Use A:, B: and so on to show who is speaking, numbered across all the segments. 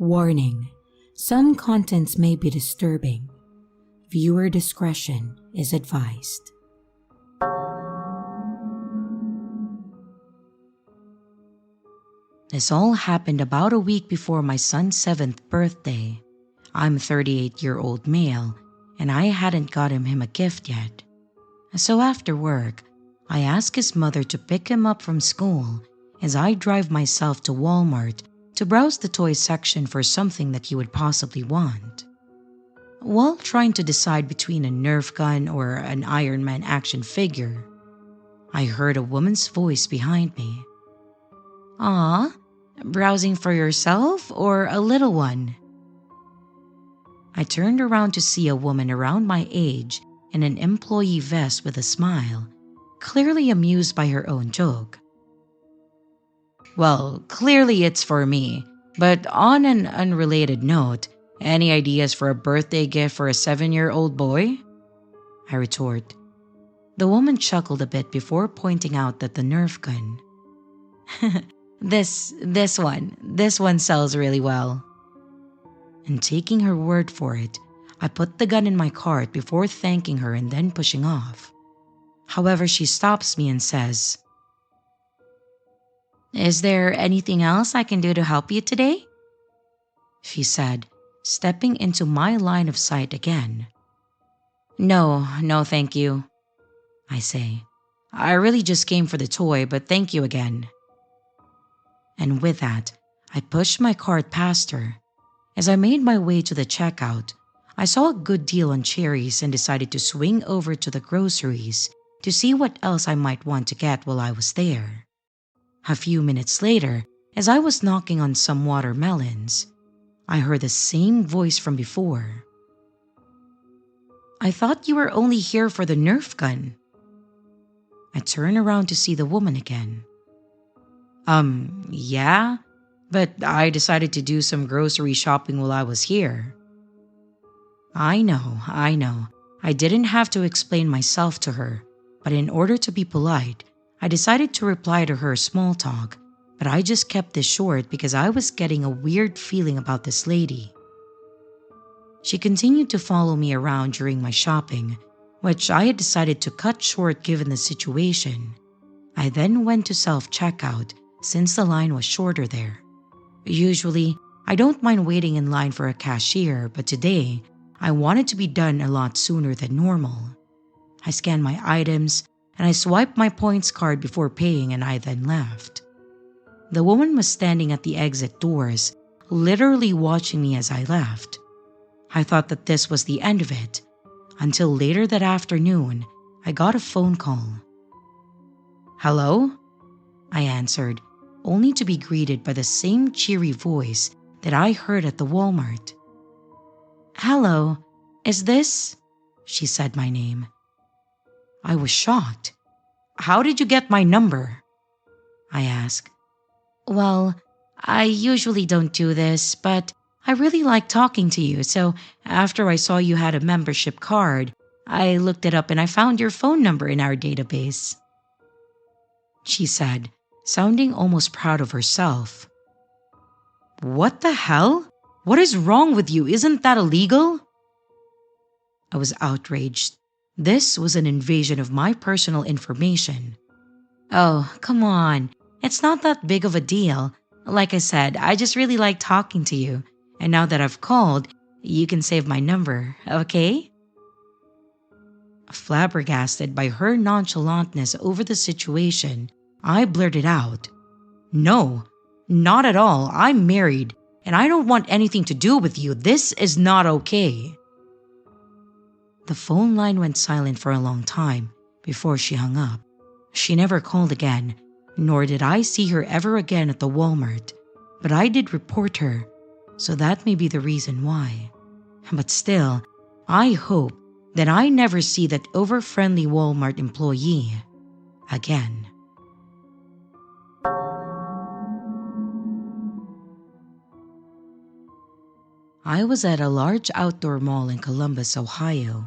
A: Warning: some contents may be disturbing. Viewer discretion is advised.
B: This all happened about a week before my son's 7th birthday. I'm a 38-year-old male, and I hadn't gotten him a gift yet. So after work, I asked his mother to pick him up from school as I drive myself to Walmart to browse the toy section for something that he would possibly want. While trying to decide between a Nerf gun or an Iron Man action figure, I heard a woman's voice behind me. "Aw, browsing for yourself or a little one?" I turned around to see a woman around my age in an employee vest with a smile, clearly amused by her own joke. "Well, clearly it's for me, but on an unrelated note, any ideas for a birthday gift for a 7-year-old boy?" I retort. The woman chuckled a bit before pointing out that the Nerf gun. This one sells really well." And taking her word for it, I put the gun in my cart before thanking her and then pushing off. However, she stops me and says, "Is there anything else I can do to help you today?" she said, stepping into my line of sight again. No, thank you," I say. "I really just came for the toy, but thank you again." And with that, I pushed my cart past her. As I made my way to the checkout, I saw a good deal on cherries and decided to swing over to the groceries to see what else I might want to get while I was there. A few minutes later, as I was knocking on some watermelons, I heard the same voice from before. "I thought you were only here for the Nerf gun." I turned around to see the woman again. Yeah, but I decided to do some grocery shopping while I was here." I know. I didn't have to explain myself to her, but in order to be polite, I decided to reply to her small talk, but I just kept this short because I was getting a weird feeling about this lady. She continued to follow me around during my shopping, which I had decided to cut short given the situation. I then went to self-checkout since the line was shorter there. Usually, I don't mind waiting in line for a cashier, but today, I wanted to be done a lot sooner than normal. I scanned my items, and I swiped my points card before paying, and I then left. The woman was standing at the exit doors, literally watching me as I left. I thought that this was the end of it, until later that afternoon, I got a phone call. "Hello?" I answered, only to be greeted by the same cheery voice that I heard at the Walmart. "Hello, is this?" she said my name. I was shocked. "How did you get my number?" I asked. "Well, I usually don't do this, but I really like talking to you, so after I saw you had a membership card, I looked it up and I found your phone number in our database," she said, sounding almost proud of herself. "What the hell? What is wrong with you? Isn't that illegal?" I was outraged. This was an invasion of my personal information. "Oh, come on. It's not that big of a deal. Like I said, I just really like talking to you. And now that I've called, you can save my number, okay?" Flabbergasted by her nonchalantness over the situation, I blurted out, "No, not at all. I'm married, and I don't want anything to do with you. This is not okay." The phone line went silent for a long time before she hung up. She never called again, nor did I see her ever again at the Walmart, but I did report her, so that may be the reason why. But still, I hope that I never see that over-friendly Walmart employee again. I was at a large outdoor mall in Columbus, Ohio,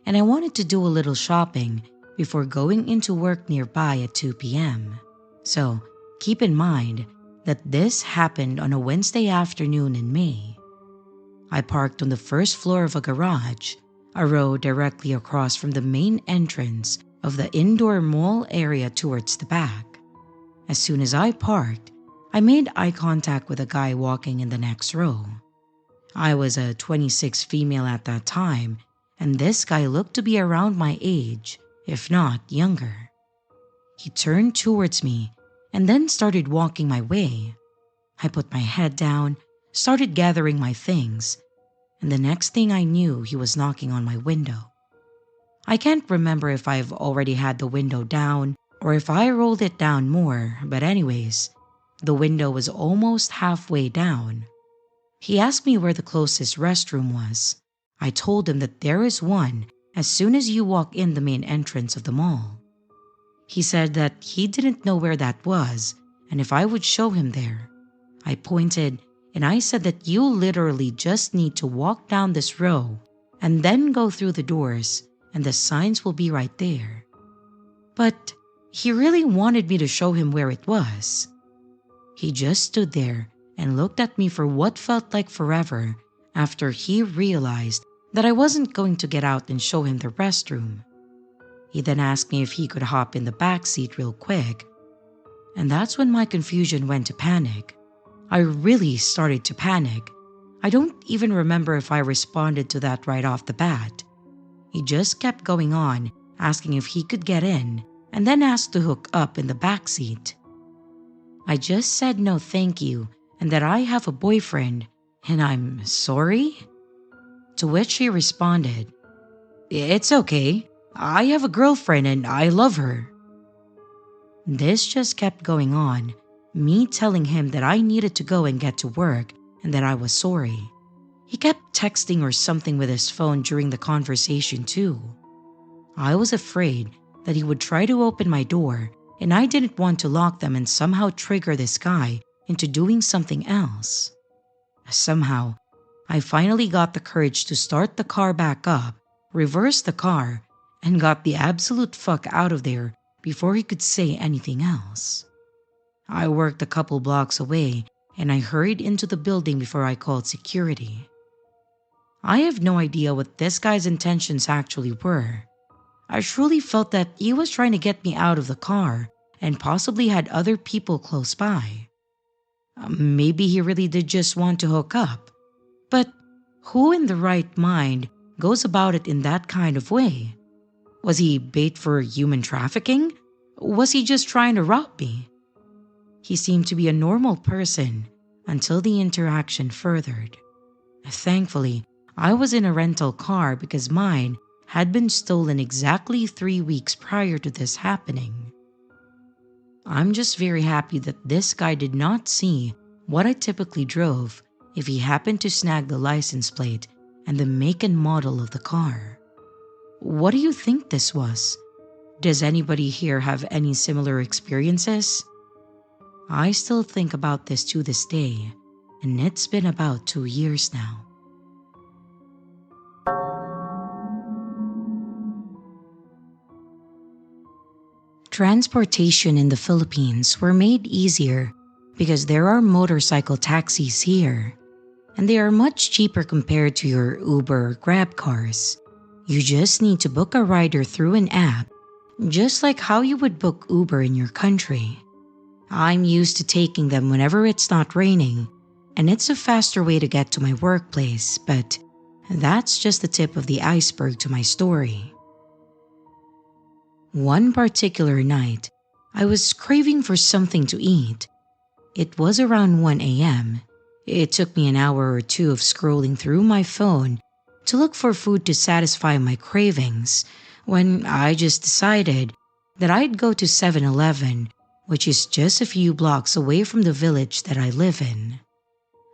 B: and I wanted to do a little shopping before going into work nearby at 2 p.m. So, keep in mind that this happened on a Wednesday afternoon in May. I parked on the first floor of a garage, a row directly across from the main entrance of the indoor mall area towards the back. As soon as I parked, I made eye contact with a guy walking in the next row. I was a 26 female at that time, and this guy looked to be around my age, if not younger. He turned towards me and then started walking my way. I put my head down, started gathering my things, and the next thing I knew, he was knocking on my window. I can't remember if I've already had the window down or if I rolled it down more, but anyways, the window was almost halfway down. He asked me where the closest restroom was. I told him that there is one as soon as you walk in the main entrance of the mall. He said that he didn't know where that was and if I would show him there. I pointed and I said that you literally just need to walk down this row and then go through the doors and the signs will be right there. But he really wanted me to show him where it was. He just stood there and looked at me for what felt like forever after he realized that I wasn't going to get out and show him the restroom. He then asked me if he could hop in the back seat real quick, and that's when my confusion went to panic. I really started to panic. I don't even remember if I responded to that right off the bat. He just kept going on, asking if he could get in, and then asked to hook up in the back seat. I just said no thank you and that I have a boyfriend and I'm sorry? To which he responded, "It's okay. I have a girlfriend and I love her." This just kept going on, me telling him that I needed to go and get to work and that I was sorry. He kept texting or something with his phone during the conversation too. I was afraid that he would try to open my door and I didn't want to lock them and somehow trigger this guy into doing something else. Somehow, I finally got the courage to start the car back up, reverse the car, and got the absolute fuck out of there before he could say anything else. I worked a couple blocks away and I hurried into the building before I called security. I have no idea what this guy's intentions actually were. I truly felt that he was trying to get me out of the car and possibly had other people close by. Maybe he really did just want to hook up. But who in the right mind goes about it in that kind of way? Was he bait for human trafficking? Was he just trying to rob me? He seemed to be a normal person until the interaction furthered. Thankfully, I was in a rental car because mine had been stolen exactly 3 weeks prior to this happening. I'm just very happy that this guy did not see what I typically drove if he happened to snag the license plate and the make and model of the car. What do you think this was? Does anybody here have any similar experiences? I still think about this to this day, and it's been about 2 years now. Transportation in the Philippines were made easier because there are motorcycle taxis here, and they are much cheaper compared to your Uber or Grab cars. You just need to book a rider through an app, just like how you would book Uber in your country. I'm used to taking them whenever it's not raining, and it's a faster way to get to my workplace, but that's just the tip of the iceberg to my story. One particular night, I was craving for something to eat. It was around 1 a.m. It took me an hour or two of scrolling through my phone to look for food to satisfy my cravings when I just decided that I'd go to 7-Eleven, which is just a few blocks away from the village that I live in.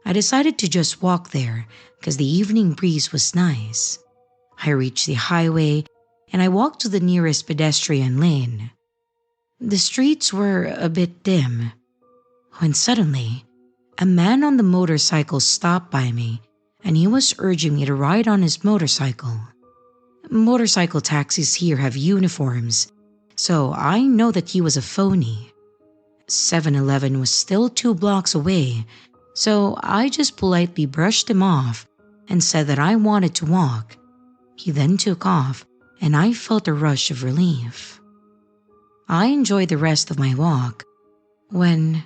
B: I decided to just walk there because the evening breeze was nice. I reached the highway and I walked to the nearest pedestrian lane. The streets were a bit dim when suddenly a man on the motorcycle stopped by me and he was urging me to ride on his motorcycle. Motorcycle taxis here have uniforms, so I know that he was a phony. 7-Eleven was still 2 blocks away, so I just politely brushed him off and said that I wanted to walk. He then took off, and I felt a rush of relief. I enjoyed the rest of my walk when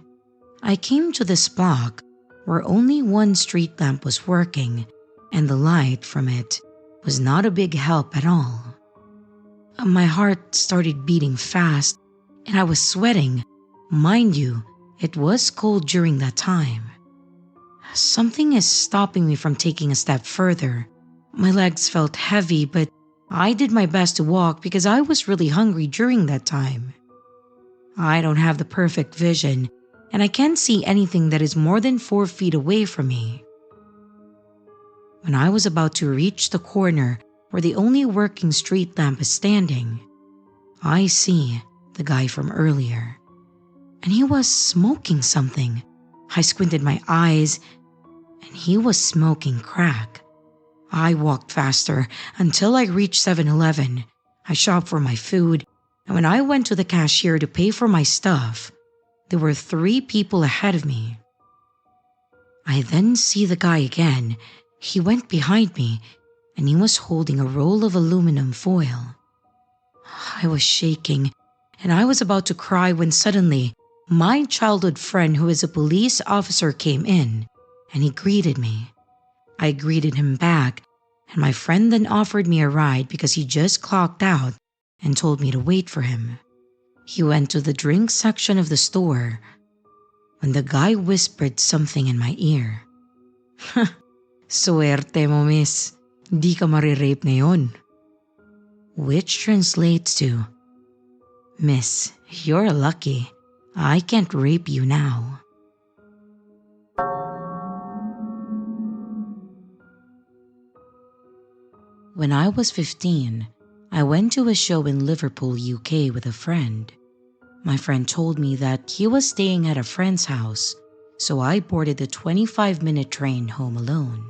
B: I came to this block where only one street lamp was working, and the light from it was not a big help at all. My heart started beating fast, and I was sweating. Mind you, it was cold during that time. Something is stopping me from taking a step further. My legs felt heavy, but I did my best to walk because I was really hungry during that time. I don't have the perfect vision, and I can't see anything that is more than 4 feet away from me. When I was about to reach the corner where the only working street lamp is standing, I see the guy from earlier, and he was smoking something. I squinted my eyes, and he was smoking crack. I walked faster until I reached 7-Eleven. I shopped for my food, and when I went to the cashier to pay for my stuff, there were 3 people ahead of me. I then see the guy again. He went behind me, and he was holding a roll of aluminum foil. I was shaking, and I was about to cry when suddenly my childhood friend, who is a police officer, came in, and he greeted me. I greeted him back, and my friend then offered me a ride because he just clocked out and told me to wait for him. He went to the drink section of the store when the guy whispered something in my ear. "Suerte mo, miss. Di ka marirape ngayon." Which translates to, "Miss, you're lucky. I can't rape you now." When I was 15, I went to a show in Liverpool, UK with a friend. My friend told me that he was staying at a friend's house, so I boarded the 25-minute train home alone.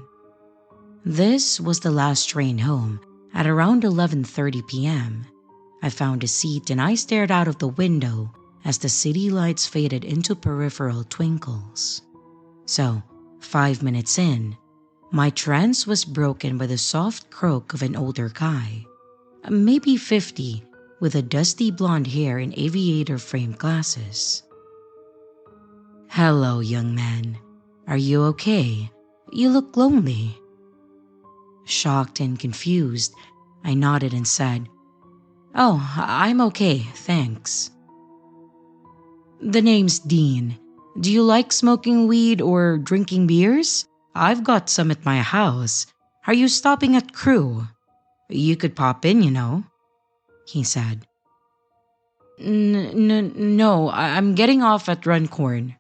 B: This was the last train home at around 11:30 p.m. I found a seat and I stared out of the window as the city lights faded into peripheral twinkles. So, 5 minutes in, my trance was broken by the soft croak of an older guy, maybe 50, with a dusty blonde hair and aviator-framed glasses. "Hello, young man. Are you okay? You look lonely." Shocked and confused, I nodded and said, "Oh, I'm okay, thanks." "The name's Dean. Do you like smoking weed or drinking beers? I've got some at my house. Are you stopping at Crew? You could pop in, you know," he said. No, I'm getting off at Runcorn,"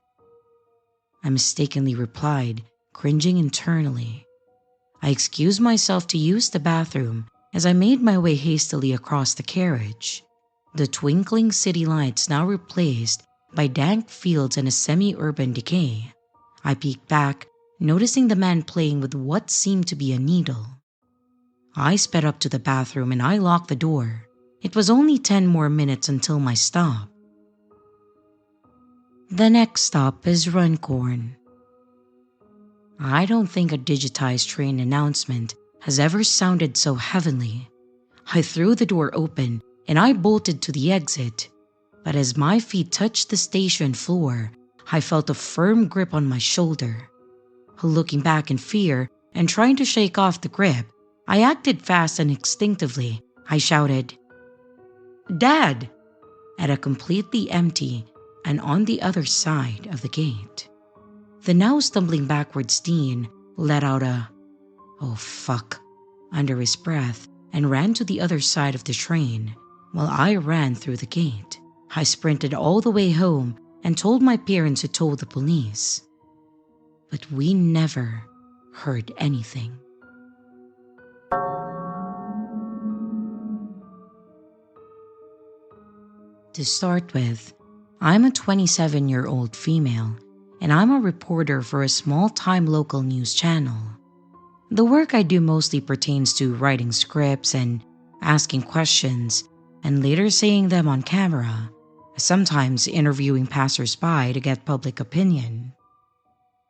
B: I mistakenly replied, cringing internally. I excused myself to use the bathroom as I made my way hastily across the carriage. The twinkling city lights now replaced by dank fields and a semi-urban decay. I peeked back, noticing the man playing with what seemed to be a needle. I sped up to the bathroom and I locked the door. It was only 10 more minutes until my stop. The next stop is Runcorn. I don't think a digitized train announcement has ever sounded so heavenly. I threw the door open and I bolted to the exit, but as my feet touched the station floor, I felt a firm grip on my shoulder. Looking back in fear and trying to shake off the grip, I acted fast and instinctively. I shouted, "Dad!" at a completely empty and on the other side of the gate. The now stumbling backwards Dean let out a "Oh fuck" under his breath and ran to the other side of the train while I ran through the gate. I sprinted all the way home and told my parents, who told the police. But we never heard anything. To start with, I'm a 27-year-old female, and I'm a reporter for a small-time local news channel. The work I do mostly pertains to writing scripts and asking questions and later saying them on camera, sometimes interviewing passersby to get public opinion.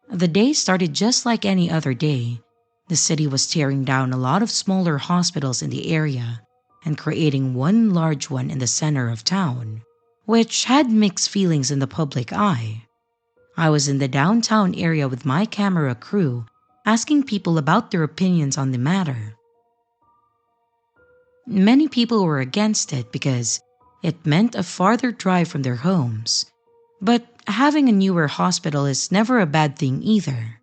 B: The day started just like any other day. The city was tearing down a lot of smaller hospitals in the area and creating one large one in the center of town, which had mixed feelings in the public eye. I was in the downtown area with my camera crew, asking people about their opinions on the matter. Many people were against it because it meant a farther drive from their homes. But having a newer hospital is never a bad thing either.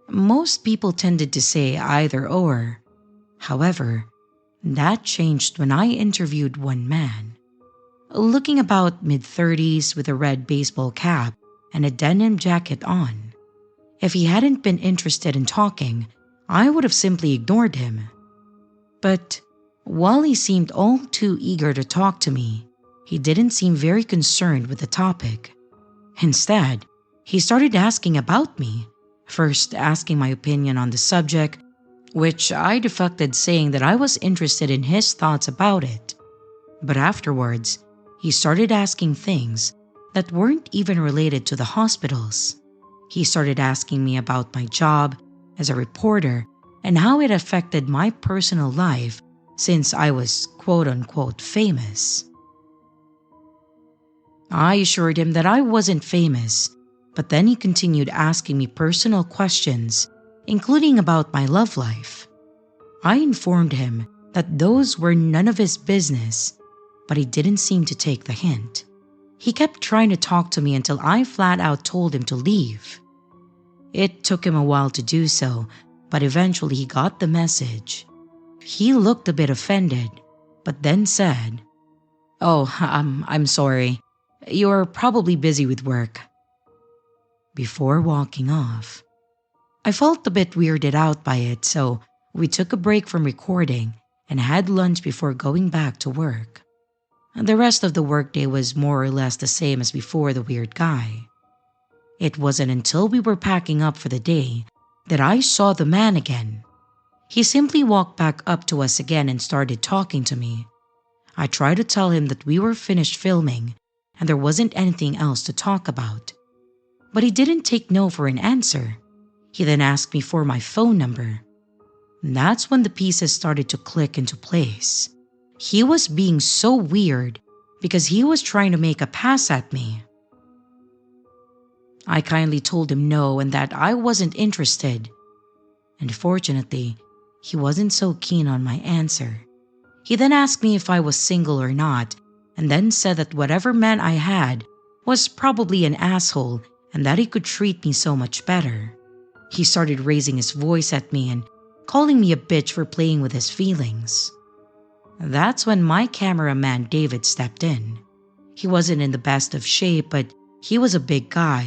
B: Most people tended to say either or. However, that changed when I interviewed one man. Looking about mid-30s with a red baseball cap and a denim jacket on. If he hadn't been interested in talking, I would have simply ignored him. But while he seemed all too eager to talk to me, he didn't seem very concerned with the topic. Instead, he started asking about me, first asking my opinion on the subject, which I deflected saying that I was interested in his thoughts about it. But afterwards, he started asking things that weren't even related to the hospitals. He started asking me about my job as a reporter and how it affected my personal life since I was quote-unquote famous. I assured him that I wasn't famous, but then he continued asking me personal questions, including about my love life. I informed him that those were none of his business, but he didn't seem to take the hint. He kept trying to talk to me until I flat out told him to leave. It took him a while to do so, but eventually he got the message. He looked a bit offended, but then said, "Oh, I'm sorry. You're probably busy with work," before walking off. I felt a bit weirded out by it, so we took a break from recording and had lunch before going back to work. The rest of the workday was more or less the same as before the weird guy. It wasn't until we were packing up for the day that I saw the man again. He simply walked back up to us again and started talking to me. I tried to tell him that we were finished filming and there wasn't anything else to talk about. But he didn't take no for an answer. He then asked me for my phone number. That's when the pieces started to click into place. He was being so weird because he was trying to make a pass at me. I kindly told him no and that I wasn't interested. And fortunately, he wasn't so keen on my answer. He then asked me if I was single or not, and then said that whatever man I had was probably an asshole and that he could treat me so much better. He started raising his voice at me and calling me a bitch for playing with his feelings. That's when my cameraman David stepped in. He wasn't in the best of shape, but he was a big guy,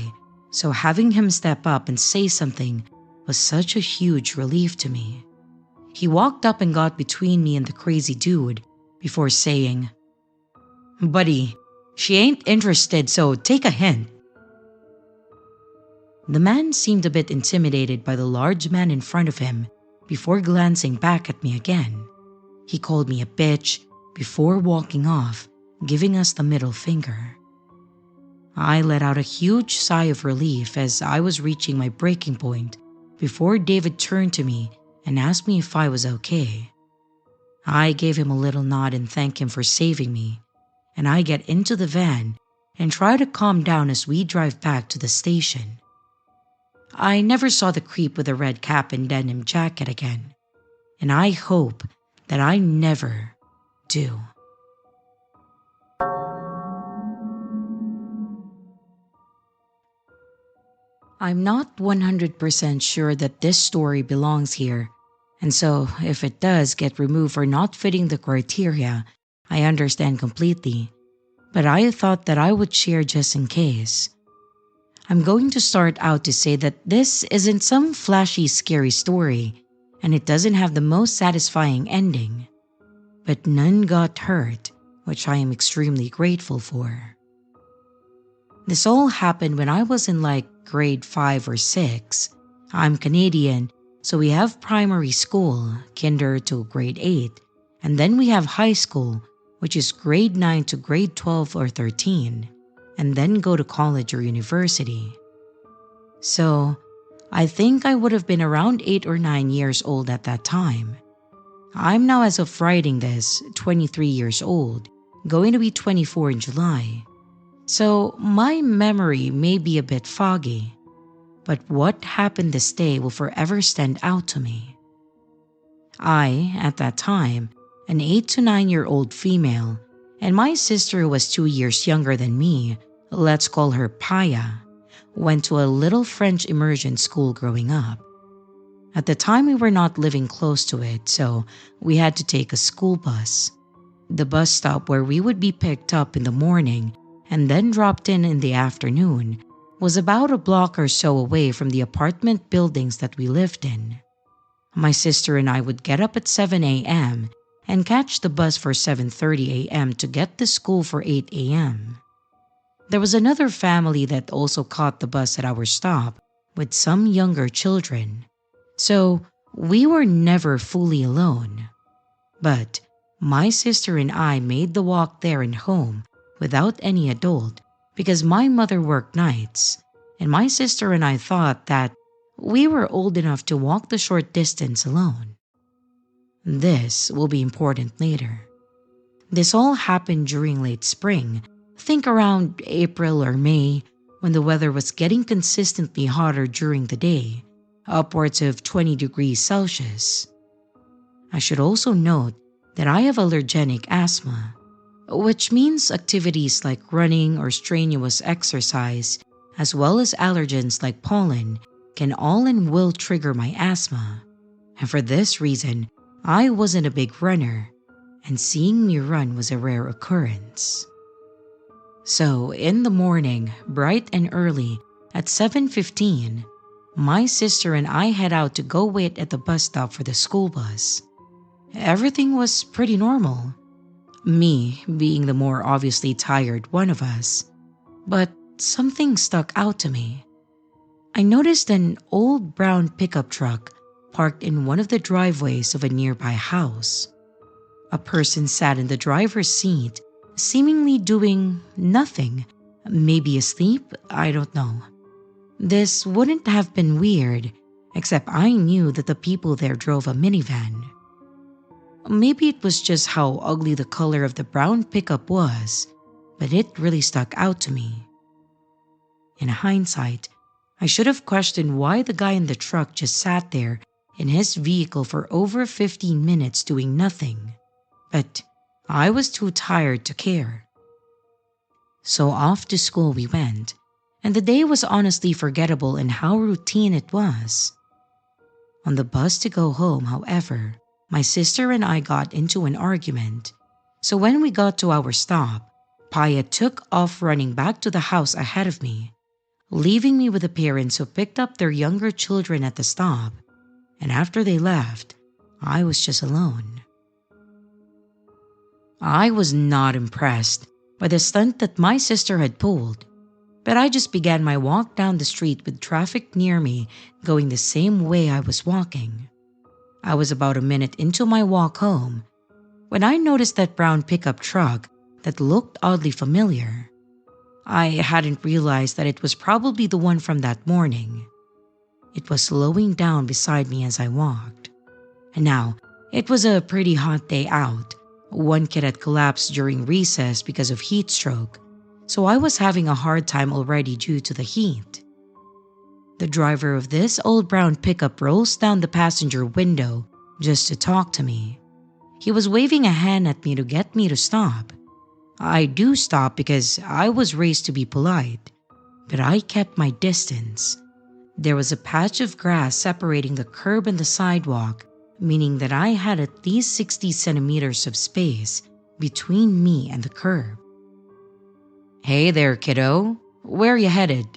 B: so having him step up and say something was such a huge relief to me. He walked up and got between me and the crazy dude before saying, "Buddy, she ain't interested, so take a hint." The man seemed a bit intimidated by the large man in front of him before glancing back at me again. He called me a bitch before walking off, giving us the middle finger. I let out a huge sigh of relief as I was reaching my breaking point before David turned to me and asked me if I was okay. I gave him a little nod and thanked him for saving me, and I get into the van and try to calm down as we drive back to the station. I never saw the creep with a red cap and denim jacket again, and I hope that I never do. I'm not 100% sure that this story belongs here, and so if it does get removed for not fitting the criteria, I understand completely, but I thought that I would share just in case. I'm going to start out to say that this isn't some flashy, scary story, and it doesn't have the most satisfying ending. But none got hurt, which I am extremely grateful for. This all happened when I was in grade 5 or 6. I'm Canadian, so we have primary school, kinder to grade 8, and then we have high school, which is grade 9 to grade 12 or 13, and then go to college or university. So, I think I would have been around 8 or 9 years old at that time. I'm now, as of writing this, 23 years old, going to be 24 in July. So, my memory may be a bit foggy, but what happened this day will forever stand out to me. I, at that time, an 8 to 9-year-old female, and my sister who was 2 years younger than me, let's call her Paya, went to a little French immersion school growing up. At the time we were not living close to it, so we had to take a school bus. The bus stop where we would be picked up in the morning and then dropped in the afternoon was about a block or so away from the apartment buildings that we lived in. My sister and I would get up at 7 a.m. and catch the bus for 7:30 a.m. to get to school for 8 a.m. There was another family that also caught the bus at our stop with some younger children, so we were never fully alone. But my sister and I made the walk there and home without any adult because my mother worked nights, and my sister and I thought that we were old enough to walk the short distance alone. This will be important later. This all happened during late spring, think around April or May, when the weather was getting consistently hotter during the day, upwards of 20 degrees Celsius. I should also note that I have allergenic asthma, which means activities like running or strenuous exercise, as well as allergens like pollen, can all and will trigger my asthma. And for this reason, I wasn't a big runner, and seeing me run was a rare occurrence. So, in the morning, bright and early, at 7:15, my sister and I head out to go wait at the bus stop for the school bus. Everything was pretty normal, me being the more obviously tired one of us, but something stuck out to me. I noticed an old brown pickup truck parked in one of the driveways of a nearby house. A person sat in the driver's seat, seemingly doing nothing, maybe asleep, I don't know. This wouldn't have been weird, except I knew that the people there drove a minivan. Maybe it was just how ugly the color of the brown pickup was, but it really stuck out to me. In hindsight, I should have questioned why the guy in the truck just sat there in his vehicle for over 15 minutes doing nothing, but I was too tired to care. So off to school we went, and the day was honestly forgettable in how routine it was. On the bus to go home, however, my sister and I got into an argument, so when we got to our stop, Paya took off running back to the house ahead of me, leaving me with the parents who picked up their younger children at the stop, and after they left, I was just alone. I was not impressed by the stunt that my sister had pulled, but I just began my walk down the street with traffic near me going the same way I was walking. I was about a minute into my walk home when I noticed that brown pickup truck that looked oddly familiar. I hadn't realized that it was probably the one from that morning. It was slowing down beside me as I walked. And now, it was a pretty hot day out. One kid had collapsed during recess because of heat stroke, so I was having a hard time already due to the heat. The driver of this old brown pickup rolls down the passenger window just to talk to me. He was waving a hand at me to get me to stop. I do stop because I was raised to be polite, but I kept my distance. There was a patch of grass separating the curb and the sidewalk, meaning that I had at least 60 centimeters of space between me and the curb. "Hey there, kiddo. Where are you headed?"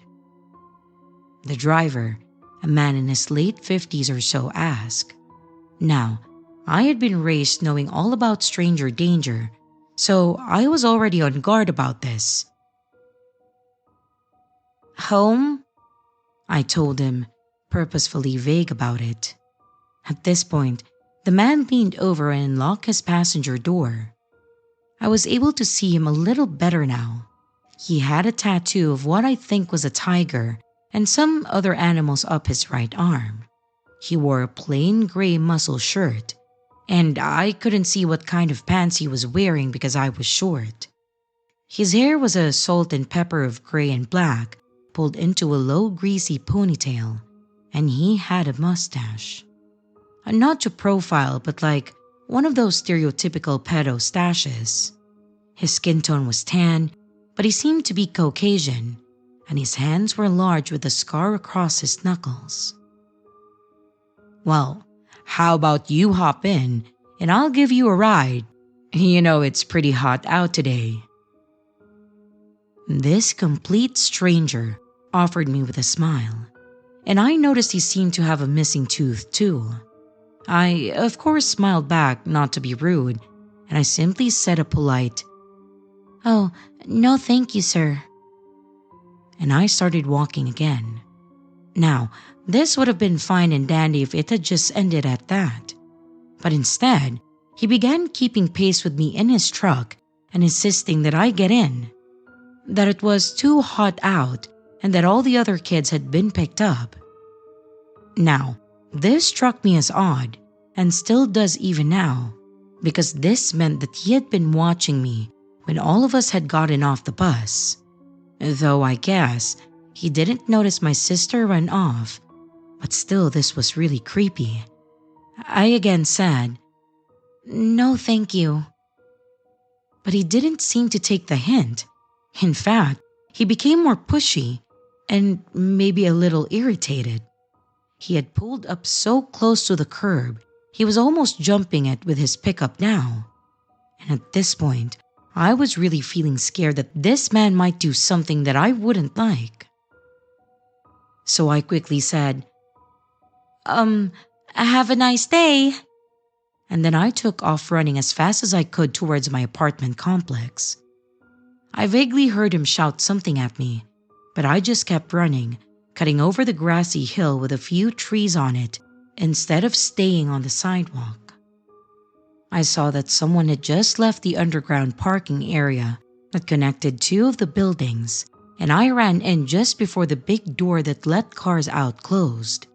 B: The driver, a man in his late 50s or so, asked. Now, I had been raised knowing all about stranger danger, so I was already on guard about this. "Home?" I told him, purposefully vague about it. At this point, the man leaned over and unlocked his passenger door. I was able to see him a little better now. He had a tattoo of what I think was a tiger and some other animals up his right arm. He wore a plain gray muscle shirt, and I couldn't see what kind of pants he was wearing because I was short. His hair was a salt and pepper of gray and black, pulled into a low greasy ponytail, and he had a mustache. Not to profile, but like one of those stereotypical pedo stashes. His skin tone was tan, but he seemed to be Caucasian, and his hands were large with a scar across his knuckles. "Well, how about you hop in and I'll give you a ride? You know it's pretty hot out today." This complete stranger offered me with a smile, and I noticed he seemed to have a missing tooth too. I, of course, smiled back not to be rude, and I simply said a polite, "Oh, no thank you, sir." And I started walking again. Now, this would have been fine and dandy if it had just ended at that. But instead, he began keeping pace with me in his truck and insisting that I get in, that it was too hot out and that all the other kids had been picked up. Now, this struck me as odd, and still does even now, because this meant that he had been watching me when all of us had gotten off the bus. Though I guess he didn't notice my sister run off, but still this was really creepy. I again said, "No thank you." But he didn't seem to take the hint. In fact, he became more pushy and maybe a little irritated. He had pulled up so close to the curb, he was almost jumping it with his pickup now. And at this point, I was really feeling scared that this man might do something that I wouldn't like. So I quickly said, "Have a nice day." And then I took off running as fast as I could towards my apartment complex. I vaguely heard him shout something at me, but I just kept running, cutting over the grassy hill with a few trees on it instead of staying on the sidewalk. I saw that someone had just left the underground parking area that connected two of the buildings, and I ran in just before the big door that let cars out closed.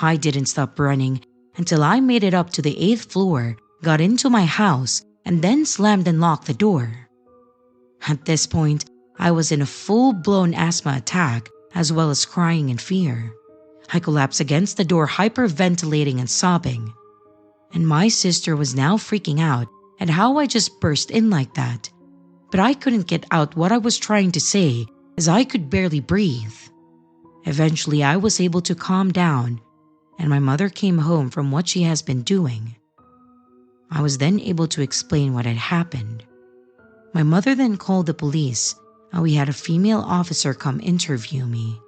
B: I didn't stop running until I made it up to the 8th floor, got into my house, and then slammed and locked the door. At this point, I was in a full-blown asthma attack as well as crying in fear. I collapsed against the door, hyperventilating and sobbing. And my sister was now freaking out at how I just burst in like that. But I couldn't get out what I was trying to say as I could barely breathe. Eventually, I was able to calm down, and my mother came home from what she has been doing. I was then able to explain what had happened. My mother then called the police, and we had a female officer come interview me,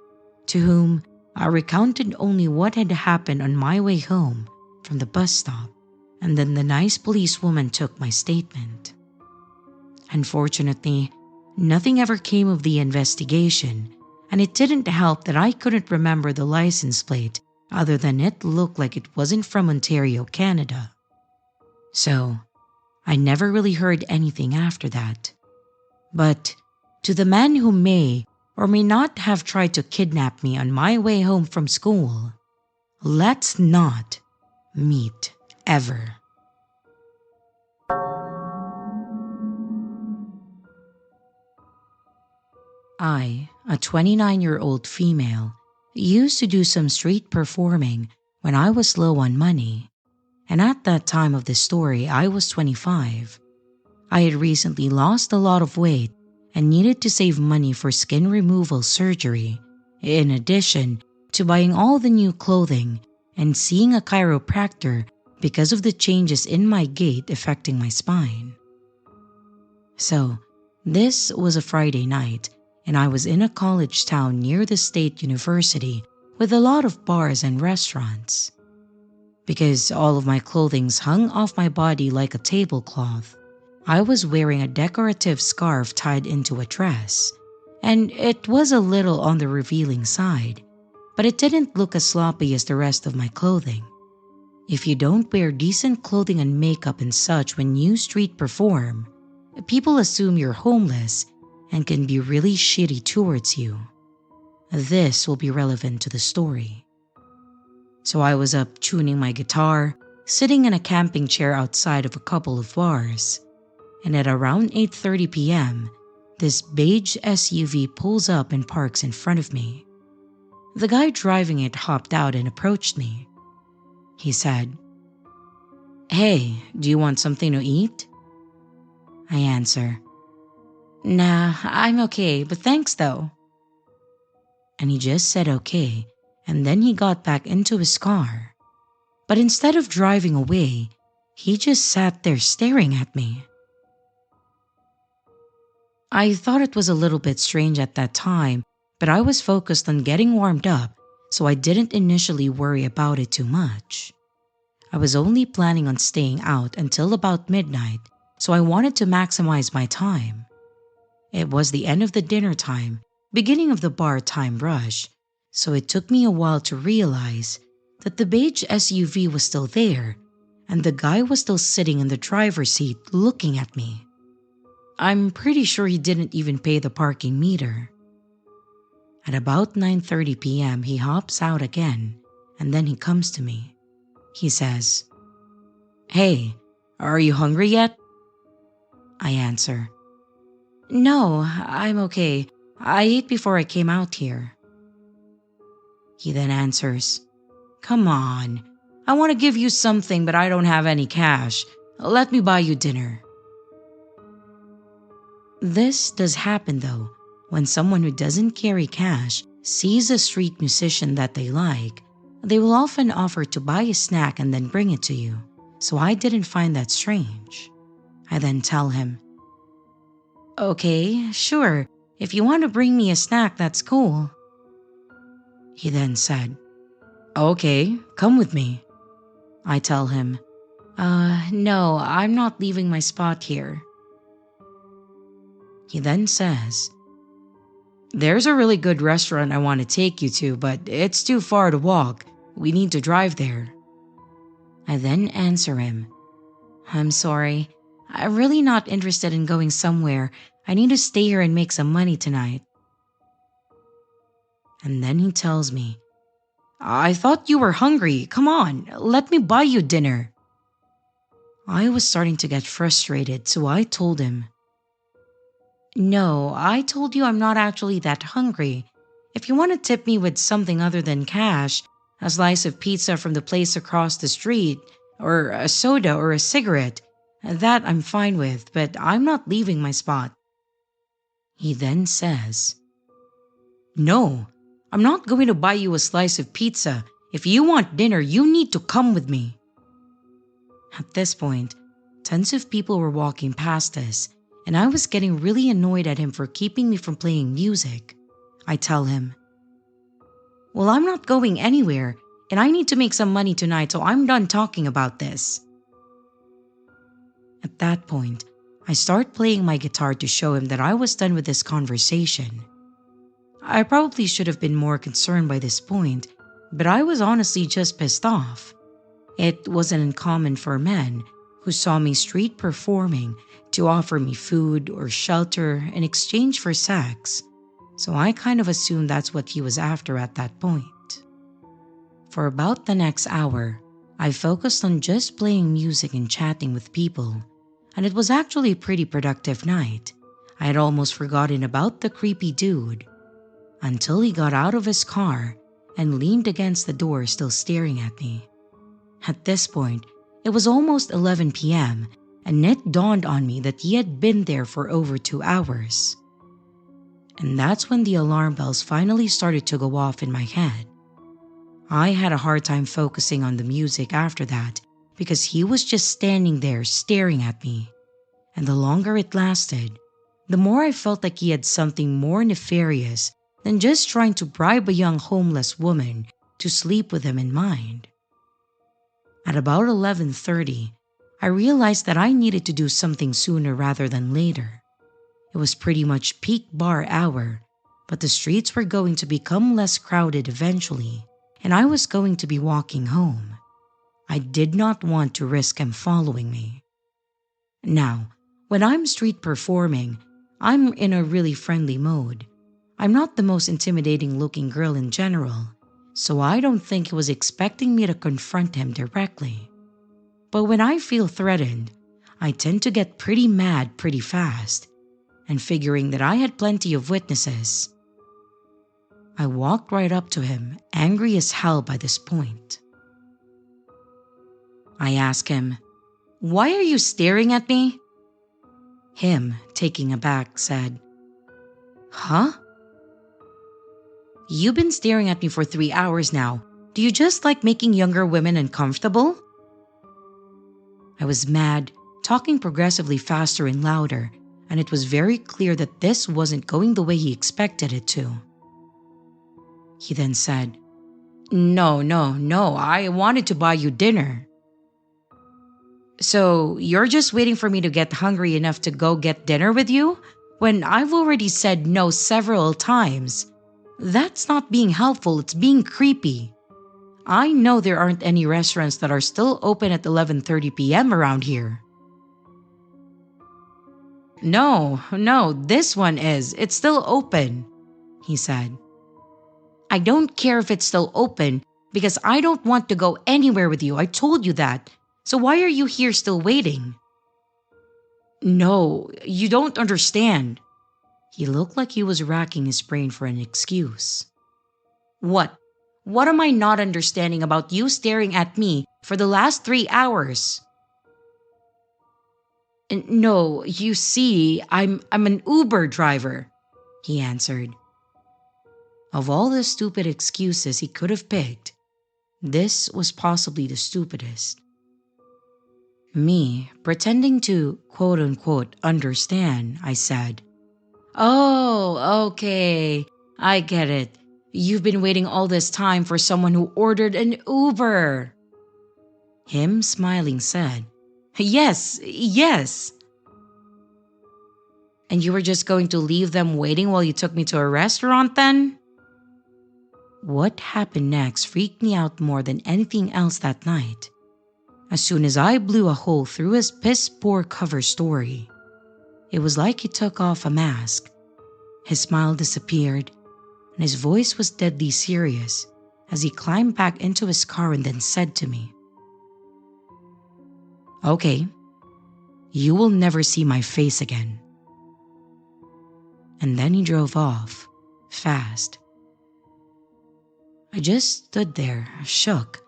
B: to whom I recounted only what had happened on my way home from the bus stop, and then the nice policewoman took my statement. Unfortunately, nothing ever came of the investigation, and it didn't help that I couldn't remember the license plate other than it looked like it wasn't from Ontario, Canada. So, I never really heard anything after that. But to the man who may or may not have tried to kidnap me on my way home from school, let's not meet ever. I, a 29-year-old female, used to do some street performing when I was low on money. And at that time of the story, I was 25. I had recently lost a lot of weight and needed to save money for skin removal surgery, in addition to buying all the new clothing and seeing a chiropractor because of the changes in my gait affecting my spine. So, this was a Friday night, and I was in a college town near the state university with a lot of bars and restaurants. Because all of my clothing hung off my body like a tablecloth, I was wearing a decorative scarf tied into a dress, and it was a little on the revealing side, but it didn't look as sloppy as the rest of my clothing. If you don't wear decent clothing and makeup and such when you street perform, People assume you're homeless and can be really shitty towards you. This will be relevant to the story. So I was up tuning my guitar, sitting in a camping chair outside of a couple of bars, and at around 8:30 p.m., this beige SUV pulls up and parks in front of me. The guy driving it hopped out and approached me. He said, "Hey, do you want something to eat?" I answer, "Nah, I'm okay, but thanks though." And he just said okay, and then he got back into his car. But instead of driving away, he just sat there staring at me. I thought it was a little bit strange at that time, but I was focused on getting warmed up, so I didn't initially worry about it too much. I was only planning on staying out until about midnight, so I wanted to maximize my time. It was the end of the dinner time, beginning of the bar time rush, so it took me a while to realize that the beige SUV was still there, and the guy was still sitting in the driver's seat looking at me. I'm pretty sure he didn't even pay the parking meter. At about 9:30 p.m., he hops out again, and then he comes to me. He says, "Hey, are you hungry yet?" I answer, "No, I'm okay. I ate before I came out here." He then answers, "Come on, I want to give you something but I don't have any cash. Let me buy you dinner." This does happen though, when someone who doesn't carry cash sees a street musician that they like, they will often offer to buy a snack and then bring it to you, so I didn't find that strange. I then tell him, "Okay, sure, if you want to bring me a snack, that's cool." He then said, "Okay, come with me." I tell him, No, I'm not leaving my spot here." He then says, "There's a really good restaurant I want to take you to, but it's too far to walk. We need to drive there." I then answer him, "I'm sorry. I'm really not interested in going somewhere. I need to stay here and make some money tonight." And then he tells me, "I thought you were hungry. Come on, let me buy you dinner." I was starting to get frustrated, so I told him, "No, I told you I'm not actually that hungry. If you want to tip me with something other than cash, a slice of pizza from the place across the street, or a soda or a cigarette, that I'm fine with, but I'm not leaving my spot." He then says, "No, I'm not going to buy you a slice of pizza. If you want dinner, you need to come with me." At this point, tons of people were walking past us, and I was getting really annoyed at him for keeping me from playing music. I tell him, "Well, I'm not going anywhere, and I need to make some money tonight, so I'm done talking about this." At that point, I start playing my guitar to show him that I was done with this conversation. I probably should have been more concerned by this point, but I was honestly just pissed off. It wasn't uncommon for men who saw me street performing to offer me food or shelter in exchange for sex, so I kind of assumed that's what he was after at that point. For about the next hour, I focused on just playing music and chatting with people, and it was actually a pretty productive night. I had almost forgotten about the creepy dude, until he got out of his car and leaned against the door still staring at me. At this point, it was almost 11 p.m., and it dawned on me that he had been there for over 2 hours. And that's when the alarm bells finally started to go off in my head. I had a hard time focusing on the music after that because he was just standing there staring at me. And the longer it lasted, the more I felt like he had something more nefarious than just trying to bribe a young homeless woman to sleep with him in mind. At about 11:30, I realized that I needed to do something sooner rather than later. It was pretty much peak bar hour, but the streets were going to become less crowded eventually, and I was going to be walking home. I did not want to risk him following me. Now, When I'm street performing, I'm in a really friendly mode. I'm not the most intimidating looking girl in general, so I don't think he was expecting me to confront him directly. But when I feel threatened, I tend to get pretty mad pretty fast, and figuring that I had plenty of witnesses, I walked right up to him, angry as hell by this point. I asked him, "Why are you staring at me?" Him, taking aback, said, "Huh? You've been staring at me for 3 hours now. Do you just like making younger women uncomfortable?" I was mad, talking progressively faster and louder, and it was very clear that this wasn't going the way he expected it to. He then said, No, I wanted to buy you dinner." "So you're just waiting for me to get hungry enough to go get dinner with you? When I've already said no several times. That's not being helpful, it's being creepy. I know there aren't any restaurants that are still open at 11:30 p.m. around here." No, this one is. It's still open," he said. "I don't care if it's still open because I don't want to go anywhere with you. I told you that. So why are you here still waiting?" "No, you don't understand." He looked like he was racking his brain for an excuse. What? What am I not understanding about you staring at me for the last 3 hours? No, you see, I'm an Uber driver," he answered. Of all the stupid excuses he could have picked, this was possibly the stupidest. Me, pretending to quote-unquote understand, I said, "Oh, okay, I get it. You've been waiting all this time for someone who ordered an Uber." Him, smiling, said, Yes. "And you were just going to leave them waiting while you took me to a restaurant then?" What happened next freaked me out more than anything else that night. As soon as I blew a hole through his piss-poor cover story, it was like he took off a mask. His smile disappeared, and his voice was deadly serious as he climbed back into his car and then said to me, "Okay, you will never see my face again." And then he drove off, fast. I just stood there, shook.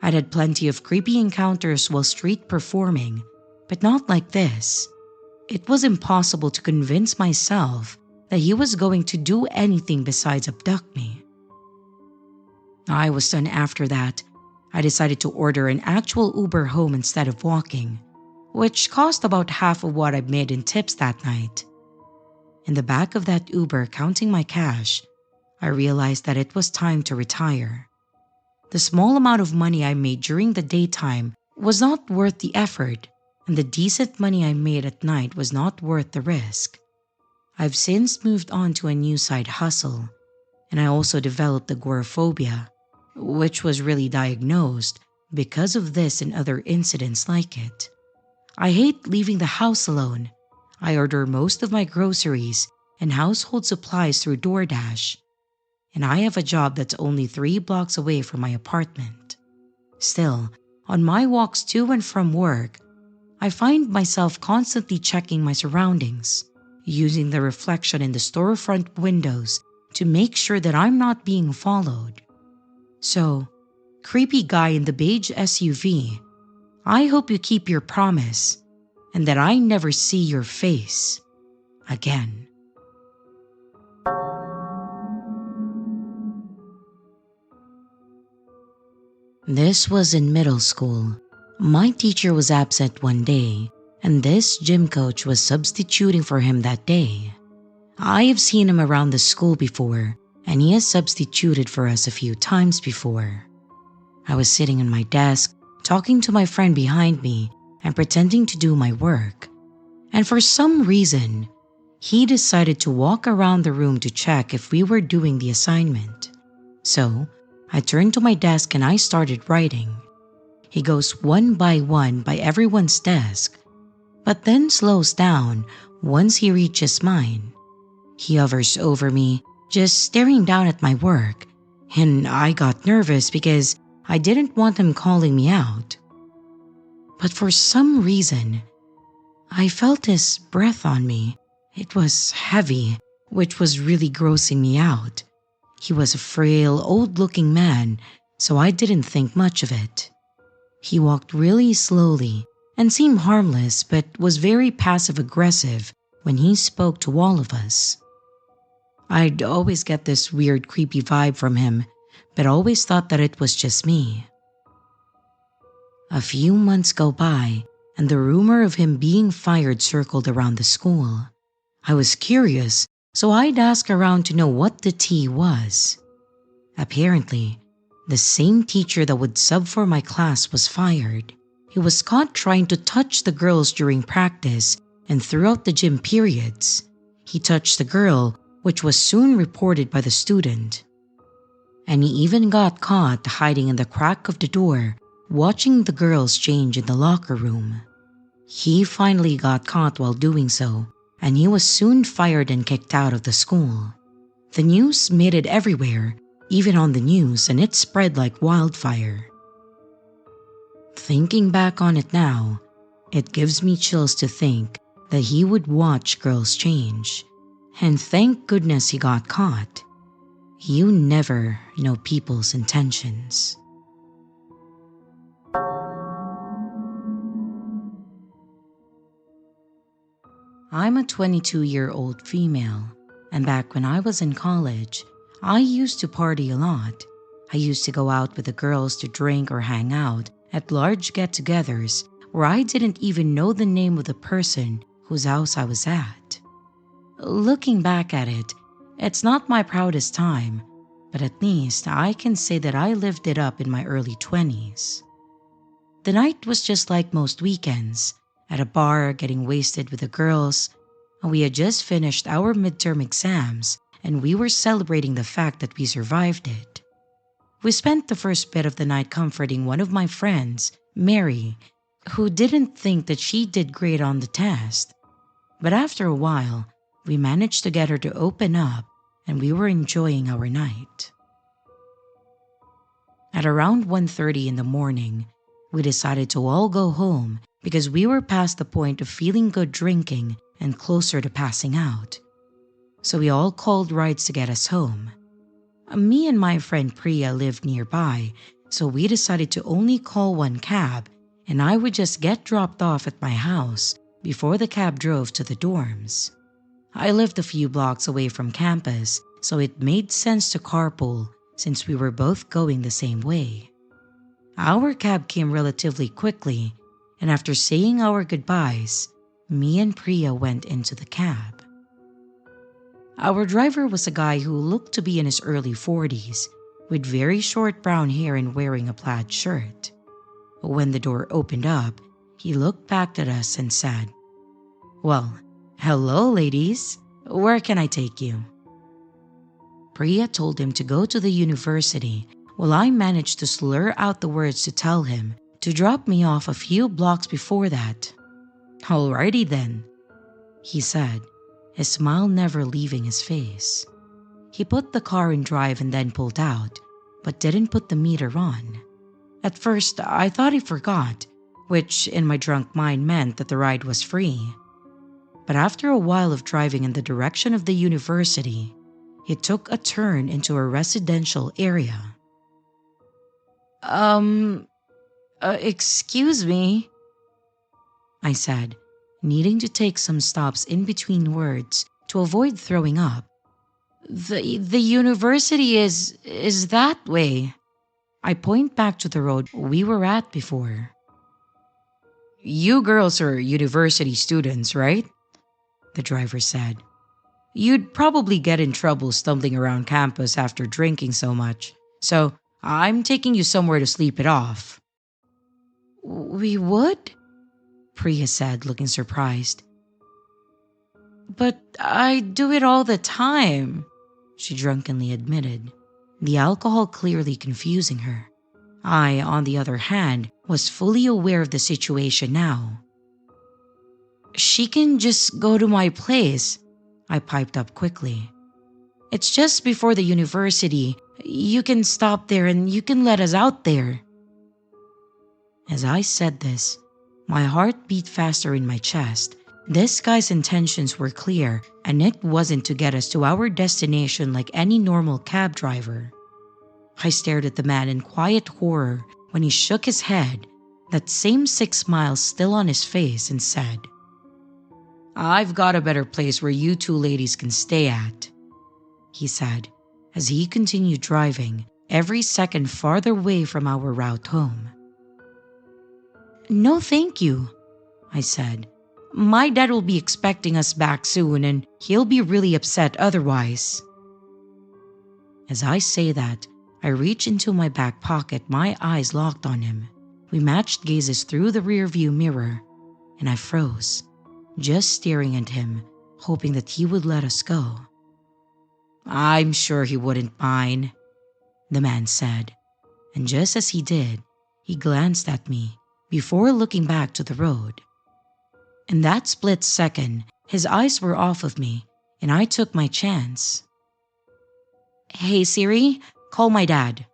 B: I'd had plenty of creepy encounters while street performing, but not like this. It was impossible to convince myself that he was going to do anything besides abduct me. I was done after that. I decided to order an actual Uber home instead of walking, which cost about half of what I made in tips that night. In the back of that Uber, counting my cash, I realized that it was time to retire. The small amount of money I made during the daytime was not worth the effort, and the decent money I made at night was not worth the risk. I've since moved on to a new side hustle, and I also developed agoraphobia, which was really diagnosed because of this and other incidents like it. I hate leaving the house alone. I order most of my groceries and household supplies through DoorDash, and I have a job that's only 3 blocks away from my apartment. Still, on my walks to and from work, I find myself constantly checking my surroundings, using the reflection in the storefront windows to make sure that I'm not being followed. So, creepy guy in the beige SUV, I hope you keep your promise and that I never see your face again. This was in middle school. My teacher was absent one day, and this gym coach was substituting for him that day. I have seen him around the school before, and he has substituted for us a few times before. I was sitting on my desk, talking to my friend behind me and pretending to do my work. And for some reason, he decided to walk around the room to check if we were doing the assignment. So, I turned to my desk and I started writing. He goes one by everyone's desk, but then slows down once he reaches mine. He hovers over me, just staring down at my work, and I got nervous because I didn't want him calling me out. But for some reason, I felt his breath on me. It was heavy, which was really grossing me out. He was a frail, old-looking man, so I didn't think much of it. He walked really slowly and seemed harmless, but was very passive-aggressive when he spoke to all of us. I'd always get this weird, creepy vibe from him, but always thought that it was just me. A few months go by, and the rumor of him being fired circled around the school. I was curious, so I'd ask around to know what the tea was. Apparently, the same teacher that would sub for my class was fired. He was caught trying to touch the girls during practice and throughout the gym periods. He touched the girl, which was soon reported by the student. And he even got caught hiding in the crack of the door, watching the girls change in the locker room. He finally got caught while doing so, and he was soon fired and kicked out of the school. The news made it everywhere, even on the news, and it spread like wildfire. Thinking back on it now, it gives me chills to think that he would watch girls change. And thank goodness he got caught. You never know people's intentions. I'm a 22-year-old female, and back when I was in college, I used to party a lot. I used to go out with the girls to drink or hang out at large get-togethers where I didn't even know the name of the person whose house I was at. Looking back at it, it's not my proudest time, but at least I can say that I lived it up in my early 20s. The night was just like most weekends, at a bar getting wasted with the girls, and we had just finished our midterm exams and we were celebrating the fact that we survived it. We spent the first bit of the night comforting one of my friends, Mary, who didn't think that she did great on the test. But after a while, we managed to get her to open up and we were enjoying our night. At around 1:30 in the morning, we decided to all go home because we were past the point of feeling good drinking and closer to passing out. So we all called rides to get us home. Me and my friend Priya lived nearby, so we decided to only call one cab and I would just get dropped off at my house before the cab drove to the dorms. I lived a few blocks away from campus, so it made sense to carpool since we were both going the same way. Our cab came relatively quickly, and after saying our goodbyes, me and Priya went into the cab. Our driver was a guy who looked to be in his early 40s, with very short brown hair and wearing a plaid shirt. When the door opened up, he looked back at us and said, "Well, hello ladies, where can I take you?" Priya told him to go to the university, while I managed to slur out the words to tell him to drop me off a few blocks before that. "Alrighty then," he said, his smile never leaving his face. He put the car in drive and then pulled out, but didn't put the meter on. At first, I thought he forgot, which in my drunk mind meant that the ride was free. But after a while of driving in the direction of the university, it took a turn into a residential area. Excuse me," I said, needing to take some stops in between words to avoid throwing up. The university is that way." I point back to the road we were at before. "You girls are university students, right?" the driver said. "You'd probably get in trouble stumbling around campus after drinking so much, so I'm taking you somewhere to sleep it off." "We would?" Priya said, looking surprised. "But I do it all the time," she drunkenly admitted, the alcohol clearly confusing her. I, on the other hand, was fully aware of the situation now. She can just go to my place, I piped up quickly. It's just before the university. You can stop there and you can let us out there. As I said this, my heart beat faster in my chest. This guy's intentions were clear, and it wasn't to get us to our destination like any normal cab driver. I stared at the man in quiet horror when he shook his head, that same 6 smiles still on his face, and said, "I've got a better place where you two ladies can stay at," he said, as he continued driving every second farther away from our route home. "No, thank you," I said. "My dad will be expecting us back soon and he'll be really upset otherwise." As I say that, I reach into my back pocket, my eyes locked on him. We matched gazes through the rearview mirror, and I froze, just staring at him, hoping that he would let us go. "I'm sure he wouldn't mind," the man said, and just as he did, he glanced at me before looking back to the road. In that split second, his eyes were off of me, and I took my chance. "Hey Siri, call my dad."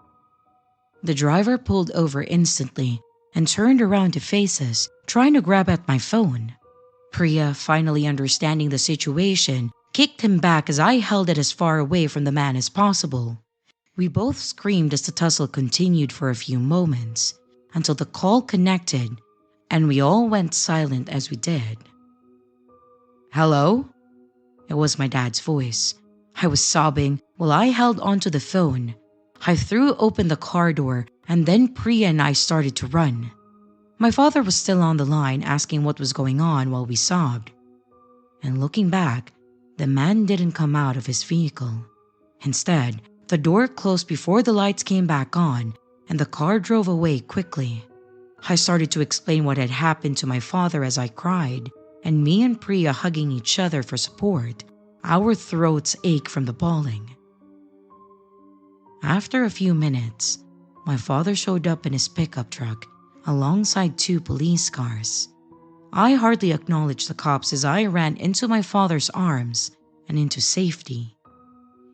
B: The driver pulled over instantly and turned around to face us, trying to grab at my phone. Priya, finally understanding the situation, kicked him back as I held it as far away from the man as possible. We both screamed as the tussle continued for a few moments, until the call connected, and we all went silent as we did. "Hello?" It was my dad's voice. I was sobbing while I held onto the phone. I threw open the car door, and then Priya and I started to run. My father was still on the line asking what was going on while we sobbed. And looking back, the man didn't come out of his vehicle. Instead, the door closed before the lights came back on, and the car drove away quickly. I started to explain what had happened to my father as I cried, and me and Priya hugging each other for support. Our throats ached from the bawling. After a few minutes, my father showed up in his pickup truck alongside 2 police cars. I hardly acknowledged the cops as I ran into my father's arms and into safety.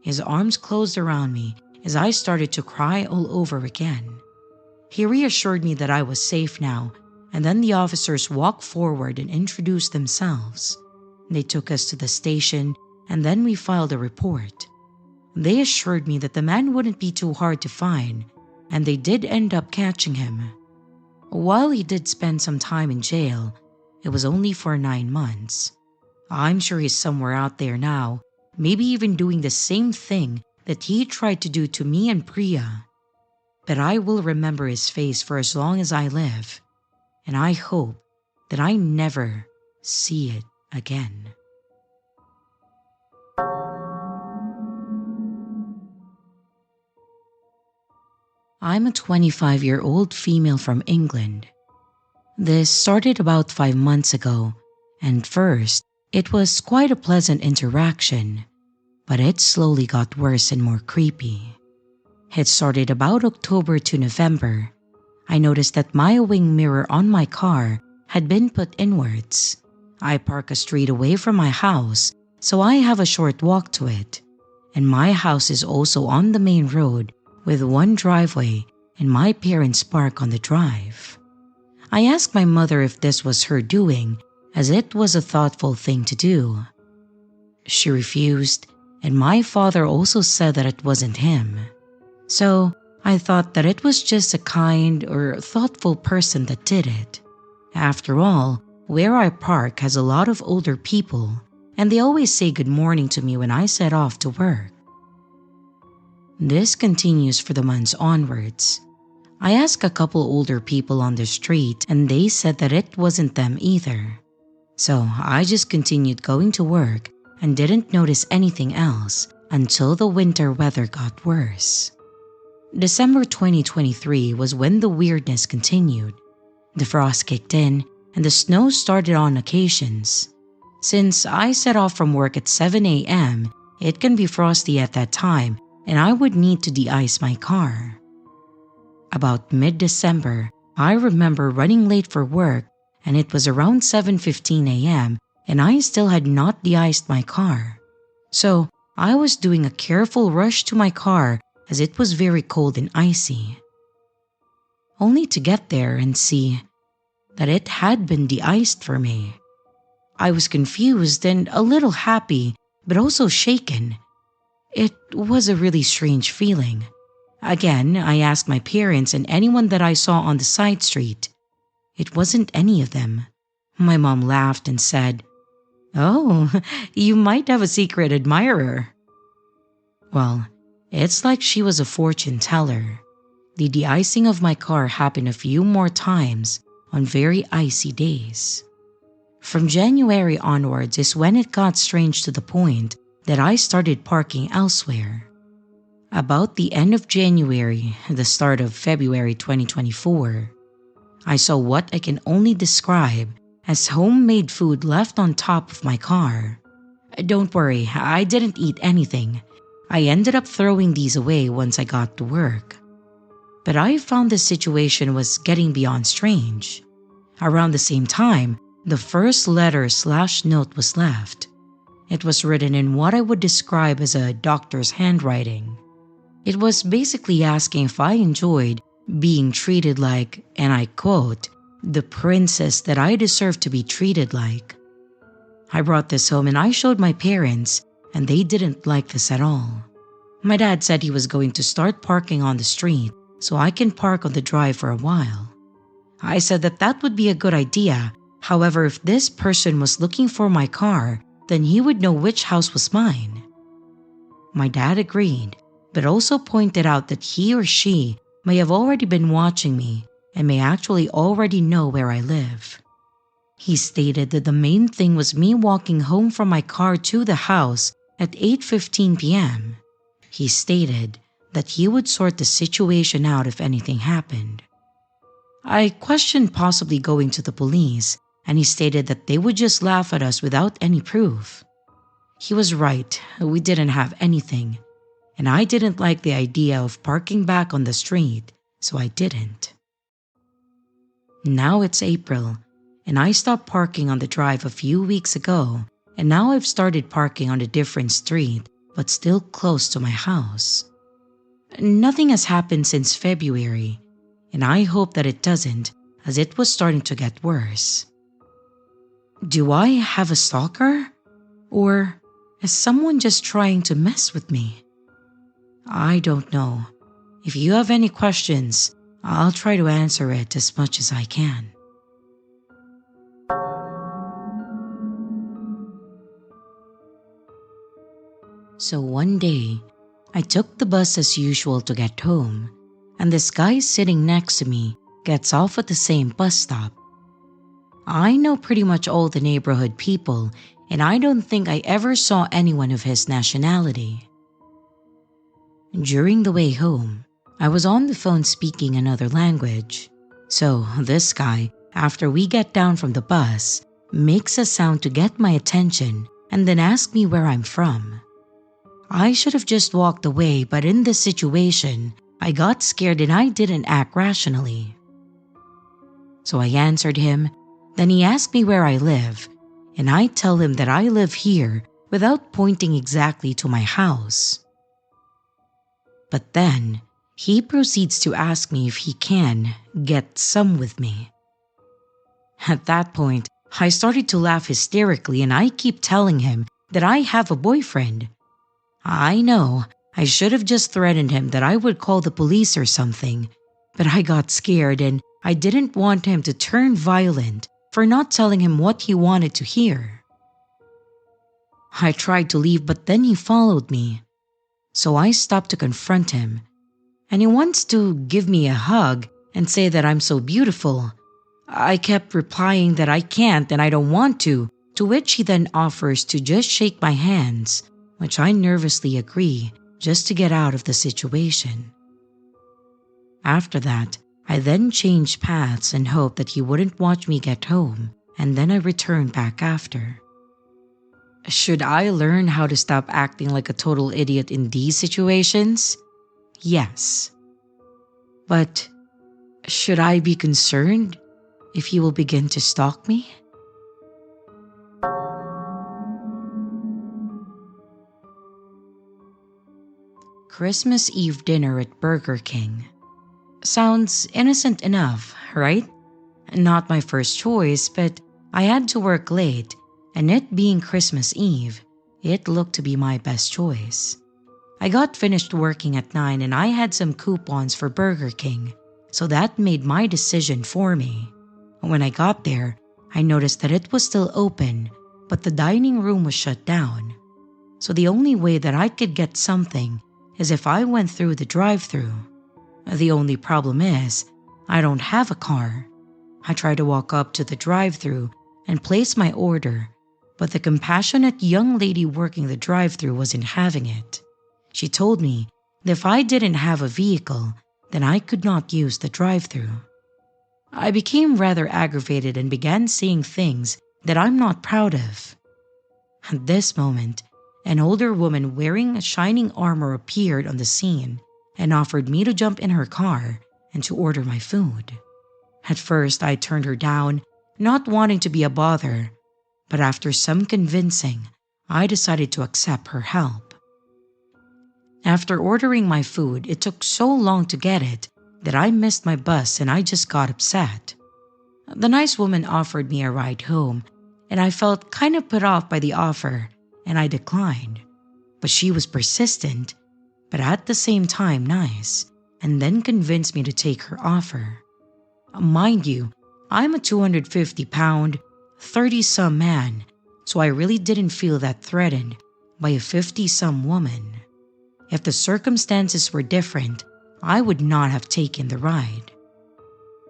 B: His arms closed around me as I started to cry all over again. He reassured me that I was safe now, and then the officers walked forward and introduced themselves. They took us to the station, and then we filed a report. They assured me that the man wouldn't be too hard to find, and they did end up catching him. While he did spend some time in jail, it was only for 9 months. I'm sure he's somewhere out there now, maybe even doing the same thing that he tried to do to me and Priya. But I will remember his face for as long as I live, and I hope that I never see it again. I'm a 25-year-old female from England. This started about 5 months ago, and first, it was quite a pleasant interaction, but it slowly got worse and more creepy. It started about October to November. I noticed that my wing mirror on my car had been put inwards. I park a street away from my house, so I have a short walk to it, and my house is also on the main road with one driveway, and my parents park on the drive. I asked my mother if this was her doing, as it was a thoughtful thing to do. She refused, and my father also said that it wasn't him. So I thought that it was just a kind or thoughtful person that did it. After all, where I park has a lot of older people, and they always say good morning to me when I set off to work. This continues for the months onwards. I asked a couple older people on the street, and they said that it wasn't them either. So I just continued going to work and didn't notice anything else until the winter weather got worse. December 2023 was when the weirdness continued. The frost kicked in and the snow started on occasions. Since I set off from work at 7 a.m., it can be frosty at that time, and I would need to de-ice my car. About mid-December, I remember running late for work and it was around 7:15 a.m. and I still had not de-iced my car. So I was doing a careful rush to my car as it was very cold and icy. Only to get there and see that it had been de-iced for me. I was confused and a little happy, but also shaken. It was a really strange feeling. Again, I asked my parents and anyone that I saw on the side street. It wasn't any of them. My mom laughed and said, "Oh, you might have a secret admirer." Well, it's like she was a fortune teller. The de-icing of my car happened a few more times on very icy days. From January onwards is when it got strange to the point that I started parking elsewhere. About the end of January, the start of February 2024, I saw what I can only describe as homemade food left on top of my car. Don't worry, I didn't eat anything. I ended up throwing these away once I got to work. But I found the situation was getting beyond strange. Around the same time, the first letter/note was left. It was written in what I would describe as a doctor's handwriting. It was basically asking if I enjoyed being treated like, and I quote, "the princess that I deserve to be treated like." I brought this home and I showed my parents, and they didn't like this at all. My dad said he was going to start parking on the street so I can park on the drive for a while. I said that that would be a good idea. However, if this person was looking for my car, then he would know which house was mine. My dad agreed, but also pointed out that he or she may have already been watching me and may actually already know where I live. He stated that the main thing was me walking home from my car to the house at 8:15 p.m. He stated that he would sort the situation out if anything happened. I questioned possibly going to the police, and he stated that they would just laugh at us without any proof. He was right, we didn't have anything, and I didn't like the idea of parking back on the street, so I didn't. Now it's April, and I stopped parking on the drive a few weeks ago, and now I've started parking on a different street, but still close to my house. Nothing has happened since February, and I hope that it doesn't, as it was starting to get worse. Do I have a stalker? Or is someone just trying to mess with me? I don't know. If you have any questions, I'll try to answer it as much as I can. So one day, I took the bus as usual to get home, and this guy sitting next to me gets off at the same bus stop. I know pretty much all the neighborhood people, and I don't think I ever saw anyone of his nationality. During the way home, I was on the phone speaking another language. So this guy, after we get down from the bus, makes a sound to get my attention and then asks me where I'm from. I should have just walked away, but in this situation, I got scared and I didn't act rationally. So I answered him, then he asked me where I live, and I tell him that I live here without pointing exactly to my house. But then, he proceeds to ask me if he can get some with me. At that point, I started to laugh hysterically and I keep telling him that I have a boyfriend. I know, I should have just threatened him that I would call the police or something, but I got scared and I didn't want him to turn violent for not telling him what he wanted to hear. I tried to leave, but then he followed me. So I stopped to confront him, and he wants to give me a hug and say that I'm so beautiful. I kept replying that I can't and I don't want to which he then offers to just shake my hands, which I nervously agree just to get out of the situation. After that, I then changed paths and hoped that he wouldn't watch me get home, and then I returned back after. Should I learn how to stop acting like a total idiot in these situations? Yes. But should I be concerned? if you will begin to stalk me? Christmas Eve dinner at Burger King. Sounds innocent enough, right? Not my first choice, but I had to work late, and it being Christmas Eve, it looked to be my best choice. I got finished working at 9 and I had some coupons for Burger King, so that made my decision for me. When I got there, I noticed that it was still open, but the dining room was shut down. So the only way that I could get something is if I went through the drive-thru. The only problem is, I don't have a car. I tried to walk up to the drive-thru and place my order, but the compassionate young lady working the drive-thru wasn't having it. She told me that if I didn't have a vehicle, then I could not use the drive-thru. I became rather aggravated and began saying things that I'm not proud of. At this moment, an older woman wearing a shining armor appeared on the scene and offered me to jump in her car and to order my food. At first, I turned her down, not wanting to be a bother, but after some convincing, I decided to accept her help. After ordering my food, it took so long to get it that I missed my bus and I just got upset. The nice woman offered me a ride home, and I felt kind of put off by the offer, and I declined. But she was persistent, but at the same time nice, and then convinced me to take her offer. Mind you, I'm a 250-pound, 30-some man, so I really didn't feel that threatened by a 50-some woman. If the circumstances were different, I would not have taken the ride.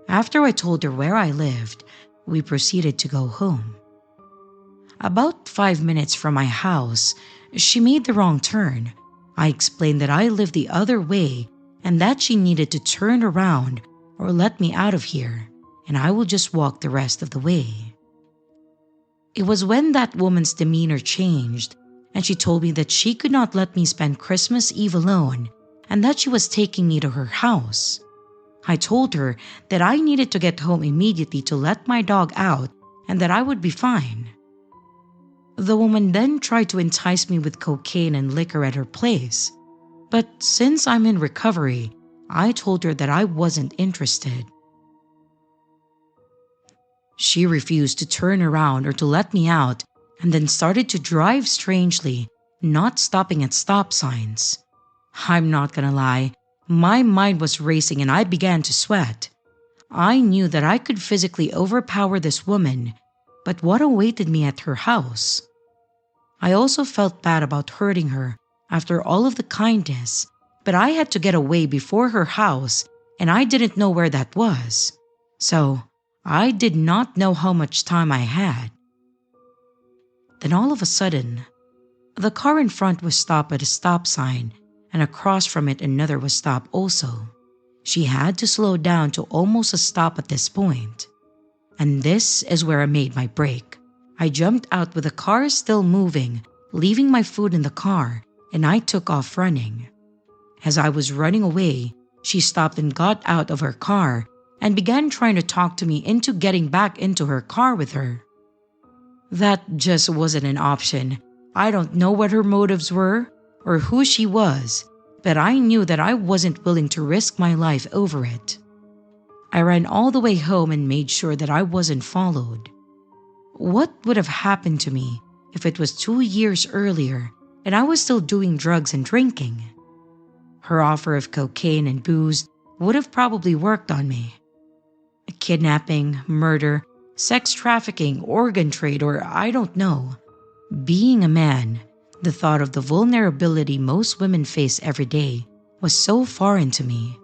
B: After I told her where I lived, we proceeded to go home. About 5 minutes from my house, she made the wrong turn. I explained that I lived the other way and that she needed to turn around or let me out of here, and I will just walk the rest of the way. It was when that woman's demeanor changed, and she told me that she could not let me spend Christmas Eve alone and that she was taking me to her house. I told her that I needed to get home immediately to let my dog out and that I would be fine. The woman then tried to entice me with cocaine and liquor at her place, but since I'm in recovery, I told her that I wasn't interested. She refused to turn around or to let me out and then started to drive strangely, not stopping at stop signs. I'm not gonna lie, my mind was racing and I began to sweat. I knew that I could physically overpower this woman, but what awaited me at her house? I also felt bad about hurting her after all of the kindness, but I had to get away before her house and I didn't know where that was. So, I did not know how much time I had. Then all of a sudden, the car in front was stopped at a stop sign and across from it another was stopped also. She had to slow down to almost a stop at this point. And this is where I made my break. I jumped out with the car still moving, leaving my food in the car, and I took off running. As I was running away, she stopped and got out of her car and began trying to talk to me into getting back into her car with her. That just wasn't an option. I don't know what her motives were or who she was, but I knew that I wasn't willing to risk my life over it. I ran all the way home and made sure that I wasn't followed. What would have happened to me if it was 2 years earlier and I was still doing drugs and drinking? Her offer of cocaine and booze would have probably worked on me. Kidnapping, murder, sex trafficking, organ trade, or I don't know. Being a man, the thought of the vulnerability most women face every day was so foreign to me,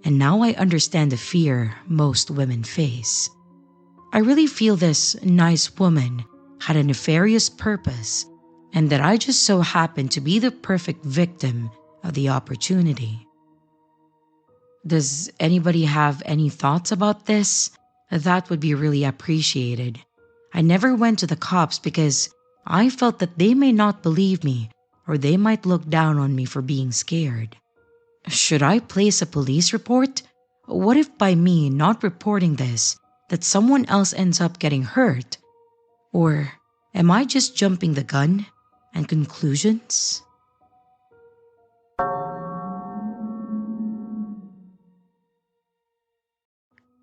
B: and now I understand the fear most women face. I really feel this nice woman had a nefarious purpose, and that I just so happened to be the perfect victim of the opportunity. Does anybody have any thoughts about this? That would be really appreciated. I never went to the cops because I felt that they may not believe me or they might look down on me for being scared. Should I place a police report? What if by me not reporting this, that someone else ends up getting hurt? Or am I just jumping the gun and conclusions?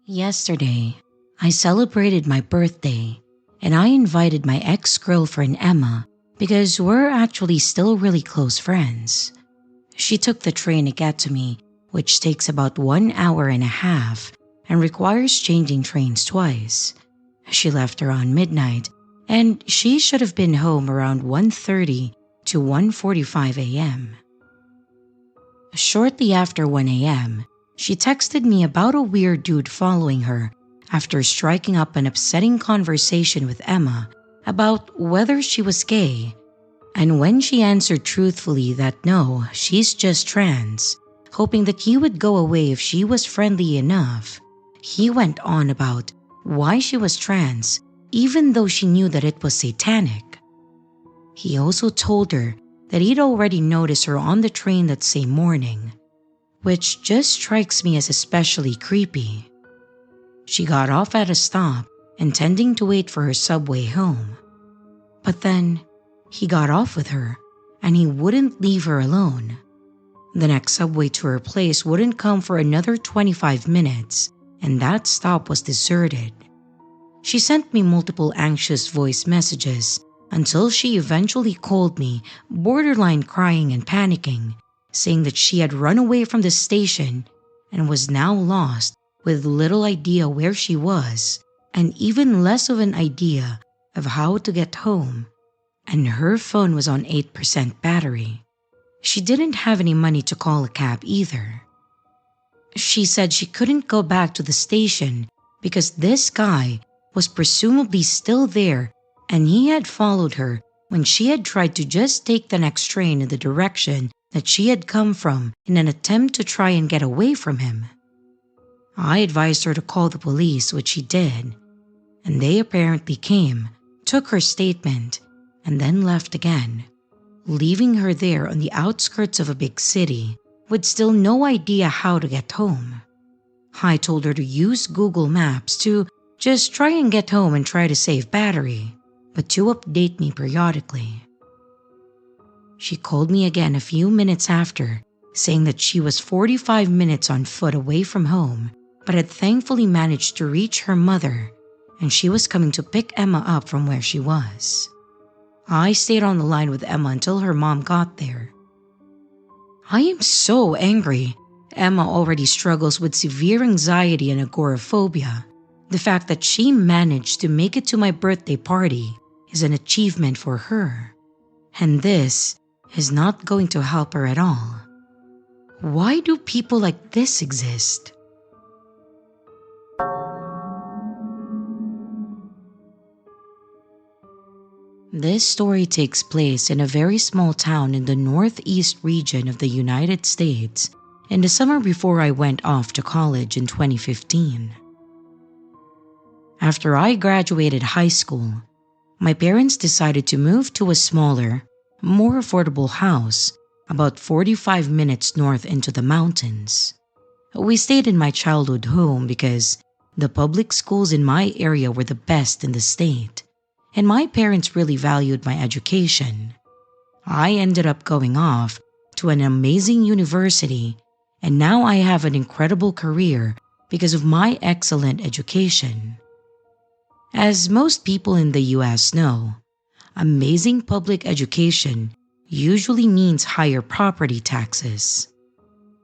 B: Yesterday, I celebrated my birthday and I invited my ex-girlfriend Emma because we're actually still really close friends. She took the train to get to me, which takes about 1 hour and a half and requires changing trains twice. She left around midnight and she should have been home around 1:30 to 1:45 a.m. Shortly after 1 a.m., she texted me about a weird dude following her after striking up an upsetting conversation with Emma about whether she was gay. And when she answered truthfully that no, she's just trans, hoping that he would go away if she was friendly enough, he went on about why she was trans even though she knew that it was satanic. He also told her that he'd already noticed her on the train that same morning, which just strikes me as especially creepy. She got off at a stop, intending to wait for her subway home. But then, he got off with her, and he wouldn't leave her alone. The next subway to her place wouldn't come for another 25 minutes, and that stop was deserted. She sent me multiple anxious voice messages until she eventually called me, borderline crying and panicking, saying that she had run away from the station and was now lost with little idea where she was and even less of an idea of how to get home, and her phone was on 8% battery. She didn't have any money to call a cab either. She said she couldn't go back to the station because this guy was presumably still there and he had followed her when she had tried to just take the next train in the direction that she had come from in an attempt to try and get away from him. I advised her to call the police, which she did, and they apparently came, took her statement, and then left again, leaving her there on the outskirts of a big city with still no idea how to get home. I told her to use Google Maps to just try and get home and try to save battery, but to update me periodically. She called me again a few minutes after, saying that she was 45 minutes on foot away from home, but had thankfully managed to reach her mother, and she was coming to pick Emma up from where she was. I stayed on the line with Emma until her mom got there. I am so angry. Emma already struggles with severe anxiety and agoraphobia. The fact that she managed to make it to my birthday party is an achievement for her, and this is not going to help her at all. Why do people like this exist? This story takes place in a very small town in the northeast region of the United States in the summer before I went off to college in 2015. After I graduated high school, my parents decided to move to a smaller, more affordable house about 45 minutes north into the mountains. We stayed in my childhood home because the public schools in my area were the best in the state, and my parents really valued my education. I ended up going off to an amazing university, and now I have an incredible career because of my excellent education. As most people in the US know, amazing public education usually means higher property taxes.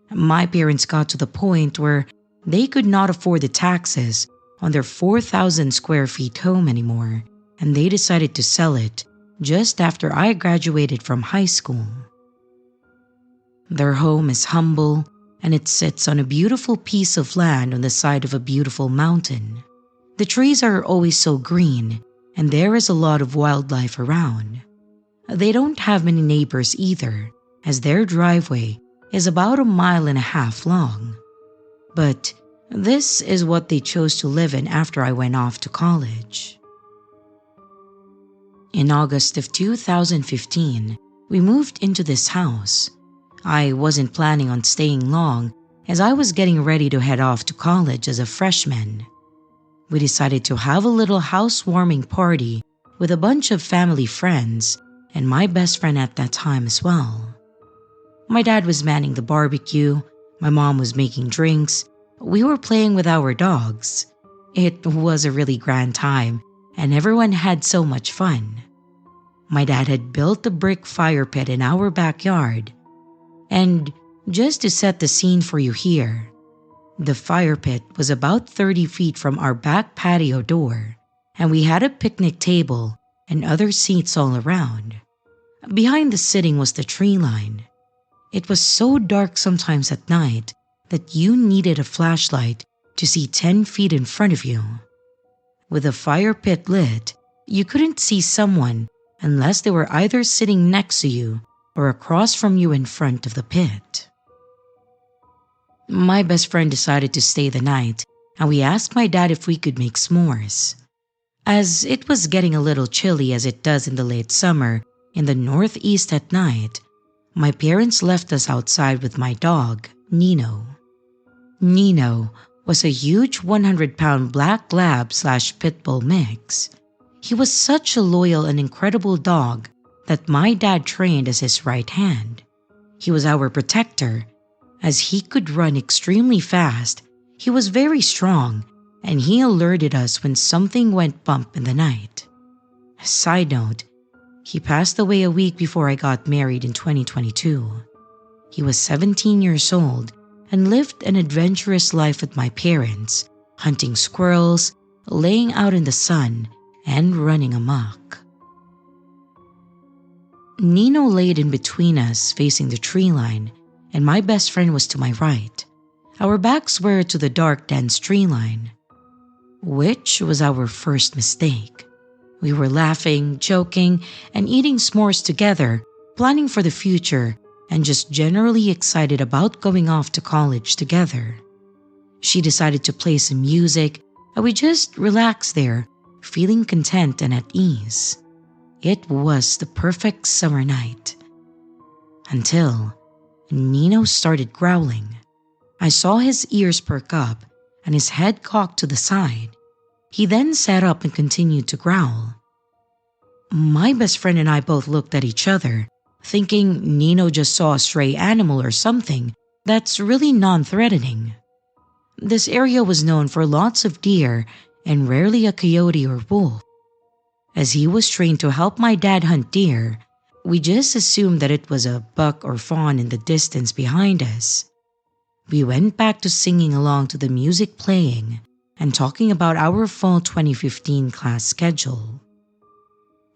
B: My parents got to the point where they could not afford the taxes on their 4,000 square feet home anymore, and they decided to sell it just after I graduated from high school. Their home is humble, and it sits on a beautiful piece of land on the side of a beautiful mountain. The trees are always so green, and there is a lot of wildlife around. They don't have many neighbors either, as their driveway is about 1.5 miles long. But this is what they chose to live in after I went off to college. In August of 2015, we moved into this house. I wasn't planning on staying long as I was getting ready to head off to college as a freshman. We decided to have a little housewarming party with a bunch of family friends and my best friend at that time as well. My dad was manning the barbecue, my mom was making drinks, we were playing with our dogs. It was a really grand time and everyone had so much fun. My dad had built a brick fire pit in our backyard. And just to set the scene for you here, the fire pit was about 30 feet from our back patio door, and we had a picnic table and other seats all around. Behind the sitting was the tree line. It was so dark sometimes at night that you needed a flashlight to see 10 feet in front of you. With the fire pit lit, you couldn't see someone unless they were either sitting next to you or across from you in front of the pit. My best friend decided to stay the night, and we asked my dad if we could make s'mores. As it was getting a little chilly as it does in the late summer in the northeast at night, my parents left us outside with my dog, Nino. Nino was a huge 100-pound black lab/pit bull mix. He was such a loyal and incredible dog that my dad trained as his right hand. He was our protector. As he could run extremely fast, he was very strong, and he alerted us when something went bump in the night. Side note, he passed away a week before I got married in 2022. He was 17 years old and lived an adventurous life with my parents, hunting squirrels, laying out in the sun, and running amok. Nino laid in between us facing the tree line, and my best friend was to my right. Our backs were to the dark, dense tree line, which was our first mistake. We were laughing, joking, and eating s'mores together, planning for the future, and just generally excited about going off to college together. She decided to play some music, and we just relaxed there, feeling content and at ease. It was the perfect summer night. Until Nino started growling. I saw his ears perk up and his head cocked to the side. He then sat up and continued to growl. My best friend and I both looked at each other, thinking Nino just saw a stray animal or something that's really non-threatening. This area was known for lots of deer and rarely a coyote or wolf. As he was trained to help my dad hunt deer, we just assumed that it was a buck or fawn in the distance behind us. We went back to singing along to the music playing and talking about our fall 2015 class schedule.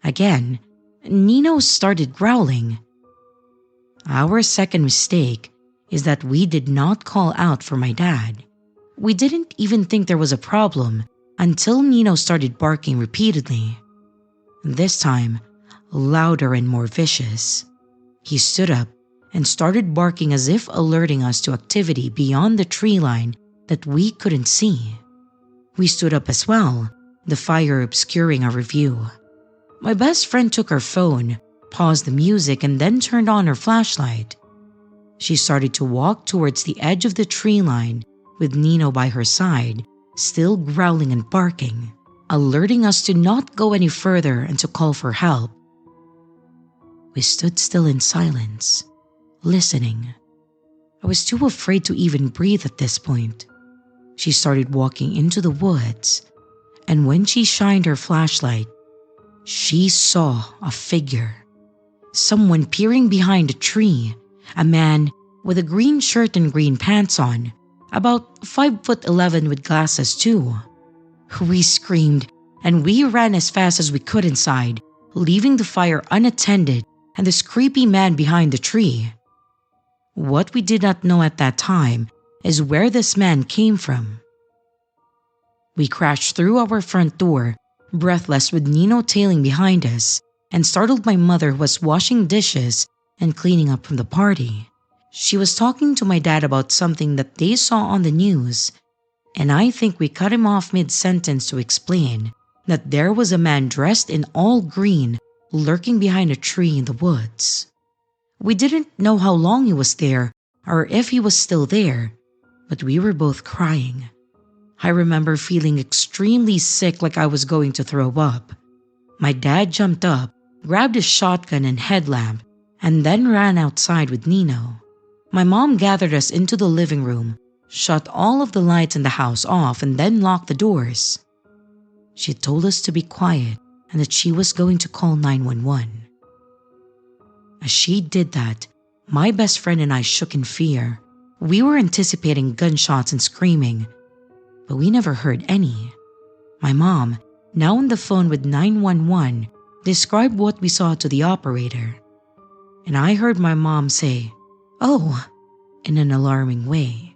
B: Again, Nino started growling. Our second mistake is that we did not call out for my dad. We didn't even think there was a problem until Nino started barking repeatedly. This time, louder and more vicious. He stood up and started barking as if alerting us to activity beyond the tree line that we couldn't see. We stood up as well, the fire obscuring our view. My best friend took her phone, paused the music, and then turned on her flashlight. She started to walk towards the edge of the tree line with Nino by her side, still growling and barking, alerting us to not go any further and to call for help. We stood still in silence, listening. I was too afraid to even breathe at this point. She started walking into the woods, and when she shined her flashlight, she saw a figure. Someone peering behind a tree, a man with a green shirt and green pants on, about 5'11" with glasses too. We screamed, and we ran as fast as we could inside, leaving the fire unattended and this creepy man behind the tree. What we did not know at that time is where this man came from. We crashed through our front door, breathless with Nino tailing behind us, and startled my mother who was washing dishes and cleaning up from the party. She was talking to my dad about something that they saw on the news, and I think we cut him off mid-sentence to explain that there was a man dressed in all green lurking behind a tree in the woods. We didn't know how long he was there or if he was still there, but we were both crying. I remember feeling extremely sick, like I was going to throw up. My dad jumped up, grabbed his shotgun and headlamp, and then ran outside with Nino. My mom gathered us into the living room, shut all of the lights in the house off, and then locked the doors. She told us to be quiet and that she was going to call 911. As she did that, my best friend and I shook in fear. We were anticipating gunshots and screaming, but we never heard any. My mom, now on the phone with 911, described what we saw to the operator. And I heard my mom say, "Oh," in an alarming way.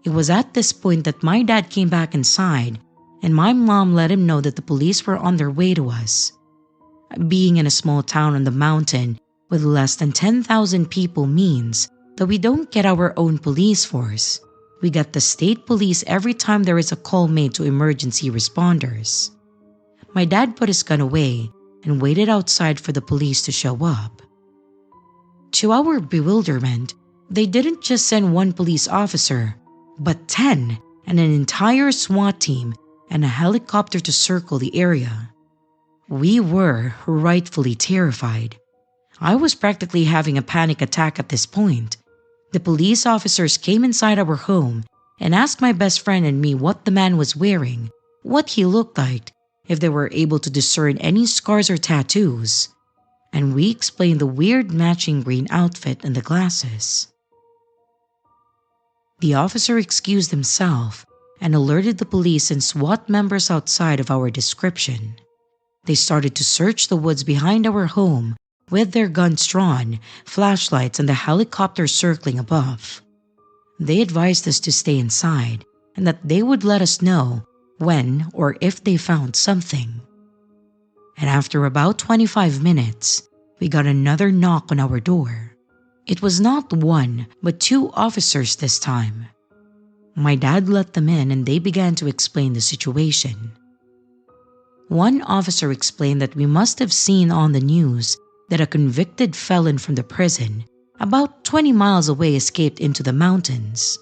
B: It was at this point that my dad came back inside, and my mom let him know that the police were on their way to us. Being in a small town on the mountain with less than 10,000 people means that we don't get our own police force. We get the state police every time there is a call made to emergency responders. My dad put his gun away and waited outside for the police to show up. To our bewilderment, they didn't just send one police officer, but 10 and an entire SWAT team and a helicopter to circle the area. We were rightfully terrified. I was practically having a panic attack at this point. The police officers came inside our home and asked my best friend and me what the man was wearing, what he looked like, if they were able to discern any scars or tattoos. And we explained the weird matching green outfit and the glasses. The officer excused himself and alerted the police and SWAT members outside of our description. They started to search the woods behind our home with their guns drawn, flashlights, and the helicopter circling above. They advised us to stay inside and that they would let us know when or if they found something. And after about 25 minutes, we got another knock on our door. It was not one, but 2 officers this time. My dad let them in and they began to explain the situation. One officer explained that we must have seen on the news that a convicted felon from the prison, about 20 miles away, escaped into the mountains.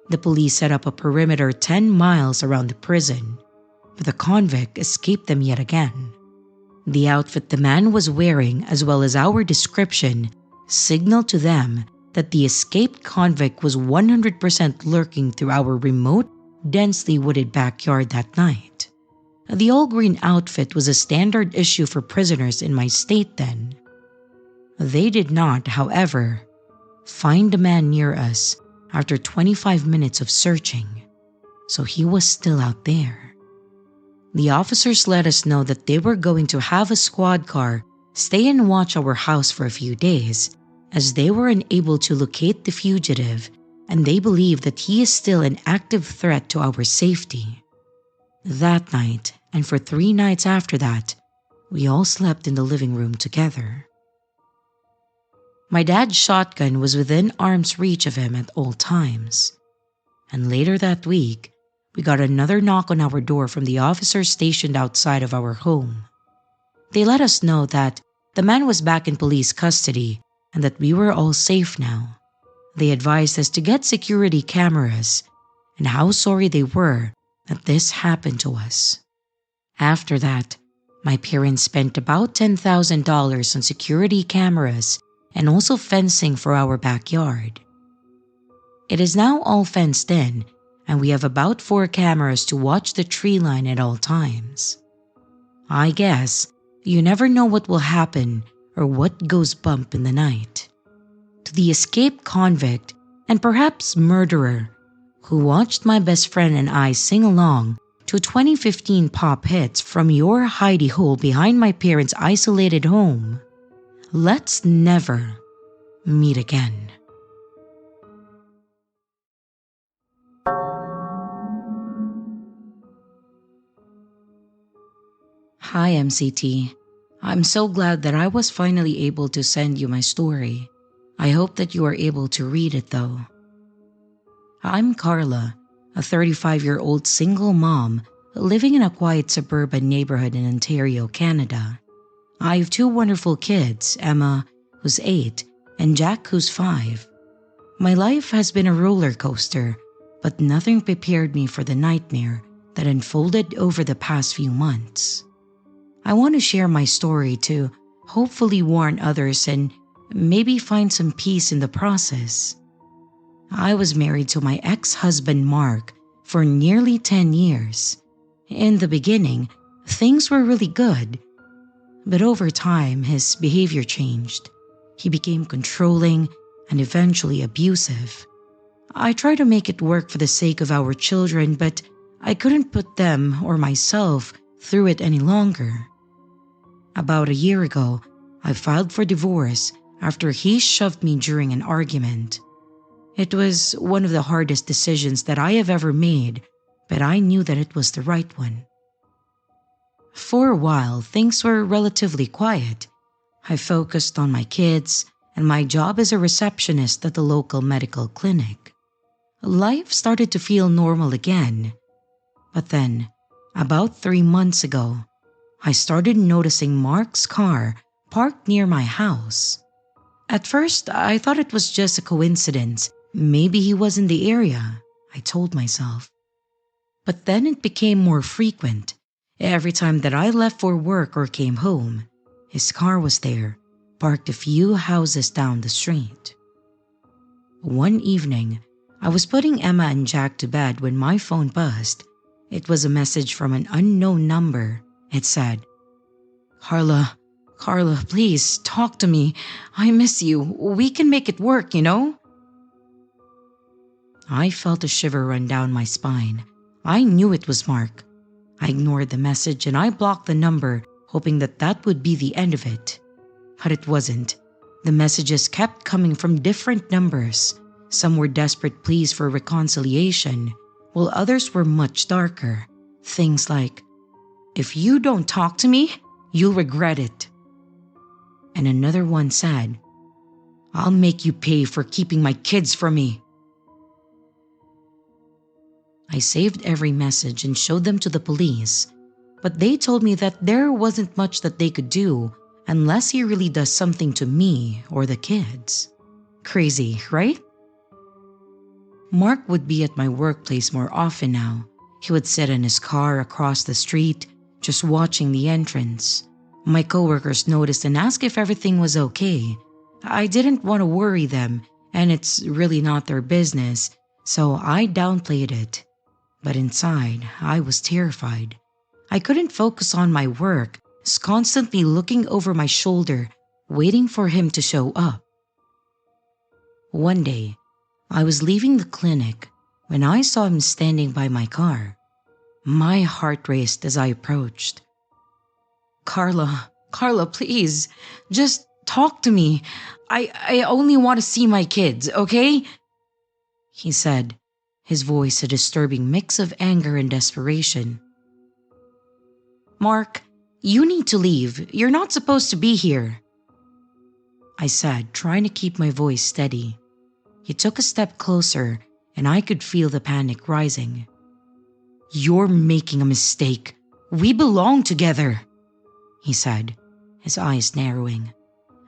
B: The police set up a perimeter 10 miles around the prison, but the convict escaped them yet again. The outfit the man was wearing, as well as our description, signaled to them that the escaped convict was 100% lurking through our remote, densely wooded backyard that night. The all-green outfit was a standard issue for prisoners in my state then. They did not, however, find the man near us after 25 minutes of searching, so he was still out there. The officers let us know that they were going to have a squad car stay and watch our house for a few days, as they were unable to locate the fugitive and they believe that he is still an active threat to our safety. That night, and for 3 nights after that, we all slept in the living room together. My dad's shotgun was within arm's reach of him at all times. And later that week, we got another knock on our door from the officers stationed outside of our home. They let us know that the man was back in police custody and that we were all safe now. They advised us to get security cameras and how sorry they were that this happened to us. After that, my parents spent about $10,000 on security cameras and also fencing for our backyard. It is now all fenced in, and we have about 4 cameras to watch the tree line at all times. I guess you never know what will happen or what goes bump in the night. To the escaped convict and perhaps murderer who watched my best friend and I sing along to 2015 pop hits from your hidey hole behind my parents' isolated home, let's never meet again. Hi MCT. I'm so glad that I was finally able to send you my story. I hope that you are able to read it though. I'm Carla, a 35-year-old single mom living in a quiet suburban neighborhood in Ontario, Canada. I have 2 wonderful kids, Emma, who's 8, and Jack, who's 5. My life has been a roller coaster, but nothing prepared me for the nightmare that unfolded over the past few months. I want to share my story to hopefully warn others and maybe find some peace in the process. I was married to my ex-husband Mark for nearly 10 years. In the beginning, things were really good. But over time, his behavior changed. He became controlling and eventually abusive. I tried to make it work for the sake of our children, but I couldn't put them or myself through it any longer. About a year ago, I filed for divorce after he shoved me during an argument. It was one of the hardest decisions that I have ever made, but I knew that it was the right one. For a while, things were relatively quiet. I focused on my kids and my job as a receptionist at the local medical clinic. Life started to feel normal again. But then, about 3 months ago, I started noticing Mark's car parked near my house. At first, I thought it was just a coincidence. Maybe he was in the area, I told myself. But then it became more frequent. Every time that I left for work or came home, his car was there, parked a few houses down the street. One evening, I was putting Emma and Jack to bed when my phone buzzed. It was a message from an unknown number. It said, Carla, please talk to me. I miss you. We can make it work, you know? I felt a shiver run down my spine. I knew it was Mark. I ignored the message and I blocked the number, hoping that that would be the end of it. But it wasn't. The messages kept coming from different numbers. Some were desperate pleas for reconciliation, while others were much darker. Things like, if you don't talk to me, you'll regret it. And another one said, I'll make you pay for keeping my kids from me. I saved every message and showed them to the police, but they told me that there wasn't much that they could do unless he really does something to me or the kids. Crazy, right? Mark would be at my workplace more often now. He would sit in his car across the street, just watching the entrance. My coworkers noticed and asked if everything was okay. I didn't want to worry them, and it's really not their business, so I downplayed it. But inside, I was terrified. I couldn't focus on my work, was constantly looking over my shoulder, waiting for him to show up. One day, I was leaving the clinic when I saw him standing by my car. My heart raced as I approached. Carla, please, just talk to me. I only want to see my kids, okay? He said, his voice a disturbing mix of anger and desperation. Mark, you need to leave. You're not supposed to be here, I said, trying to keep my voice steady. He took a step closer, and I could feel the panic rising. You're making a mistake. We belong together, he said, his eyes narrowing.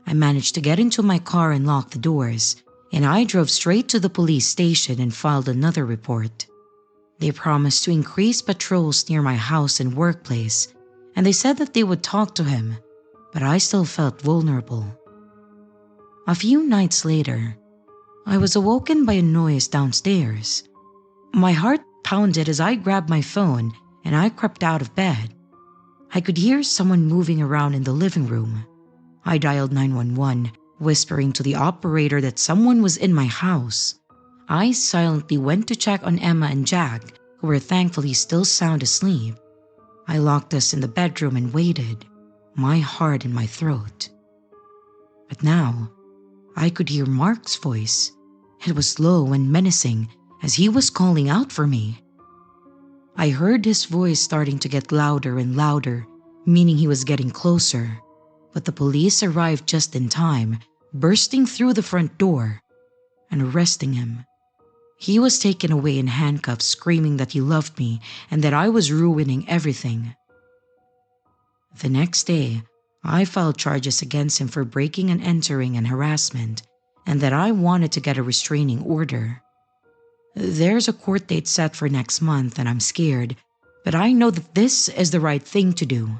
B: I managed to get into my car and lock the doors, and I drove straight to the police station and filed another report. They promised to increase patrols near my house and workplace, and they said that they would talk to him, but I still felt vulnerable. A few nights later, I was awoken by a noise downstairs. My heart pounded as I grabbed my phone and I crept out of bed. I could hear someone moving around in the living room. I dialed 911, whispering to the operator that someone was in my house. I silently went to check on Emma and Jack, who were thankfully still sound asleep. I locked us in the bedroom and waited, my heart in my throat. But now, I could hear Mark's voice. It was low and menacing as he was calling out for me. I heard his voice starting to get louder and louder, meaning he was getting closer. But the police arrived just in time, bursting through the front door and arresting him. He was taken away in handcuffs, screaming that he loved me and that I was ruining everything. The next day, I filed charges against him for breaking and entering and harassment, and that I wanted to get a restraining order. There's a court date set for next month and I'm scared, but I know that this is the right thing to do.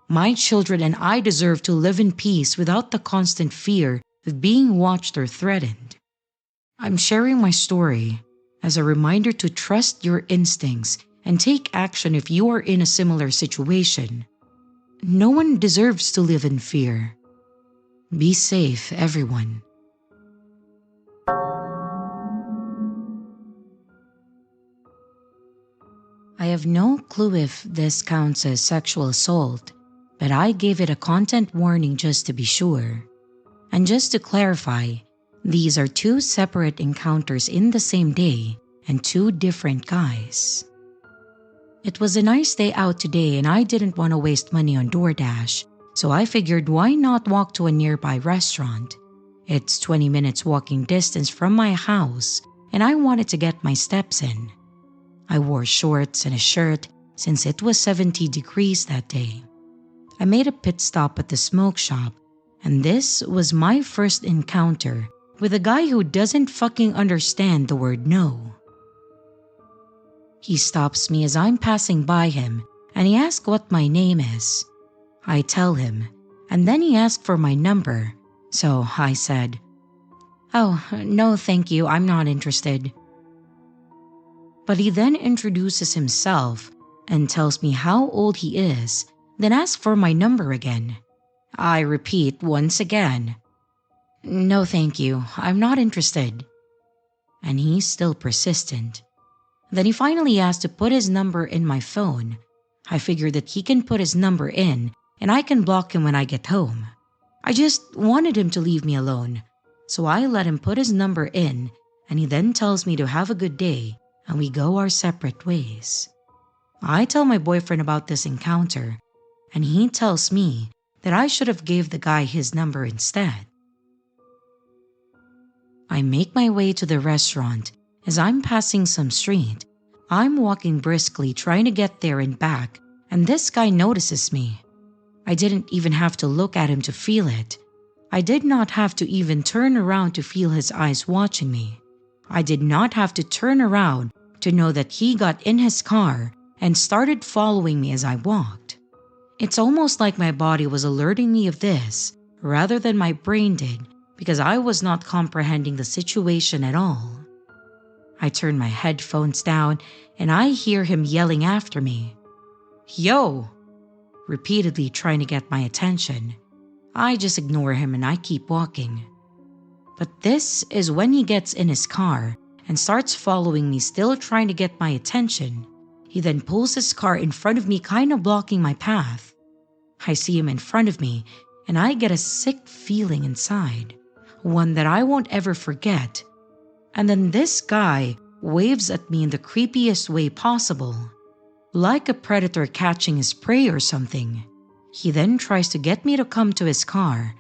B: My children and I deserve to live in peace without the constant fear of being watched or threatened. I'm sharing my story as a reminder to trust your instincts and take action if you are in a similar situation. No one deserves to live in fear. Be safe, everyone. I have no clue if this counts as sexual assault, but I gave it a content warning just to be sure. And just to clarify, these are two separate encounters in the same day and two different guys. It was a nice day out today and I didn't want to waste money on DoorDash, so I figured why not walk to a nearby restaurant. It's 20 minutes walking distance from my house and I wanted to get my steps in. I wore shorts and a shirt since it was 70 degrees that day. I made a pit stop at the smoke shop, and this was my first encounter with a guy who doesn't fucking understand the word no. He stops me as I'm passing by him and he asks what my name is. I tell him, and then he asks for my number, so I said, "Oh, no thank you, I'm not interested." But he then introduces himself and tells me how old he is, then asks for my number again. I repeat once again, "No thank you, I'm not interested." And he's still persistent. Then he finally asks to put his number in my phone. I figured that he can put his number in and I can block him when I get home. I just wanted him to leave me alone, so I let him put his number in and he then tells me to have a good day and we go our separate ways. I tell my boyfriend about this encounter and he tells me that I should have gave the guy his number instead. I make my way to the restaurant. As I'm passing some street, I'm walking briskly trying to get there and back, and this guy notices me. I didn't even have to look at him to feel it. I did not have to even turn around to feel his eyes watching me. I did not have to turn around to know that he got in his car and started following me as I walked. It's almost like my body was alerting me of this rather than my brain did, because I was not comprehending the situation at all. I turn my headphones down and I hear him yelling after me, "Yo!" repeatedly trying to get my attention. I just ignore him and I keep walking. But this is when he gets in his car and starts following me, still trying to get my attention. He then pulls his car in front of me, kind of blocking my path. I see him in front of me and I get a sick feeling inside, one that I won't ever forget. And then this guy waves at me in the creepiest way possible, like a predator catching his prey or something. He then tries to get me to come to his car,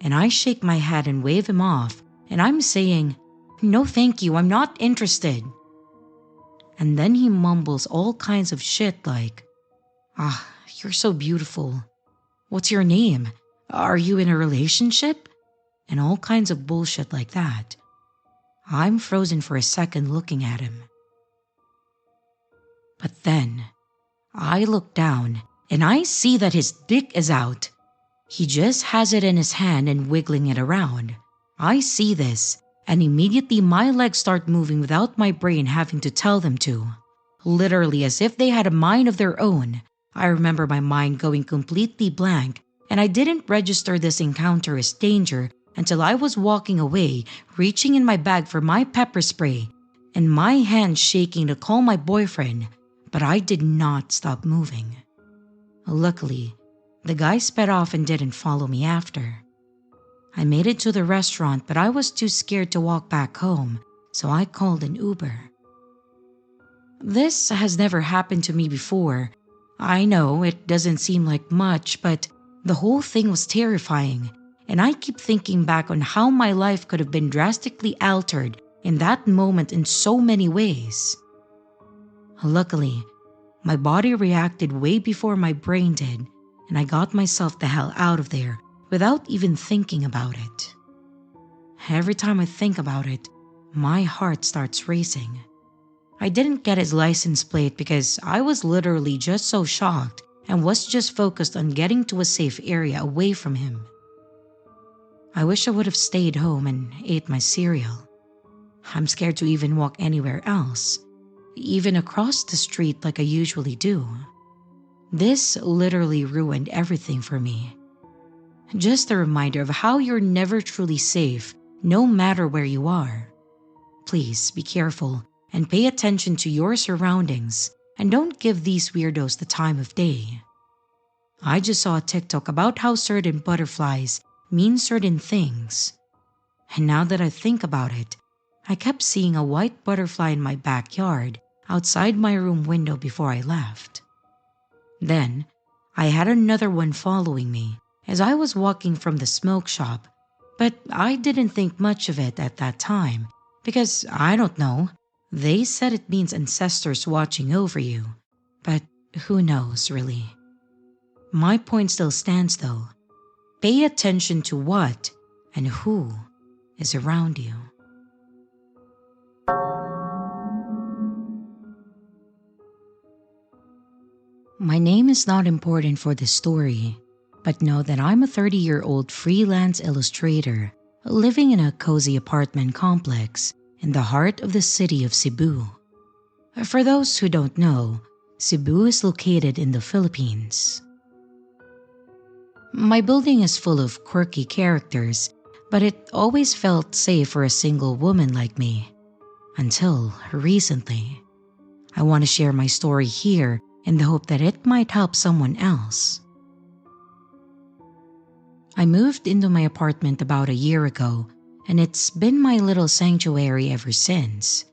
B: and I shake my head and wave him off, and I'm saying, "No thank you, I'm not interested." And then he mumbles all kinds of shit like, "Ah, you're so beautiful. What's your name? Are you in a relationship?" And all kinds of bullshit like that. I'm frozen for a second looking at him. But then, I look down and I see that his dick is out. He just has it in his hand and wiggling it around. I see this, and immediately my legs start moving without my brain having to tell them to. Literally as if they had a mind of their own. I remember my mind going completely blank, and I didn't register this encounter as danger until I was walking away, reaching in my bag for my pepper spray, and my hand shaking to call my boyfriend, but I did not stop moving. Luckily, the guy sped off and didn't follow me after. I made it to the restaurant, but I was too scared to walk back home, so I called an Uber. This has never happened to me before. I know it doesn't seem like much, but the whole thing was terrifying. And I keep thinking back on how my life could have been drastically altered in that moment in so many ways. Luckily, my body reacted way before my brain did, and I got myself the hell out of there without even thinking about it. Every time I think about it, my heart starts racing. I didn't get his license plate because I was literally just so shocked and was just focused on getting to a safe area away from him. I wish I would have stayed home and ate my cereal. I'm scared to even walk anywhere else, even across the street like I usually do. This literally ruined everything for me. Just a reminder of how you're never truly safe, no matter where you are. Please be careful and pay attention to your surroundings, and don't give these weirdos the time of day. I just saw a TikTok about how certain butterflies mean certain things. And now that I think about it, I kept seeing a white butterfly in my backyard outside my room window before I left. Then, I had another one following me as I was walking from the smoke shop, but I didn't think much of it at that time because, I don't know, they said it means ancestors watching over you, but who knows really. My point still stands though. Pay attention to what and who is around you. My name is not important for this story, but know that I'm a 30-year-old freelance illustrator living in a cozy apartment complex in the heart of the city of Cebu. For those who don't know, Cebu is located in the Philippines. My building is full of quirky characters, but it always felt safe for a single woman like me. Until recently. I want to share my story here in the hope that it might help someone else. I moved into my apartment about a year ago, and it's been my little sanctuary ever since.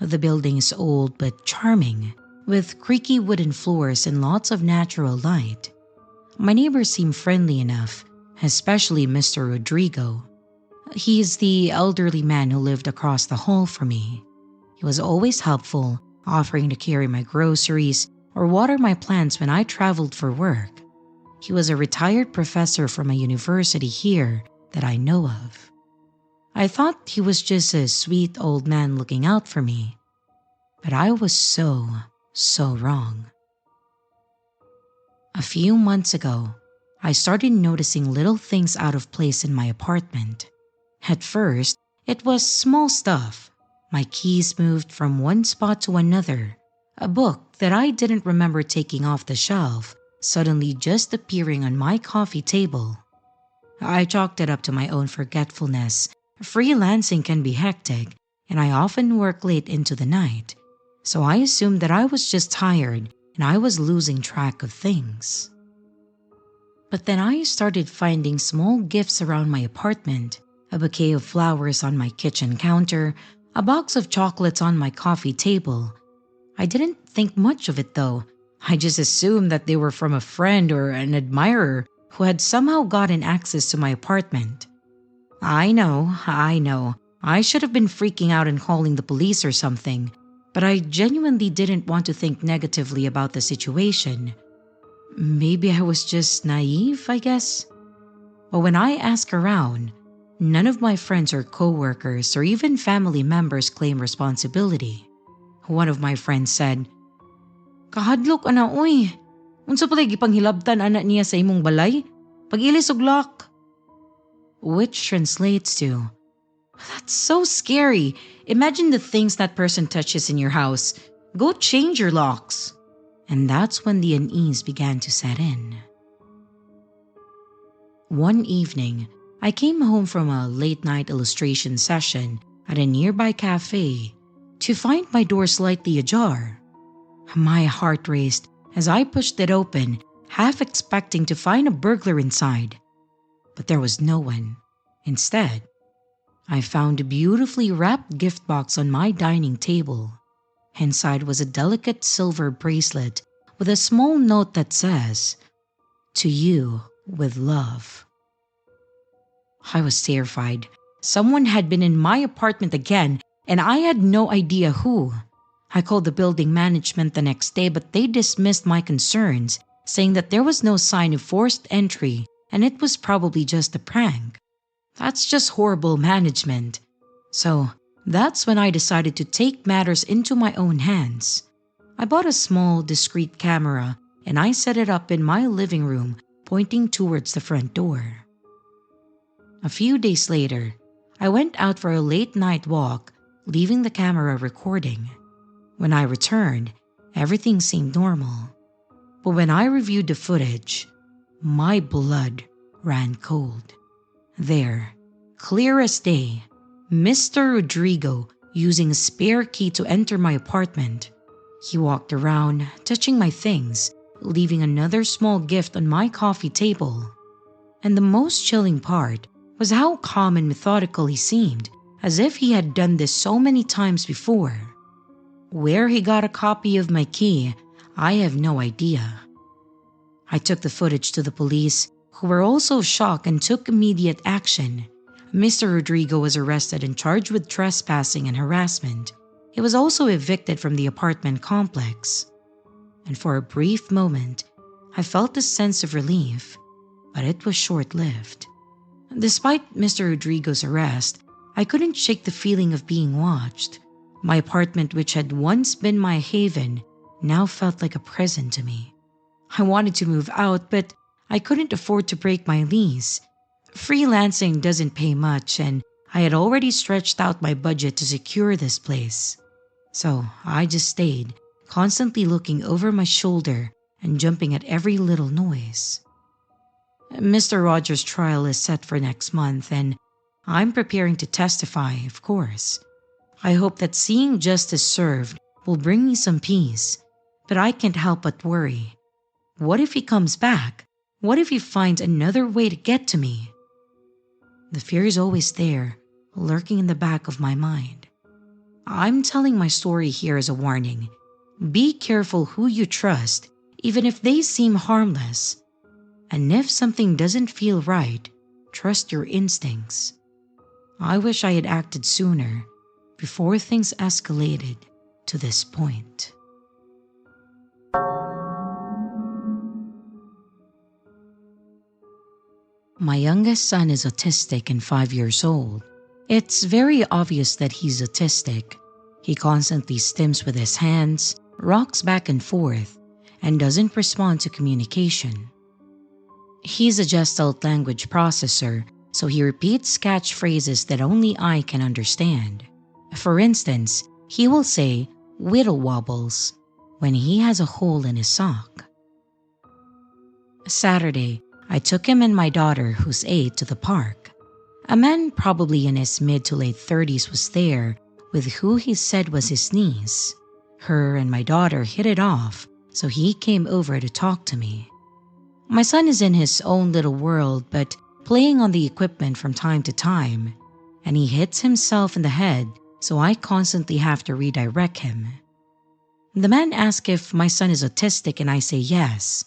B: The building is old but charming, with creaky wooden floors and lots of natural light. My neighbors seem friendly enough, especially Mr. Rodrigo. He's the elderly man who lived across the hall from me. He was always helpful, offering to carry my groceries or water my plants when I traveled for work. He was a retired professor from a university here that I know of. I thought he was just a sweet old man looking out for me, but I was so wrong. A few months ago, I started noticing little things out of place in my apartment. At first, it was small stuff. My keys moved from one spot to another. A book that I didn't remember taking off the shelf suddenly just appearing on my coffee table. I chalked it up to my own forgetfulness. Freelancing can be hectic, and I often work late into the night, so I assumed that I was just tired and I was losing track of things. But then I started finding small gifts around my apartment, a bouquet of flowers on my kitchen counter, a box of chocolates on my coffee table. I didn't think much of it though. I just assumed that they were from a friend or an admirer who had somehow gotten access to my apartment. I know. I should have been freaking out and calling the police or something, but I genuinely didn't want to think negatively about the situation. Maybe I was just naive, I guess. But when I ask around, none of my friends or coworkers or even family members claim responsibility. One of my friends said, "Kahadlok ana oy. Unsa palay gipanghilabtan ana niya sa imong balay? Pag-ilis og lock." Which translates to, "That's so scary. Imagine the things that person touches in your house. Go change your locks." And that's when the unease began to set in. One evening, I came home from a late-night illustration session at a nearby cafe to find my door slightly ajar. My heart raced as I pushed it open, half expecting to find a burglar inside. But there was no one. Instead, I found a beautifully wrapped gift box on my dining table. Inside was a delicate silver bracelet with a small note that says, "To you with love." I was terrified. Someone had been in my apartment again, and I had no idea who. I called the building management the next day, but they dismissed my concerns, saying that there was no sign of forced entry and it was probably just a prank. That's just horrible management. So, That's when I decided to take matters into my own hands. I bought a small, discreet camera and I set it up in my living room, pointing towards the front door. A few days later, I went out for a late night walk, leaving the camera recording. When I returned, everything seemed normal. But when I reviewed the footage, my blood ran cold. There, clear as day, Mr. Rodrigo using a spare key to enter my apartment. He walked around, touching my things, leaving another small gift on my coffee table. And the most chilling part was how calm and methodical he seemed, as if he had done this so many times before. Where he got a copy of my key, I have no idea. I took the footage to the police, who were also shocked and took immediate action. Mr. Rodrigo was arrested and charged with trespassing and harassment. He was also evicted from the apartment complex. And for a brief moment, I felt a sense of relief, but it was short-lived. Despite Mr. Rodrigo's arrest, I couldn't shake the feeling of being watched. My apartment, which had once been my haven, now felt like a prison to me. I wanted to move out, but I couldn't afford to break my lease. Freelancing doesn't pay much, and I had already stretched out my budget to secure this place. So I just stayed, constantly looking over my shoulder and jumping at every little noise. Mr. Rogers' trial is set for next month, and I'm preparing to testify, of course. I hope that seeing justice served will bring me some peace, but I can't help but worry. What if he comes back? What if he finds another way to get to me? The fear is always there, lurking in the back of my mind. I'm telling my story here as a warning. Be careful who you trust, even if they seem harmless. And if something doesn't feel right, trust your instincts. I wish I had acted sooner, before things escalated to this point. My youngest son is autistic and 5 years old. It's very obvious that he's autistic. He constantly stims with his hands, rocks back and forth, and doesn't respond to communication. He's a Gestalt language processor, so he repeats catchphrases that only I can understand. For instance, he will say "whittle wobbles" when he has a hole in his sock. Saturday, I took him and my daughter, who's 8, to the park. A man probably in his mid to late 30s was there, with who he said was his niece. Her and my daughter hit it off, so he came over to talk to me. My son is in his own little world, but playing on the equipment from time to time, and he hits himself in the head, so I constantly have to redirect him. The man asks if my son is autistic, and I say yes.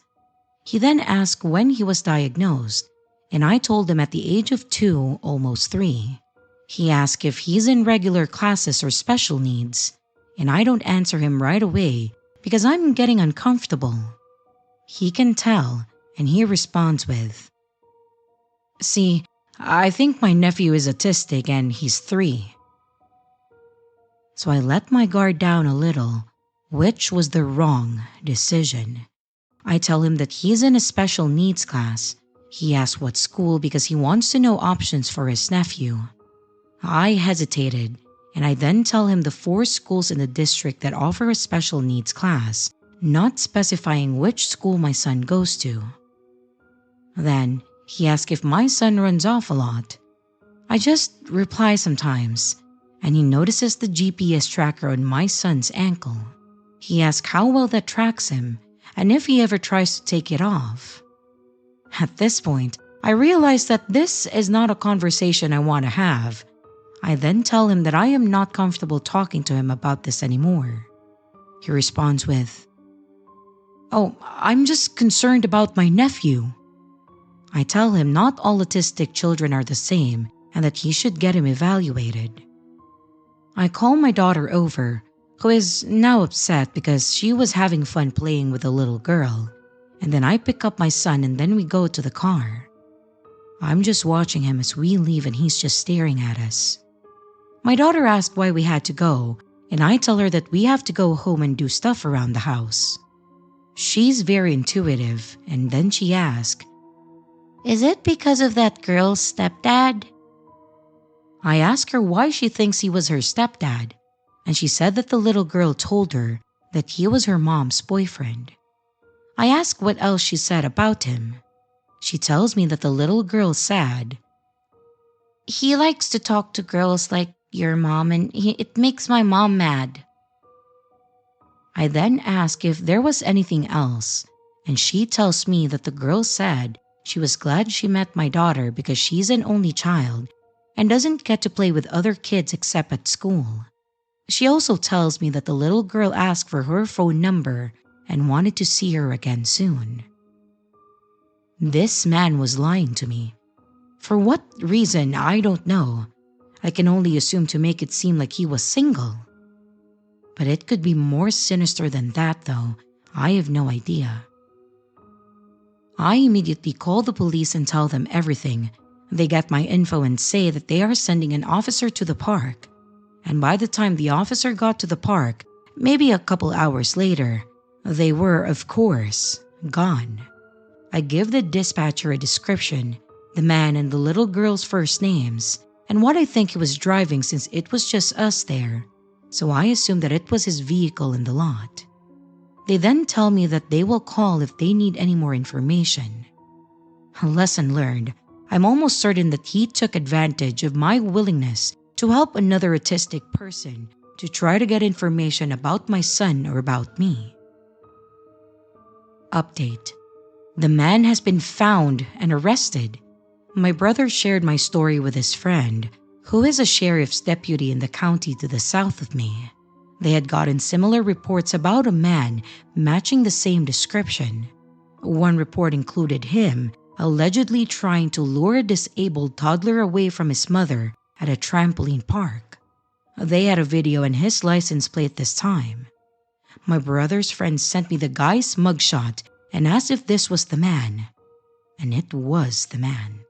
B: He then asked when he was diagnosed, and I told him at the age of 2, almost 3. He asked if he's in regular classes or special needs, and I don't answer him right away because I'm getting uncomfortable. He can tell, and he responds with, "See, I think my nephew is autistic and he's 3. So I let my guard down a little, which was the wrong decision. I tell him that he's in a special needs class. He asks what school because he wants to know options for his nephew. I hesitated, and I then tell him the 4 schools in the district that offer a special needs class, not specifying which school my son goes to. Then he asks if my son runs off a lot. I just reply sometimes, and he notices the GPS tracker on my son's ankle. He asks how well that tracks him, and if he ever tries to take it off. At this point, I realize that this is not a conversation I want to have. I then tell him that I am not comfortable talking to him about this anymore. He responds with, "Oh, I'm just concerned about my nephew." I tell him not all autistic children are the same and that he should get him evaluated. I call my daughter over, who is now upset because she was having fun playing with a little girl, and then I pick up my son and then we go to the car. I'm just watching him as we leave and he's just staring at us. My daughter asked why we had to go, and I tell her that we have to go home and do stuff around the house. She's very intuitive, and then she asks, "Is it because of that girl's stepdad?" I ask her why she thinks he was her stepdad, and she said that the little girl told her that he was her mom's boyfriend. I ask what else she said about him. She tells me that the little girl said, "He likes to talk to girls like your mom, and it makes my mom mad." I then ask if there was anything else, and she tells me that the girl said she was glad she met my daughter because she's an only child and doesn't get to play with other kids except at school. She also tells me that the little girl asked for her phone number and wanted to see her again soon. This man was lying to me. For what reason, I don't know. I can only assume to make it seem like he was single. But it could be more sinister than that, though. I have no idea. I immediately call the police and tell them everything. They get my info and say that they are sending an officer to the park. And by the time the officer got to the park, maybe a couple hours later, they were, of course, gone. I give the dispatcher a description, the man and the little girl's first names, and what I think he was driving since it was just us there, so I assume that it was his vehicle in the lot. They then tell me that they will call if they need any more information. Lesson learned. I'm almost certain that he took advantage of my willingness to help another autistic person to try to get information about my son or about me. Update. The man has been found and arrested. My brother shared my story with his friend, who is a sheriff's deputy in the county to the south of me. They had gotten similar reports about a man matching the same description. One report included him allegedly trying to lure a disabled toddler away from his mother at a trampoline park. They had a video and his license plate this time. My brother's friend sent me the guy's mugshot and asked if this was the man. And it was the man.